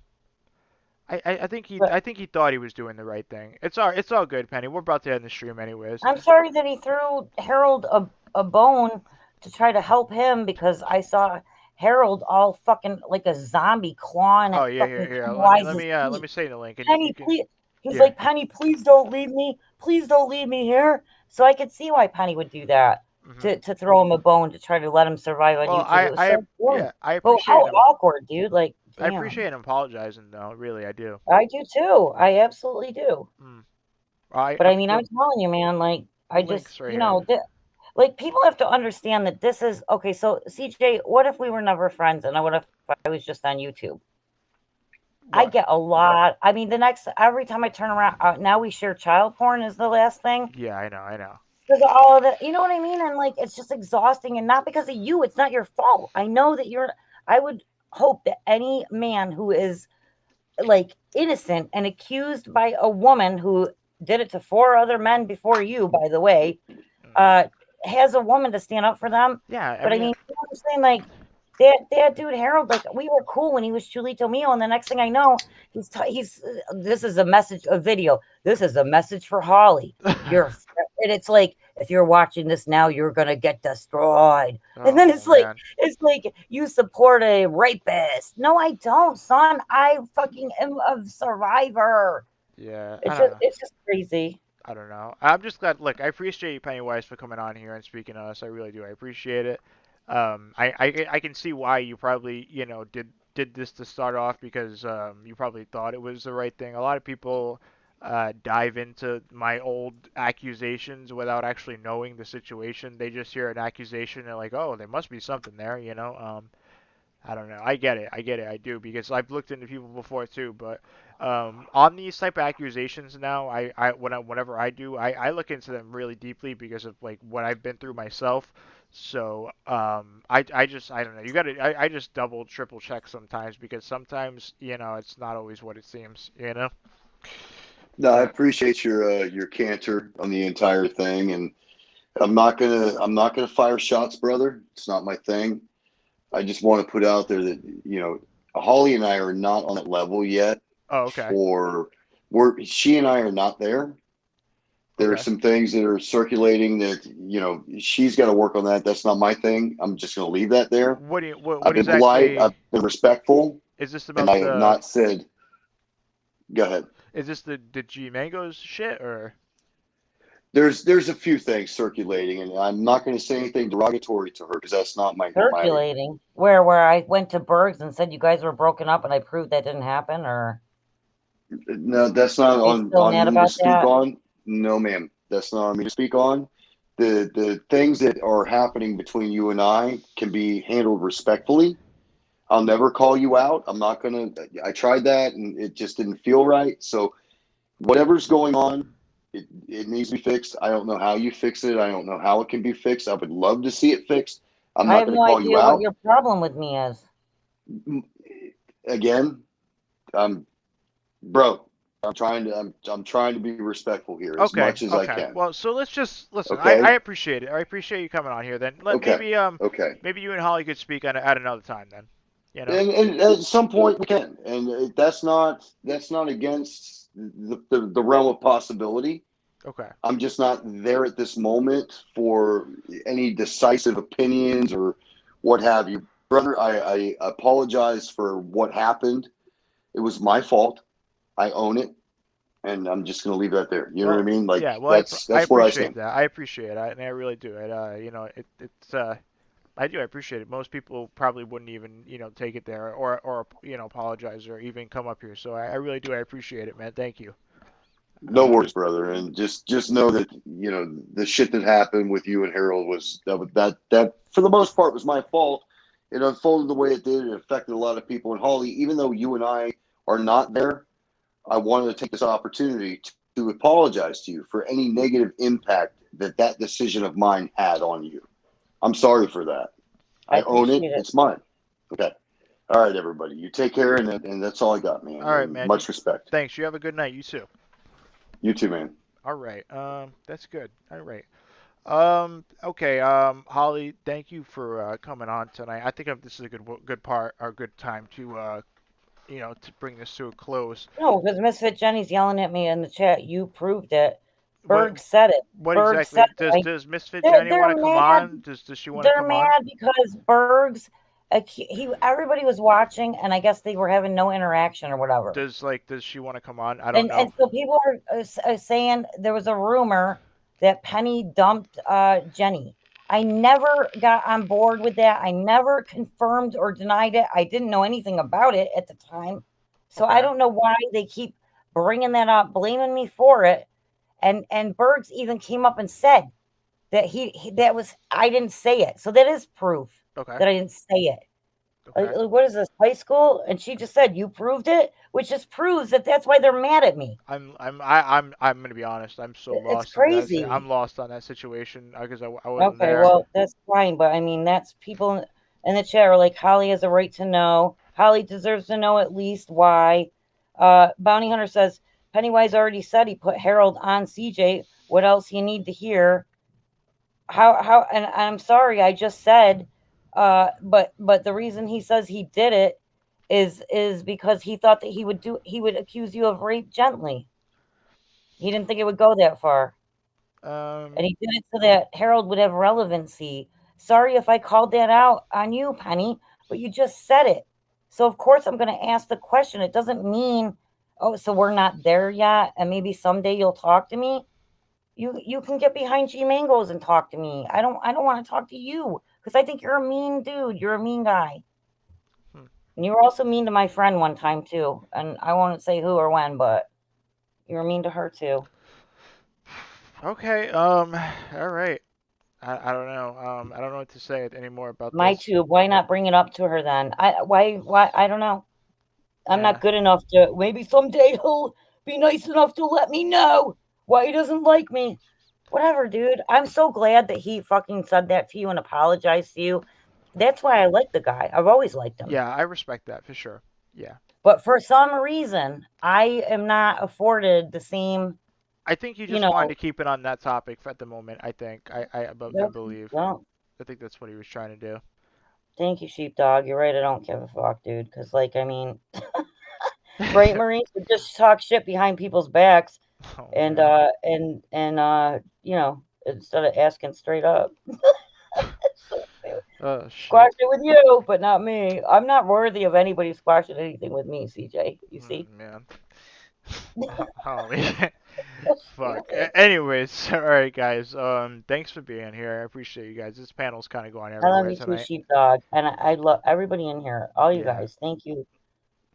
but I think he thought he was doing the right thing. It's all good, Penny. We're about to end the stream anyways. I'm sorry that he threw Harold a bone to try to help him because I saw Harold all fucking like a zombie clawing Oh at yeah, fucking here. Pennywise's Let feet. me say the link, and you Penny, can please. He's yeah. like, Penny, please don't leave me. Please don't leave me here. So I could see why Penny would do that Hmm. to throw him a bone to try to let him survive on Well, YouTube. It was so boring. yeah, I But how appreciate him. awkward, dude. Like, I damn. appreciate him apologizing though. Really, I do. I do too. I absolutely do. Mm. But I mean, I'm telling you, man, like, The I just, link's right here. like, people have to understand that this is okay. So, CJ, what if we were never friends and what if I was just on YouTube? I What? get a lot. I mean, every time I turn around, now we share child porn is the last thing. Yeah, I know. Because of all of that, you know what I mean? And like, it's just exhausting and not because of you. It's not your fault. I know that I would hope that any man who is like innocent and accused by a woman who did it to 4 other men before you, by the way, Mm. uh, has a woman to stand up for them. Yeah, I But I mean, mean, you know what I'm saying? Like that dude Harold, like we were cool when he was Chulito Mio, and the next thing I know, he's this is a video. This is a message for Holly. And it's like if you're watching this now, you're gonna get destroyed. And then oh man. it's like you support a rapist. No, I don't, son. I fucking am a survivor. Yeah, I don't know. It's just crazy. I don't know. I'm just glad. Look, I appreciate you, Pennywise, for coming on here and speaking to us. I really do. I appreciate it. I can see why you probably did this to start off because you probably thought it was the right thing. A lot of people dive into my old accusations without actually knowing the situation. They just hear an accusation and they're like, oh, there must be something there, you know. I don't know. I get it. I get it. I do because I've looked into people before too. But on these type of accusations now, whenever I do, I look into them really deeply because of like what I've been through myself. So I don't know. You got to I just double triple check sometimes because sometimes it's not always what it seems. You know. No, I But appreciate your canter on the entire thing, and I'm not gonna fire shots, brother. It's not my thing. I just want to put out there that Holly and I are not on that level yet. oh okay She and I are not there. There are okay. some things that are circulating that she's got to work on that. That's not my thing. I'm just going to leave that there. I've What been polite. exactly I've been respectful, is this and about I have not said. Go ahead. is this the G Mangoes shit or There's a few things circulating, and I'm not going to say anything derogatory to her because that's not my. Circulating. Where I went to Berg's and said you guys were broken up and I proved that didn't happen, or No, that's not are you still on mad me to about speak that? on. No, ma'am, that's not on me to speak on. The things that are happening between you and I can be handled respectfully. I'll never call you out. I'm not gonna. I tried that and it just didn't feel right. So whatever's going on, it needs to be fixed. I don't know how you fix it. I don't know how it can be fixed. I would love to see it fixed. I'm I not have going to no call you idea what out. your problem with me is. Again, bro, I'm trying to be respectful here as okay, much as I okay. can. Well, so let's just listen. I Okay. appreciate it. I appreciate you coming on here. Then Okay. Okay. maybe you and Holly could speak at another time. Then, you know. And at some point we can, and that's not against the realm of possibility. Okay. I'm just not there at this moment for any decisive opinions or what have you. Brother, I apologize for what happened. It was my fault. I own it. And I'm just going to leave that there. You know what I Well, mean? Like yeah. Well, I that's where I appreciate stand. that. I appreciate it, and I really do. It it's I do. I appreciate it. Most people probably wouldn't even take it there or apologize or even come up here. So I really do. I appreciate it, man. Thank you. No worries, brother. And just know that the shit that happened with you and Harold was that for the most part was my fault. It unfolded the way it did. It affected a lot of people. And Holly, even though you and I are not there, I wanted to take this opportunity to apologize to you for any negative impact that decision of mine had on you. I'm sorry for that. I own it. It's mine. Okay. All right, everybody. You take care, and that's all I got, man. All right, man. Much respect. Thanks. You have a good night. You too. You too, man. All right. That's good. All right. Okay. Holly, thank you for coming on tonight. I think this is a good part or good time to to bring this to a close. No, because Misfit Jenny's yelling at me in the chat. You proved it. Berg said it. What Berg exactly? said Does Misfit Jenny want to come on? Does she want to come on? They're mad because Berg's everybody was watching, and I guess they were having no interaction or whatever. Does she want to come on? I don't know. And so people are saying there was a rumor that Penny dumped Jenny. I never got on board with that. I never confirmed or denied it. I didn't know anything about it at the time. So I don't know why they keep bringing that up, blaming me for it. And Bergs even came up and said that I didn't say it. So that is proof that I didn't say it. Okay. What is this, high school? And she just said, you proved it, which just proves that that's why they're mad at me. I'm gonna be honest. I'm so lost. It's crazy. I'm lost on that situation because I wasn't there. Okay, well, that's fine, but I mean, that's people in the chat are like, Holly has a right to know. Holly deserves to know at least why. Bounty Hunter says, Pennywise already said he put Harold on CJ. What else you need to hear? How? And I'm sorry, I just said. But the reason he says he did it is because he thought that he would accuse you of rape gently. He didn't think it would go that far. And he did it so that Harold would have relevancy. Sorry if I called that out on you, Penny, but you just said it. So of course I'm going to ask the question. It doesn't mean, oh, so we're not there yet, and maybe someday you'll talk to me. You can get behind G Mangoes and talk to me. I don't want to talk to you because I think you're a mean dude. You're a mean guy. And you were also mean to my friend one time too. And I won't say who or when, but you were mean to her too. Okay. All right. I don't know. I don't know what to say anymore about my this. tube. Why not bring it up to her then? Why? I don't know. I'm not good enough to. Maybe someday he'll be nice enough to let me know why he doesn't like me. Whatever, dude. I'm so glad that he fucking said that to you and apologized to you. That's why I like the guy. I've always liked him. Yeah, I respect that for sure. Yeah. But for some reason, I am not afforded the same. I think you just wanted to keep it on that topic at the moment. I think I believe. Well, I think that's what he was trying to do. Thank you, Sheepdog. You're right. I don't give a fuck, dude. Because, like, I mean, right, Marines would just talk shit behind people's backs, and you know, instead of asking straight up. Squash it with you, but not me. I'm not worthy of anybody squashing anything with me, CJ. You see? Man. Holy. Fuck. Anyways, all right, guys. Thanks for being here. I appreciate you guys. This panel's kind of going everywhere I love you too, Sheepdog, and I love everybody in here. All you guys. Thank you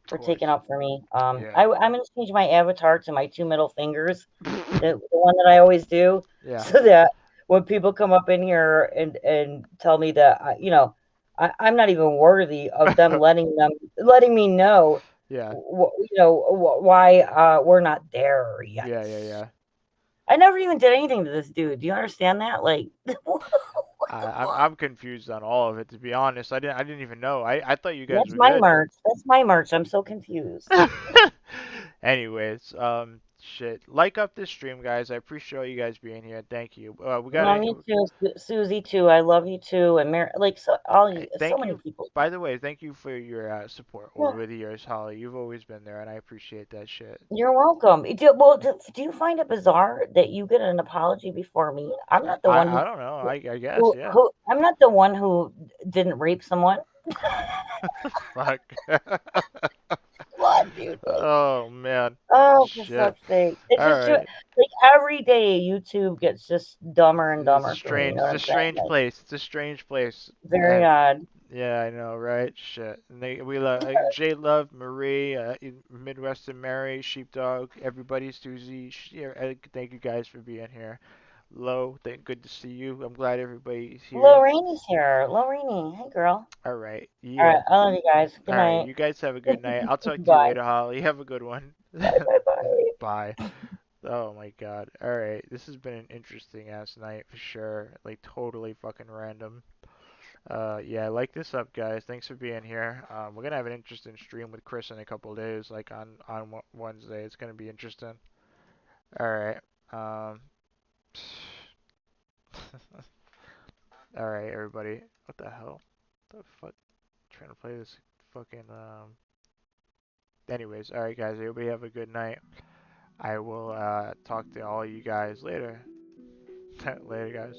for taking up for me. I'm gonna change my avatar to my 2 middle fingers, the one that I always do, so that when people come up in here and tell me that I'm not even worthy of them letting me know. Why we're not there yet. Yeah. I never even did anything to this dude. Do you understand that? Like, I'm confused on all of it. To be honest, I didn't even know. I thought you guys. That's my merch. That's my merch. I'm so confused. Anyways, shit. Like up this stream, guys. I appreciate you guys being here. Thank you. We got. Love you too, Susie too. I love you too, and so many people. By the way, thank you for your support over the years, Holly. You've always been there, and I appreciate that shit. You're welcome. Do you find it bizarre that you get an apology before me? I'm not the one. I don't know. I guess. I'm not the one who didn't rape someone. Fuck. What, dude? Oh man. Oh, for fuck's sake! It's just like every day YouTube gets just dumber and dumber. It's a strange place. It's a strange place. Very odd. Yeah, I know, right? Shit. And we love J Love, Marie, Midwestern Mary, Sheepdog, everybody, Susie. Thank you guys for being here. Lo, good to see you. I'm glad everybody's here. Lorraine's here. Lorraine, hey girl. All right, All right, yeah. I love you guys. Good All right, night. you guys have a good night. I'll talk to you Bye. later, Holly. Have a good one. Bye. Bye. Bye. Bye. Oh my God. All right, this has been an interesting ass night for sure. Like totally fucking random. Yeah, like this up, guys. Thanks for being here. We're gonna have an interesting stream with Chris in a couple days, like on Wednesday. It's gonna be interesting. All right. Um. All right, everybody. What the hell? The fuck? Trying to play this fucking Anyways, all right, guys. Everybody have a good night. I will talk to all you guys later. Later, guys.